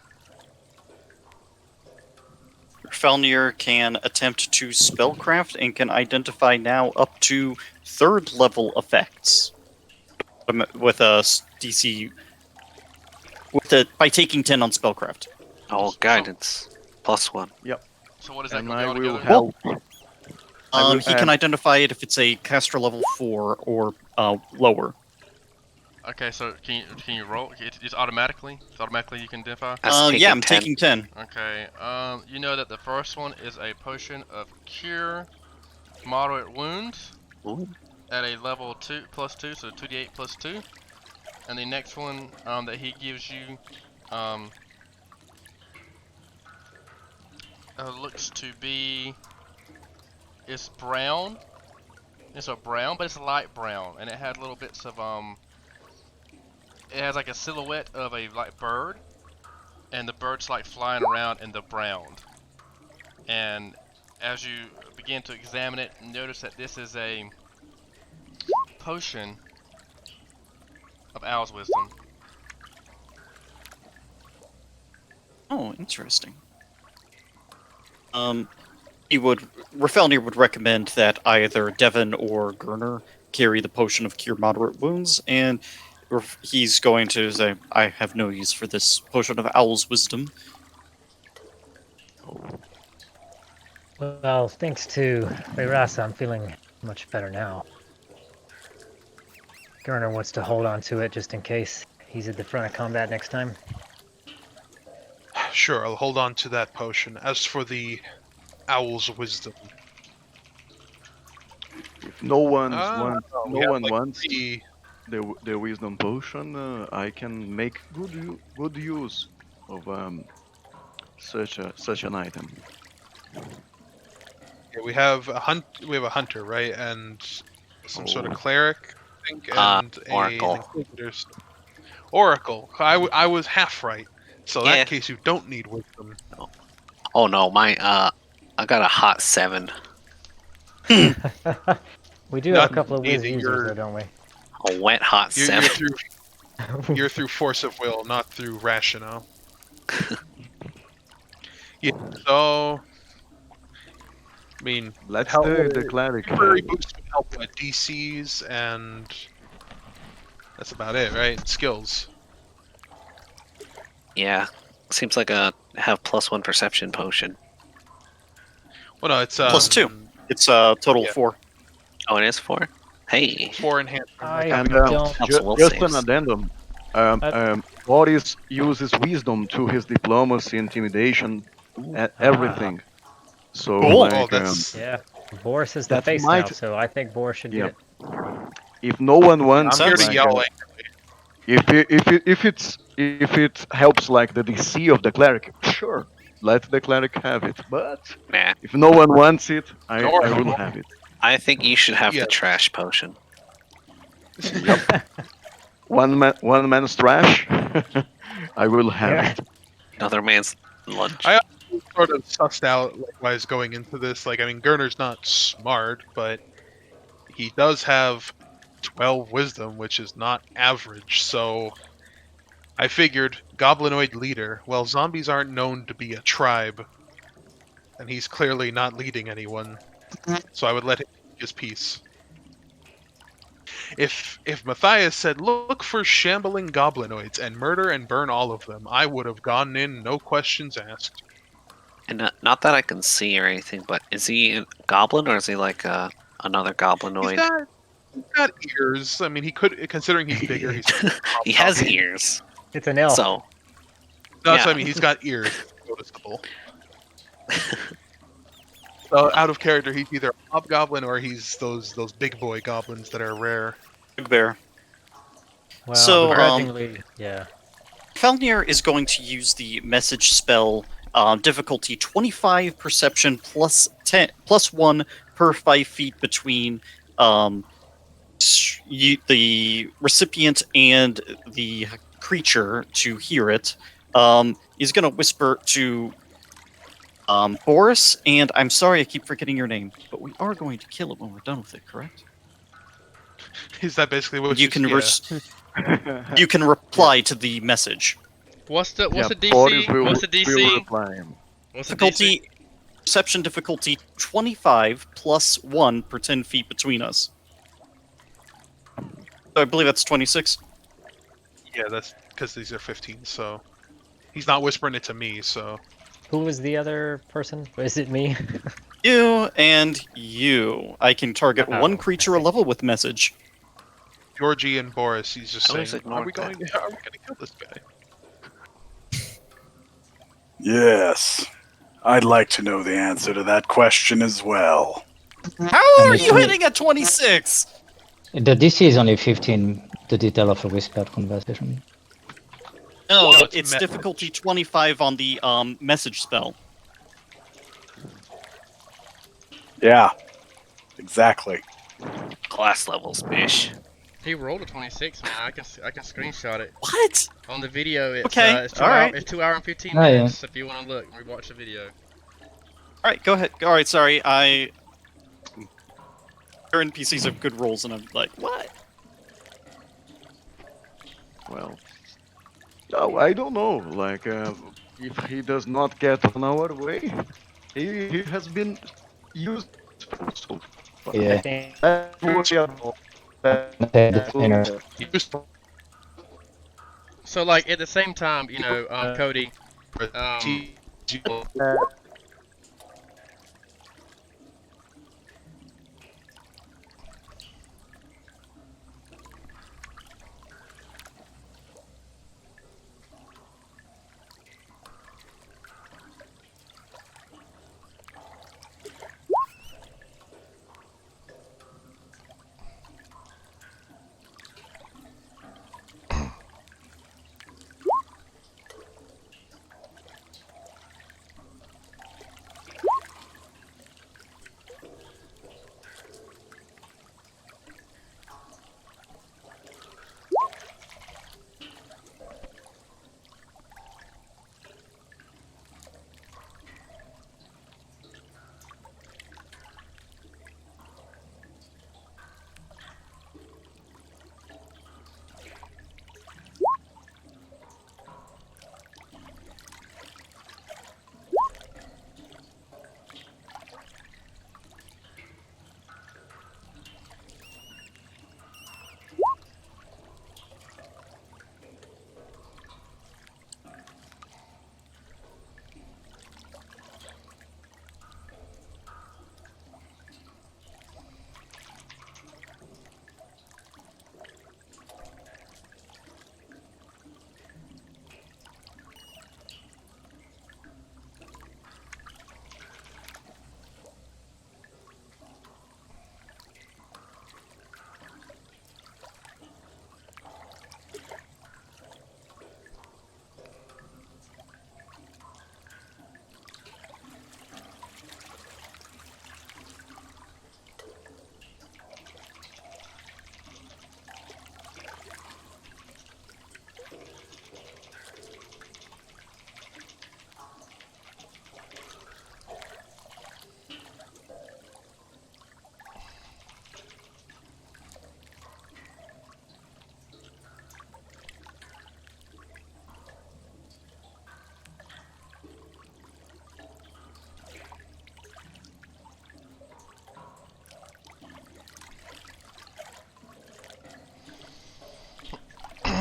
Felnir can attempt to spellcraft and can identify now up to 3rd level effects with a DC by taking 10 on spellcraft. Oh, guidance. +1. So what does that And go I down will together? help. I will He can identify it if it's a caster level 4 or lower. Okay, so can you roll? It's automatically. It's automatically you can identify. That's Yeah, I'm taking 10. taking 10. Okay. You know that the first one is a potion of cure moderate wounds Ooh. at a level 2+2, so 2d8 plus 2. And the next one that he gives you looks to be it's brown. It's a brown, but it's light brown, and it has little bits of it has like a silhouette of a like bird, and the bird's like flying around in the brown. And as you begin to examine it, notice that this is a potion of Owl's Wisdom. Oh, interesting. Rafelnir would recommend that either Devon or Gurner carry the potion of cure moderate wounds, and he's going to say, I have no use for this potion of Owl's Wisdom. Well, thanks to Rasa, I'm feeling much better now. Gurner wants to hold on to it just in case he's at the front of combat next time. Sure, I'll hold on to that potion. As for the Owl's Wisdom, If no one we have, like, wants the- the wisdom potion, I can make good use of such an item. Yeah, we have a hunter, right, and some sort of Oh. cleric, I think, and Oracle. an inquisitor's oracle. I was half right. So in Yeah. that case, you don't need wisdom. Oh no, I got a hot 7. We do have Not a couple of whiz needing users, your- though, don't we? A wet hot You're 7. you're through force of will, not through rationale. Yeah. So, I mean, Let's help the cleric. temporary boost would help with DCs, and that's about it, right? Skills. Yeah. Seems like a have +1 perception potion. Well, no, it's +2. It's a total Yeah. of 4. Oh, it is 4? Hey. 4 enhancement. I And don't. Will just an saves. addendum. Uh, Boris uses wisdom to his diplomacy, intimidation, everything. So Cool. like, Oh, that's Yeah, Boris is the That face now, might- so I think Boris should Yeah. get it. if no one wants, I'm here to like, yell. if it helps like the DC of the cleric, sure, let the cleric have it. But Nah. if no one wants it, I Sure. will have it. I think you should have Yeah. the trash potion. One man's trash. I will have Yeah. it. Another man's lunch. I sort of sussed out likewise going into this. Like, I mean, Gurner's not smart, but he does have 12 wisdom, which is not average. So I figured goblinoid leader. Well, zombies aren't known to be a tribe, and he's clearly not leading anyone. So I would let him keep his peace. If Matthias said, "Look for shambling goblinoids and murder and burn all of them," I would have gone in, no questions asked. And not that I can see or anything, but is he a goblin or is he like another goblinoid? He's got ears. I mean, he could, considering he's bigger. He's He has ears. It's an elf. So, No, that's what I Yeah. mean. He's got ears. Noticeable. So out of character, he's either a hobgoblin or he's those big boy goblins that are rare. Big Bear. Well, So, begrudgingly, yeah. Felnir is going to use the message spell, difficulty 25, perception +1 per 5 feet between the recipient and the creature to hear it. He's going to whisper to Boris, and I'm sorry I keep forgetting your name, but we are going to kill it when we're done with it, correct? Is that basically what You can yeah. you can reply to the message. What's the Boris DC? will, What's the will DC? reply. What's the DC? Difficulty perception difficulty 25 +1 per 10 feet between us. So I believe that's 26. Yeah, that's because these are 15. So he's not whispering it to me. So Who was the other person? Is it me? You and you. I can target Oh, one creature a level with message. Georgie and Boris. He's just I always saying, ignore are we that. going to kill this guy? Yes. I'd like to know the answer to that question as well. How And are it's you only- hitting at 26? The DC is only 15, the detail of a whispered conversation. No, No, it's it's message. difficulty 25 on the message spell. Yeah. Exactly. Class levels, bish. He rolled a 26, man. I can screenshot it What? on the video. It's Okay, it's 2 alright. It's 2 hour and 15 Oh, yeah. minutes. If you want to look, rewatch the video. All right, go ahead. All right, sorry. Your NPCs have good rolls, and I'm like, what? Well, no, I don't know. Like, if he does not get on our way, he has been useful so far. I Yeah. think That's what we are about. So like at the same time, you know, Cody,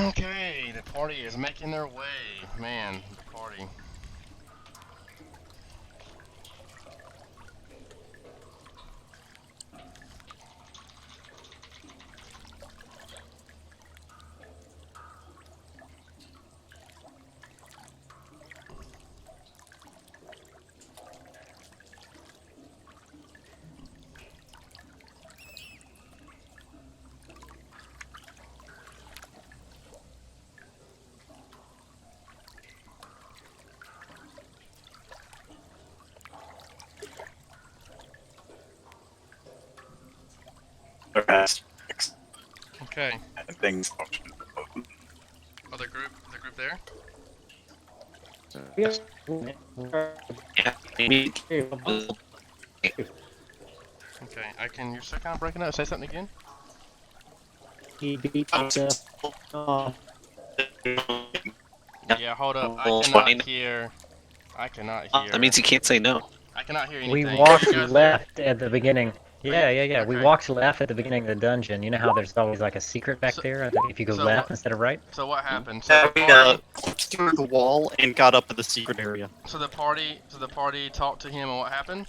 okay, the party is making their way. Man, the party. Okay. And things. Oh, the group there? Yeah, maybe. Okay, you're still kind of breaking up. Say something again? he beat himself. Yeah, hold up. Oh, fine. I cannot hear. That means you can't say no. I cannot hear We anything. walked You guys left at the beginning. Yeah. We Okay. walked left at the beginning of the dungeon. You know how there's always like a secret back So- there if you go so left what- instead of right? So what happened? So We the party, clipped through the wall and got up to the secret area. so the party talked to him, and what happened?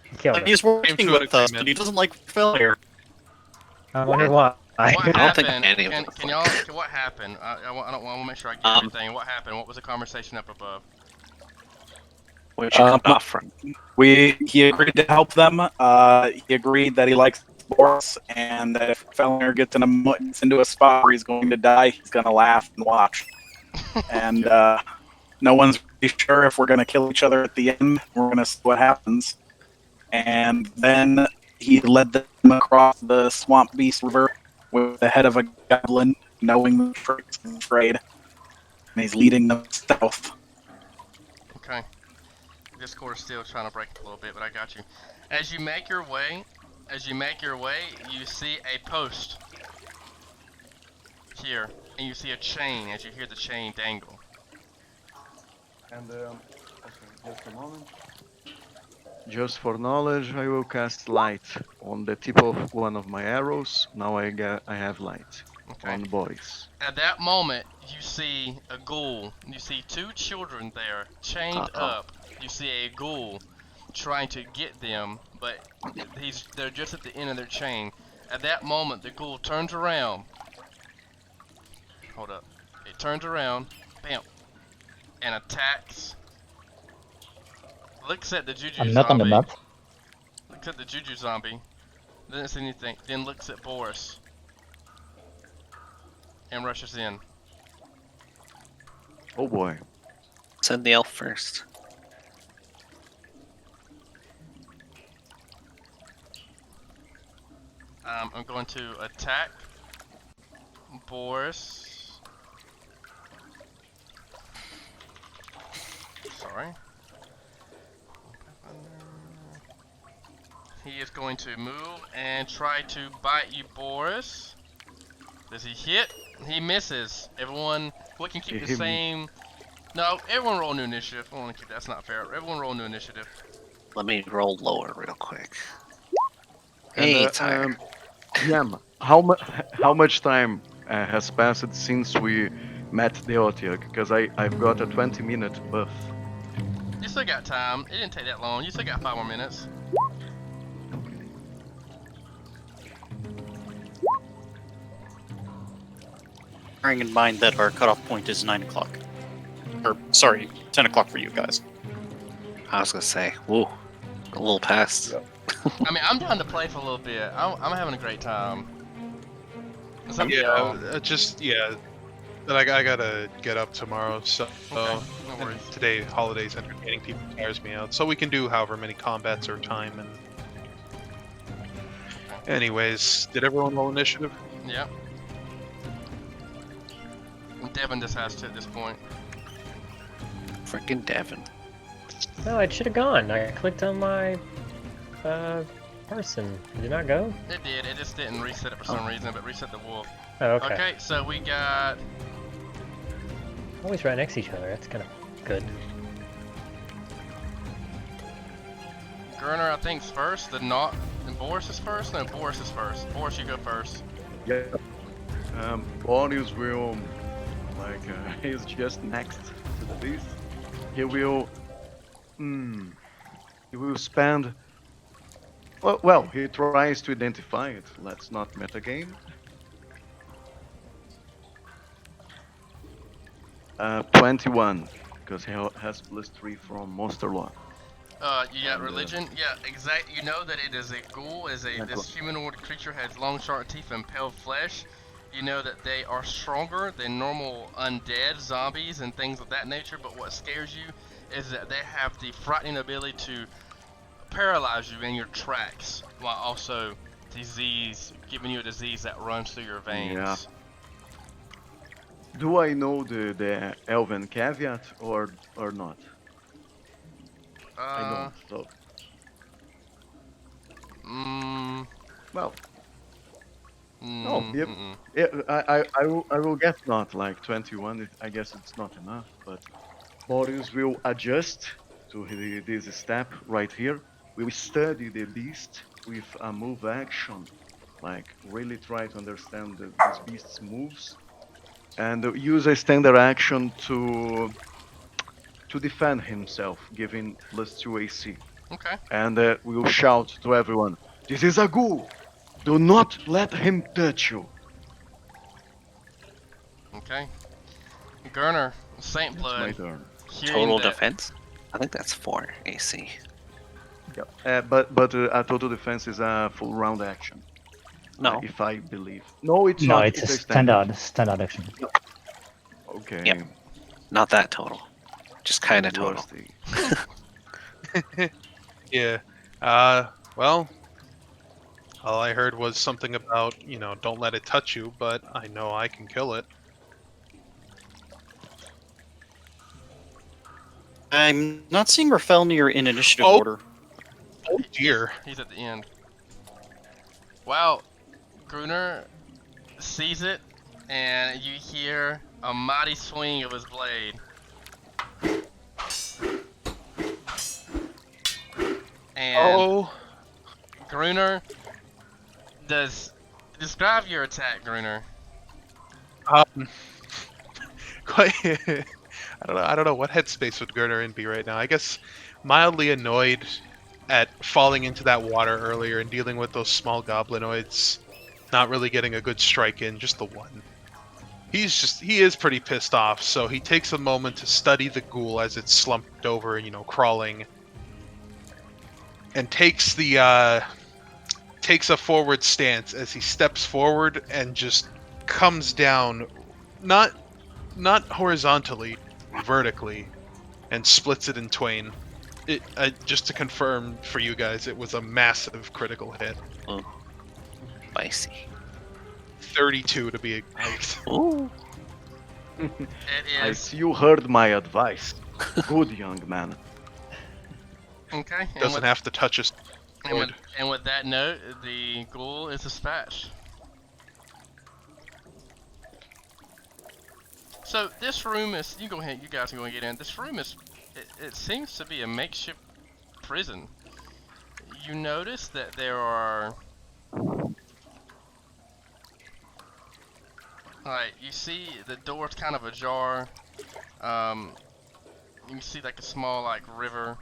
He killed Like, him. he's working Came to an with us, agreement. but he doesn't like failure. I wonder why. What I don't think happened? any of them Can y'all? What happened? I want to make sure I get everything. What happened? What was the conversation up above? Where'd you come off from? He agreed to help them. He agreed that he likes Boris, and that if Felner gets into a spot where he's going to die, he's going to laugh and watch. And no one's really sure if we're going to kill each other at the end. We're going to see what happens. And then he led them across the Swamp Beast River with the head of a goblin, knowing the tricks and afraid. And he's leading them south. Okay. Discord is still trying to break a little bit, but I got you. As you make your way, you see a post here, and you see a chain as you hear the chain dangle. And okay, just a moment. Just for knowledge, I will cast light on the tip of one of my arrows. Now I have light on Boris. At that moment, you see a ghoul. You see two children there, chained up. You see a ghoul trying to get them, but they're just at the end of their chain. At that moment, the ghoul turns around. Hold up. It turns around, bam, and attacks. Looks at the Juju I'm not zombie. on the map. Looks at the Juju zombie. Doesn't see anything. Then looks at Boris. And rushes in. Oh boy. Send the elf first. I'm going to attack Boris. Sorry. He is going to move and try to bite you, Boris. Does he hit? He misses. Everyone, we can keep the same. No, everyone roll new initiative. I want to keep that's not fair. Everyone roll new initiative. Let me roll lower real quick. And, Hey, Tyre. Yam, how much time has passed since we met the Otiag? Because I've got a 20-minute buff. You still got time. It didn't take that long. You still got 5 more minutes. Bearing in mind that our cutoff point is 9 o'clock. Or, sorry, 10 o'clock for you guys. I was gonna say, whoa, a little past. I mean, I'm down to play for a little bit. I'm having a great time. It's up to Yeah, y'all. But I gotta get up tomorrow, so Okay, no worries. today holidays entertaining people tires me out. So we can do however many combats or time. And anyways, did everyone roll initiative? Yep. Devon just has to at this point. Frickin' Devon. No, it should have gone. I clicked on my person. Did it not go? It did. It just didn't reset it for some reason, but reset the wolf. Oh, okay. Okay, so we got. Always right next to each other. That's kind of good. Gurner, I think, is first. And Boris is first? No, Boris is first. Boris, you go first. Yeah. Boris will, he's just next to the beast. He will, he will spend. Well, he tries to identify it. Let's not metagame. 21, because he has +3 from Monster Law. You got religion? Yeah, exact. You know that it is a ghoul, this humanoid creature has long, sharp teeth and pale flesh. You know that they are stronger than normal undead zombies and things of that nature, but what scares you is that they have the frightening ability to paralyze you in your tracks, while also giving you a disease that runs through your veins. Yeah. Do I know the Elven caveat or not? I don't. So. Well. I will guess not. Like 21, I guess it's not enough. But Boris will adjust to this step right here. We will study the beast with a move action, like really try to understand this beast's moves, and use a standard action to defend himself, giving +2 AC. Okay. And we will shout to everyone, "This is a ghoul! Do not let him touch you!" Okay. Gurner, Saint It's my Blood, turn. hearing Total that, defense? I think that's 4 AC. Yeah. But a total defense is a full round action. No. If I believe. No, it's No, not. it's a standard. standard action. Okay. Yep. Not that total. Just kind of total. Worthy. Yeah. Well, all I heard was something about, don't let it touch you, but I know I can kill it. I'm not seeing Rafelnir in initiative Oh. order. Oh dear. he's at the end. Wow, Gruner sees it, and you hear a mighty swing of his blade. And Gruner describe your attack, Gruner. Quite. I don't know what headspace would Gurner in be right now. I guess mildly annoyed at falling into that water earlier and dealing with those small goblinoids, not really getting a good strike in, just the one. He is pretty pissed off, so he takes a moment to study the ghoul as it's slumped over, crawling, and takes a forward stance as he steps forward and just comes down, not horizontally, vertically, and splits it in twain. Just to confirm for you guys, it was a massive critical hit. Spicy. 32 to be exact. Ooh. It I is see you heard my advice. Good young man. okay. Doesn't have to touch us. And with that note, the ghoul is dispatched. So this room is. You go ahead. You guys are going to get in. This room is. It seems to be a makeshift prison. You notice that there are. Alright, you see the door's kind of ajar. You can see like a small river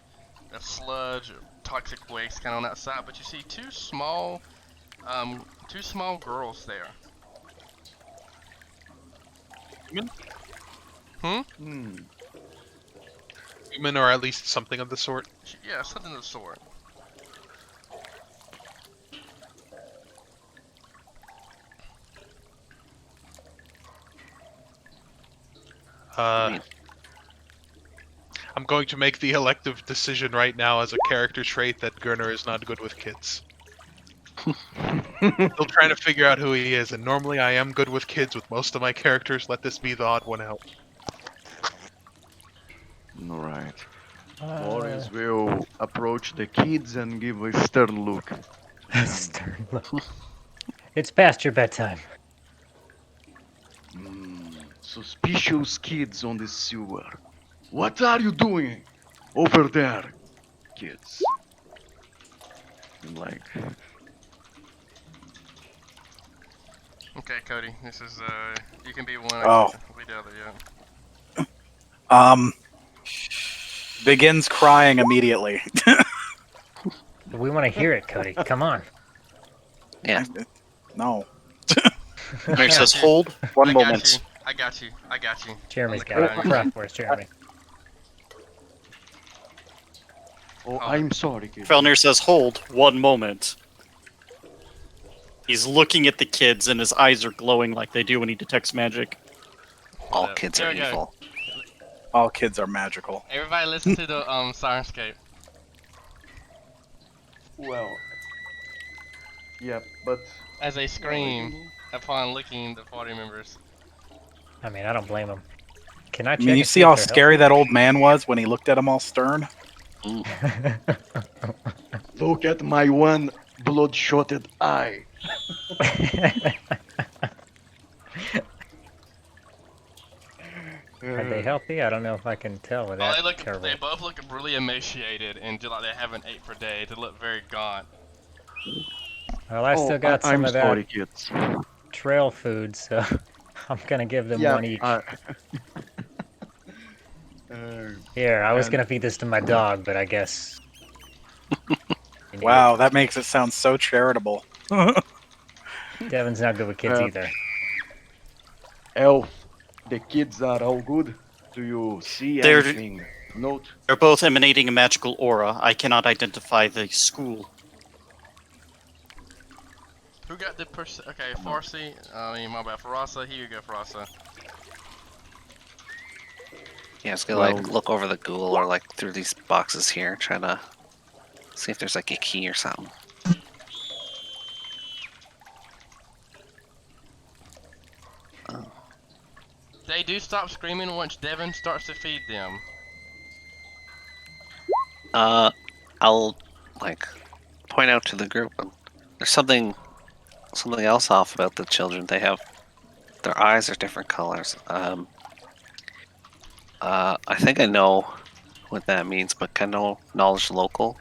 of sludge, toxic waste kind of on that side, but you see two small girls there. Human? Hmm. Human, or at least something of the sort. Yeah, something of the sort. I'm going to make the elective decision right now as a character trait that Gurner is not good with kids. Still trying to figure out who he is, and normally I am good with kids with most of my characters. Let this be the odd one out. Alright. Boris will approach the kids and give a stern look. Stern look. It's past your bedtime. Suspicious kids on the sewer. What are you doing over there, kids? I'm like, Okay, Cody, this is you can be one. Oh. We the other, yeah. Begins crying immediately. We want to hear it, Cody. Come on. Yeah. No. Mary says, hold. One moment. I got you. Jeremy's On the got it. ground. Crap, where's Jeremy? I'm sorry, kids. Felnir says, hold. One moment. He's looking at the kids, and his eyes are glowing like they do when he detects magic. All kids There are we go. evil. All kids are magical. Everybody listen to the Sirenscape. Well, yeah, but As they scream upon looking the party members. I mean, I don't blame him. Can I check? I mean, you and see if how they're scary that old man was when he looked at him all stern? healthy? look at my one bloodshotted eye. Are they healthy? I don't know if I can tell with that. Terrible. They both look really emaciated and like they haven't ate for days. They look very gaunt. Well, I still got some I'm of sorry, that kids. trail food, so I'm gonna give them Yeah, one each. Here, I was and- gonna feed this to my dog, but I guess. you need Wow, that makes it sound so charitable. it. Devon's not good with kids Uh, either. Elf, The kids are all good. Do you see They're- anything? Note. They're both emanating a magical aura. I cannot identify the school. Who got the Okay, Farsi. I mean, my bad. Farasa. Here you go, Farasa. Yeah, I was gonna like look over the ghoul or like through these boxes here, trying to see if there's like a key or something. They do stop screaming once Devon starts to feed them. I'll like point out to the group. There's something else off about the children. They have their eyes are different colors. I think I know what that means, but can know knowledge local.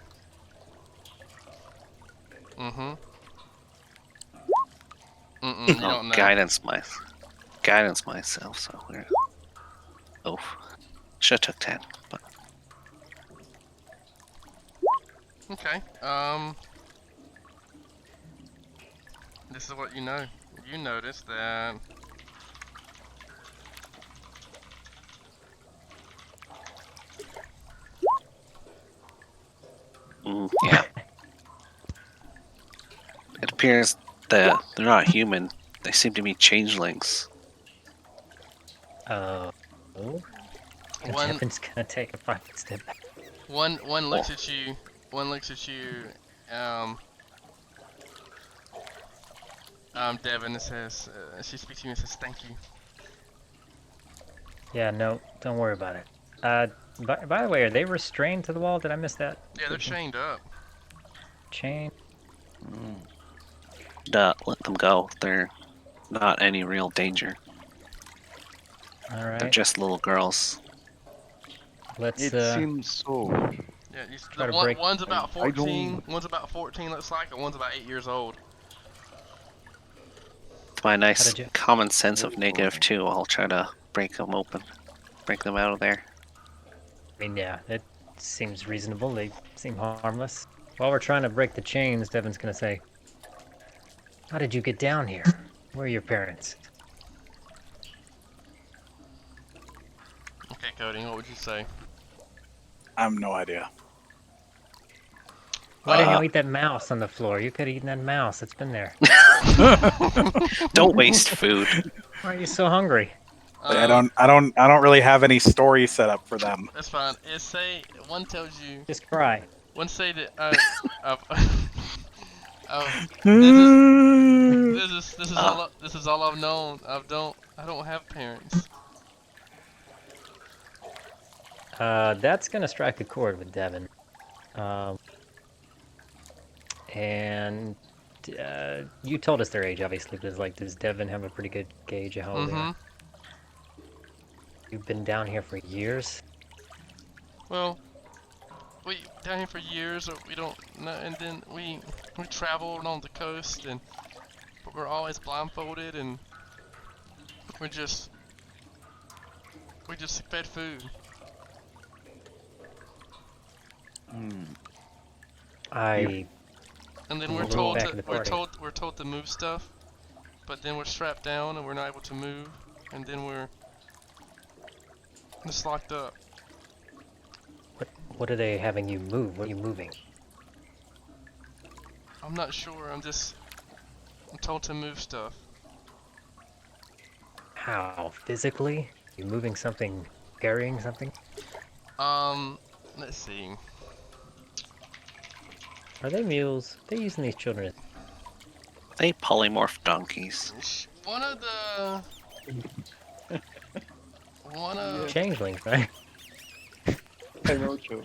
Mm-hmm. You don't know. Guidance myself. So we're. Oh, should have took 10, but. Okay. This is what you know. You notice that Yeah. It appears that they're not human. They seem to be changelings. Oh. One- Devin's gonna take a 5 step back. one looks at you. One looks at you. Devon, and says, she speaks to you and says, "Thank you." Yeah, no, don't worry about it. By the way, are they restrained to the wall? Did I miss that? Yeah, they're chained up. Chain? Let them go. They're not any real danger. They're Alright, just little girls. let's, It seems so. Yeah, Try to break- one's about I 14. don't- One's about 14, looks like, and one's about 8 years old. With my nice did you- common sense of -2, I'll try to break them open. Break them out of there. I mean, yeah, it seems reasonable. They seem harmless. While we're trying to break the chains, Devon's gonna say, "How did you get down here? Where are your parents?" Okay, Cody, what would you say? I have no idea. Why didn't you eat that mouse on the floor? You could have eaten that mouse. It's been there. Don't waste food. Why are you so hungry? I don't really have any story set up for them. That's fine. It's say one tells you. Just cry. One say that. This is all I've known. I don't have parents. That's gonna strike a chord with Devon. And you told us their age, obviously, but it's like, does Devon have a pretty good gauge of how old they are? You've been down here for years? Well, we down here for years, or we don't know, and then we traveled on the coast, but we're always blindfolded, and we just fed food. And then A we're little told back in the party. we're told to move stuff, but then we're strapped down and we're not able to move, and then we're just locked up. What are they having you move? What are you moving? I'm not sure. I'm told to move stuff. How? Physically? You moving something? Carrying something? Let's see. Are they mules? They're using these children. They polymorph donkeys. One of Changelings, right? I know too.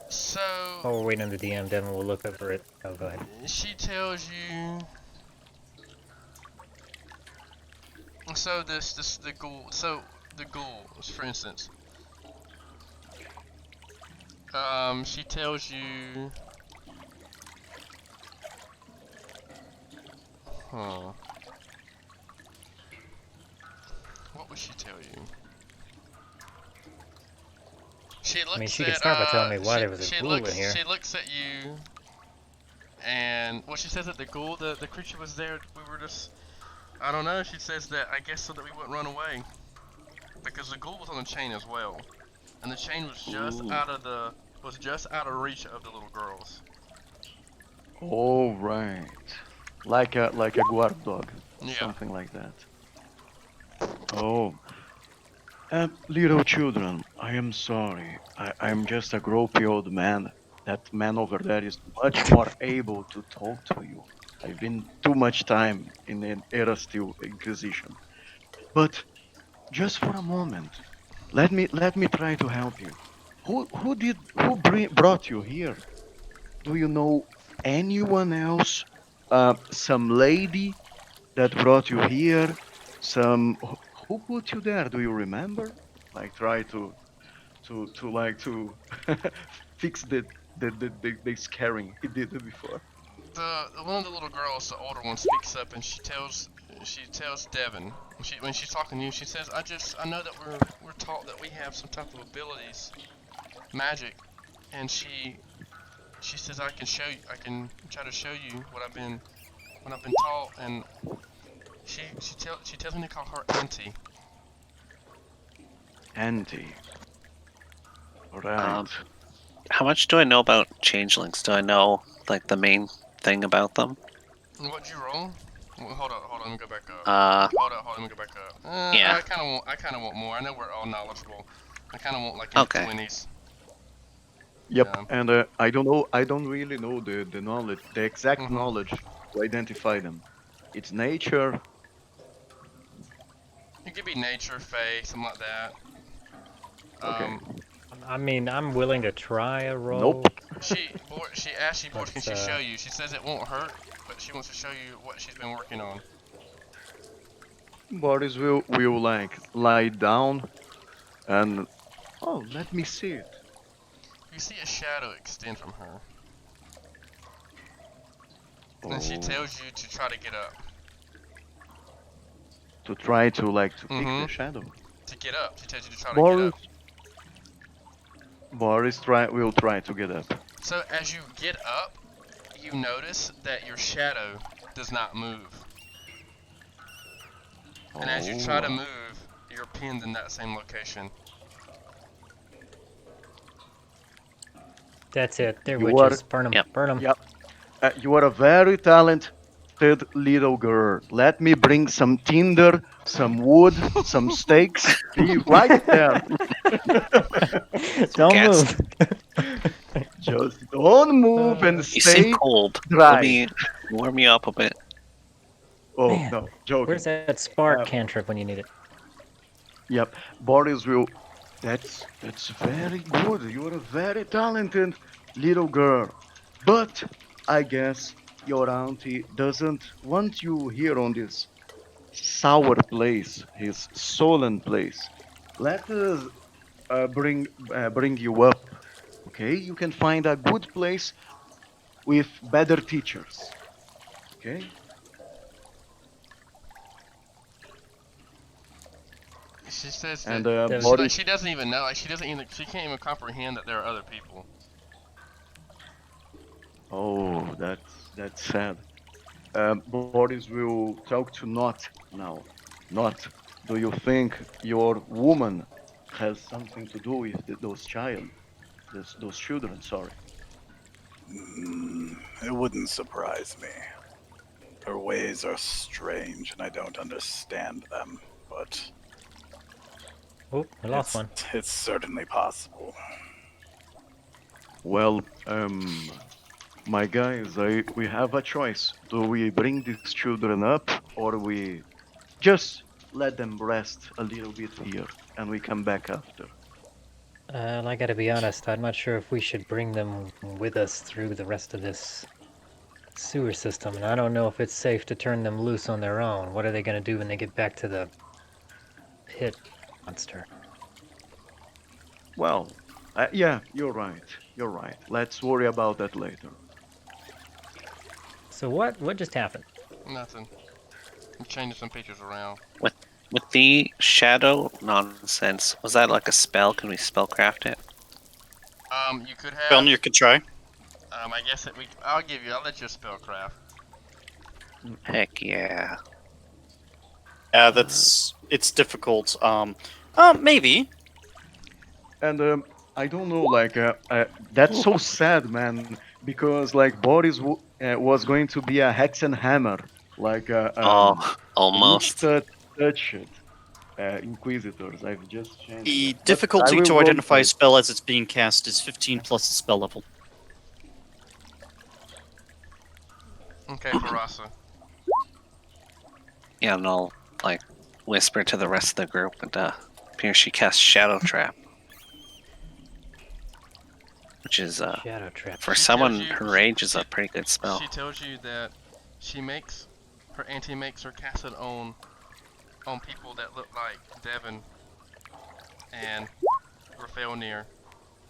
So While we're waiting on the DM, Devon will look over it. Oh, go ahead. she tells you. So the ghoul. So the ghouls, for instance. She tells you. Huh. What would she tell you? She looks I mean, she at, could start by telling me why she- there was a she ghoul looks, in here. She looks at you, And well, she says that the ghoul, the creature was there. We were just, I don't know. She says that I guess so that we wouldn't run away, because the ghoul was on the chain as well, and the chain was just Ooh. just out of reach of the little girls. All right. Like a guard dog, Yeah. something like that. Oh, little children, I am sorry. I'm just a gropey old man. That man over there is much more able to talk to you. I've been too much time in an era still Inquisition. But just for a moment, let me try to help you. Who brought you here? Do you know anyone else? Some lady that brought you here? Who put you there? Do you remember? Like try to fix the scaring he did before. The one of the little girls, the older one, speaks up and she tells Devon when she's talking to you. She says, I know that we're taught that we have some type of abilities, magic, and she says I can try to show you what I've been taught, and she tells me to call her Auntie. Auntie. Right. How much do I know about changelings? Do I know like the main thing about them? What'd you roll? Well, hold on, let me go back up. Hold on, let me go back up. Yeah. I kind of want more. I know we're all knowledgeable. I kind of want like Okay. 20s. Yep. Yeah. And I don't know. I don't really know the knowledge, the exact Mhm. knowledge to identify them. It's nature. It could be nature, fae, something like that. Okay. I mean, I'm willing to try a roll. Nope. She asks you, Boris, can she But, show you? She says it won't hurt, but she wants to show you what she's been working on. Boris will like lie down and let me see it. You see a shadow extend from her, and Oh, she tells you to try to get up. to try to pick the Mhm. shadow. To get up. She tells you to try to get Boris up. will try to get up. So as you get up, you notice that your shadow does not move. And as you try to Oh. move, you're pinned in that same location. That's it. They're You witches. are- Burn them. Yep. Burn them. Yep. You are a very talented little girl. Let me bring some tinder, some wood, some stakes. Be right there. Don't Gas. move. Just don't move and You seem stay cold. dry. Let me warm you up a bit. Oh Man, no, joking. Where's that spark Uh, cantrip when you need it? Yep, Boris will. That's very good. You're a very talented little girl. But I guess your auntie doesn't want you here on this sour place, his sullen place. Let us bring you up. Okay, you can find a good place with better teachers. Okay. She says And that Boris. she doesn't even know. Like she can't even comprehend that there are other people. Oh, that's sad. Boris will talk to Not now. Not, do you think your woman has something to do with those children? Sorry. It wouldn't surprise me. Her ways are strange, and I don't understand them. But Oh, we lost one. it's certainly possible. Well, my guys, we have a choice. Do we bring these children up, or we just let them rest a little bit here, and we come back after? I gotta be honest, I'm not sure if we should bring them with us through the rest of this sewer system, and I don't know if it's safe to turn them loose on their own. What are they gonna do when they get back to the pit monster? Well, yeah, you're right. You're right. Let's worry about that later. So what just happened? Nothing. I'm changing some pictures around. With the shadow nonsense, was that like a spell? Can we spellcraft it? You could have. Felnir could try. I guess I'll let you spellcraft. Heck yeah. Yeah, it's difficult. Maybe. And I don't know, like that's so sad, man. Because like Boris was going to be a Hexenhammer, like Oh, witch almost. touch it. Inquisitors. I've just changed The that. But I difficulty will to roll identify a first. spell as it's being cast is 15 plus the spell level. Okay, Farasa. Yeah, and I'll like whisper to the rest of the group, and appears she casts Shadow Trap, which is Shadow trap. for She someone tells you- her age is a pretty good spell. She tells you that her auntie makes her cast it on people that look like Devon and Raphaelnir,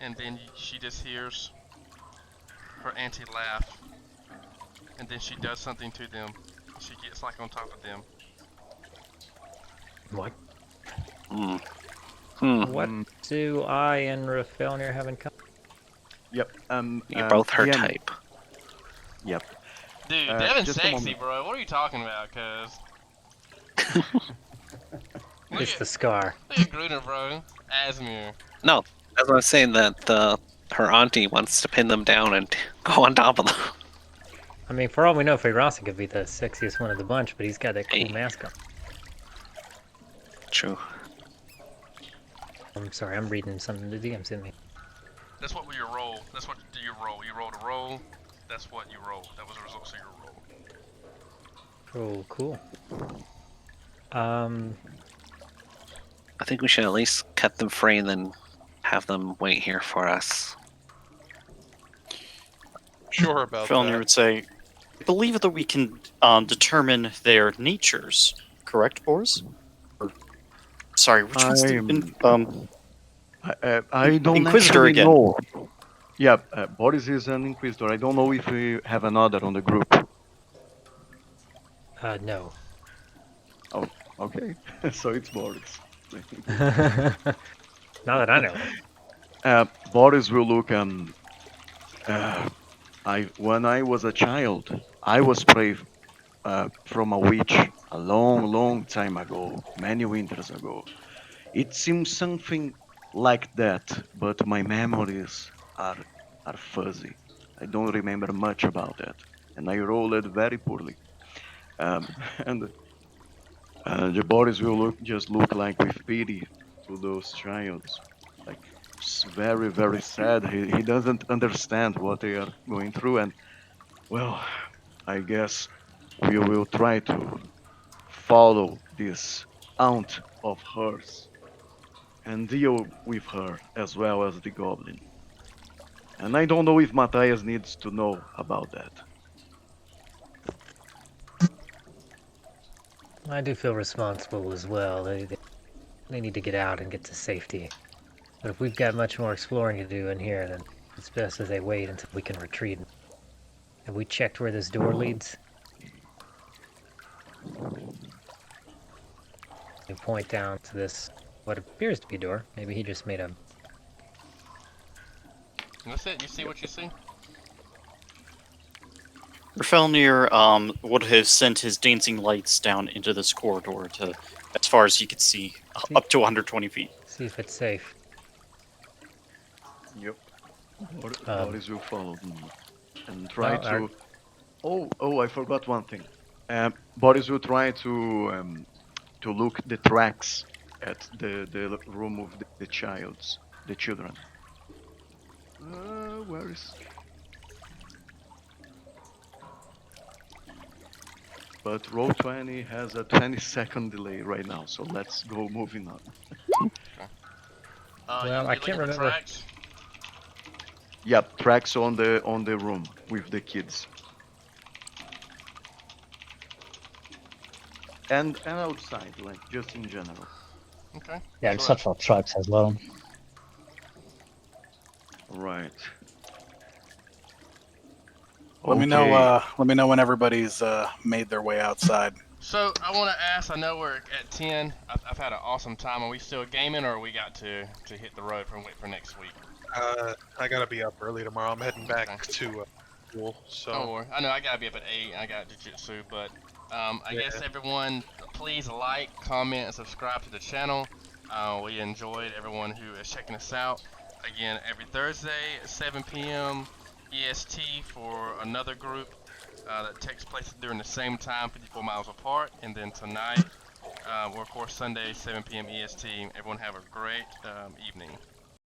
and then she just hears her auntie laugh, and then she does something to them. She gets like on top of them. What? Hmm. What do I and Raphaelnir have in common? Yep. You're both her DM. type. Yep. Dude, Devon's just a sexy, moment. bro. What are you talking about, cuz? It's the scar. Look at Gruner, bro. Asmir. No, as I was saying that her auntie wants to pin them down and go on top of them. I mean, for all we know, Fayrasa could be the sexiest one of the bunch, but he's got that cool Hey. mask on. True. I'm sorry, I'm reading something the DM sent me. That's what you roll. That's what you roll. You rolled a roll. That's what you roll. That was the results of your roll. Oh, cool. I think we should at least cut them free and then have them wait here for us. Sure about Felnir that. would say, I believe that we can determine their natures, correct, Boris? Or, sorry, which one's the... I don't Inquisitor actually again. know. Yeah, Boris is an Inquisitor. I don't know if we have another on the group. No. Oh, okay. So it's Boris. Not that I know. Boris will look. When I was a child, I was prey from a witch a long, long time ago, many winters ago. It seems something like that, but my memories are fuzzy. I don't remember much about that, and I rolled it very poorly. And the bodies will look like with pity to those childs, like very, very sad. He doesn't understand what they are going through, and well, I guess we will try to follow this aunt of hers and deal with her as well as the goblin. And I don't know if Matthias needs to know about that. I do feel responsible as well. They need to get out and get to safety. But if we've got much more exploring to do in here, then it's best as they wait until we can retreat. Have we checked where this door leads? We point down to this, what appears to be a door. Maybe he just made a... That's it. You see what you see? Felnir would have sent his dancing lights down into this corridor to, as far as he could see, up to 120 feet. See if it's safe. Yep. Boris will follow me and try No, to. Oh! I forgot one thing. Boris will try to look the tracks at the room of the children. Where is? But Roll20 has a 20-second delay right now, so let's go moving on. Well, I can't remember. Tracks? Yep, tracks on the room with the kids. And outside, like just in general. Okay. Yeah, I'll search for tracks as well. Right. Let me know. Let me know when everybody's made their way outside. So I want to ask. I know we're at 10. I've had an awesome time. Are we still gaming, or we got to hit the road and wait for next week? I gotta be up early tomorrow. I'm heading back Okay. to school. So. Don't worry. I know I gotta be up at 8. I got jiu-jitsu, but I guess everyone, please like, comment, and subscribe to the channel. We enjoyed everyone who is checking us out. Again, every Thursday at 7 p.m. EST for another group that takes place during the same time, 54 miles apart. And then tonight, or of course Sunday, 7 p.m. EST. Everyone have a great evening.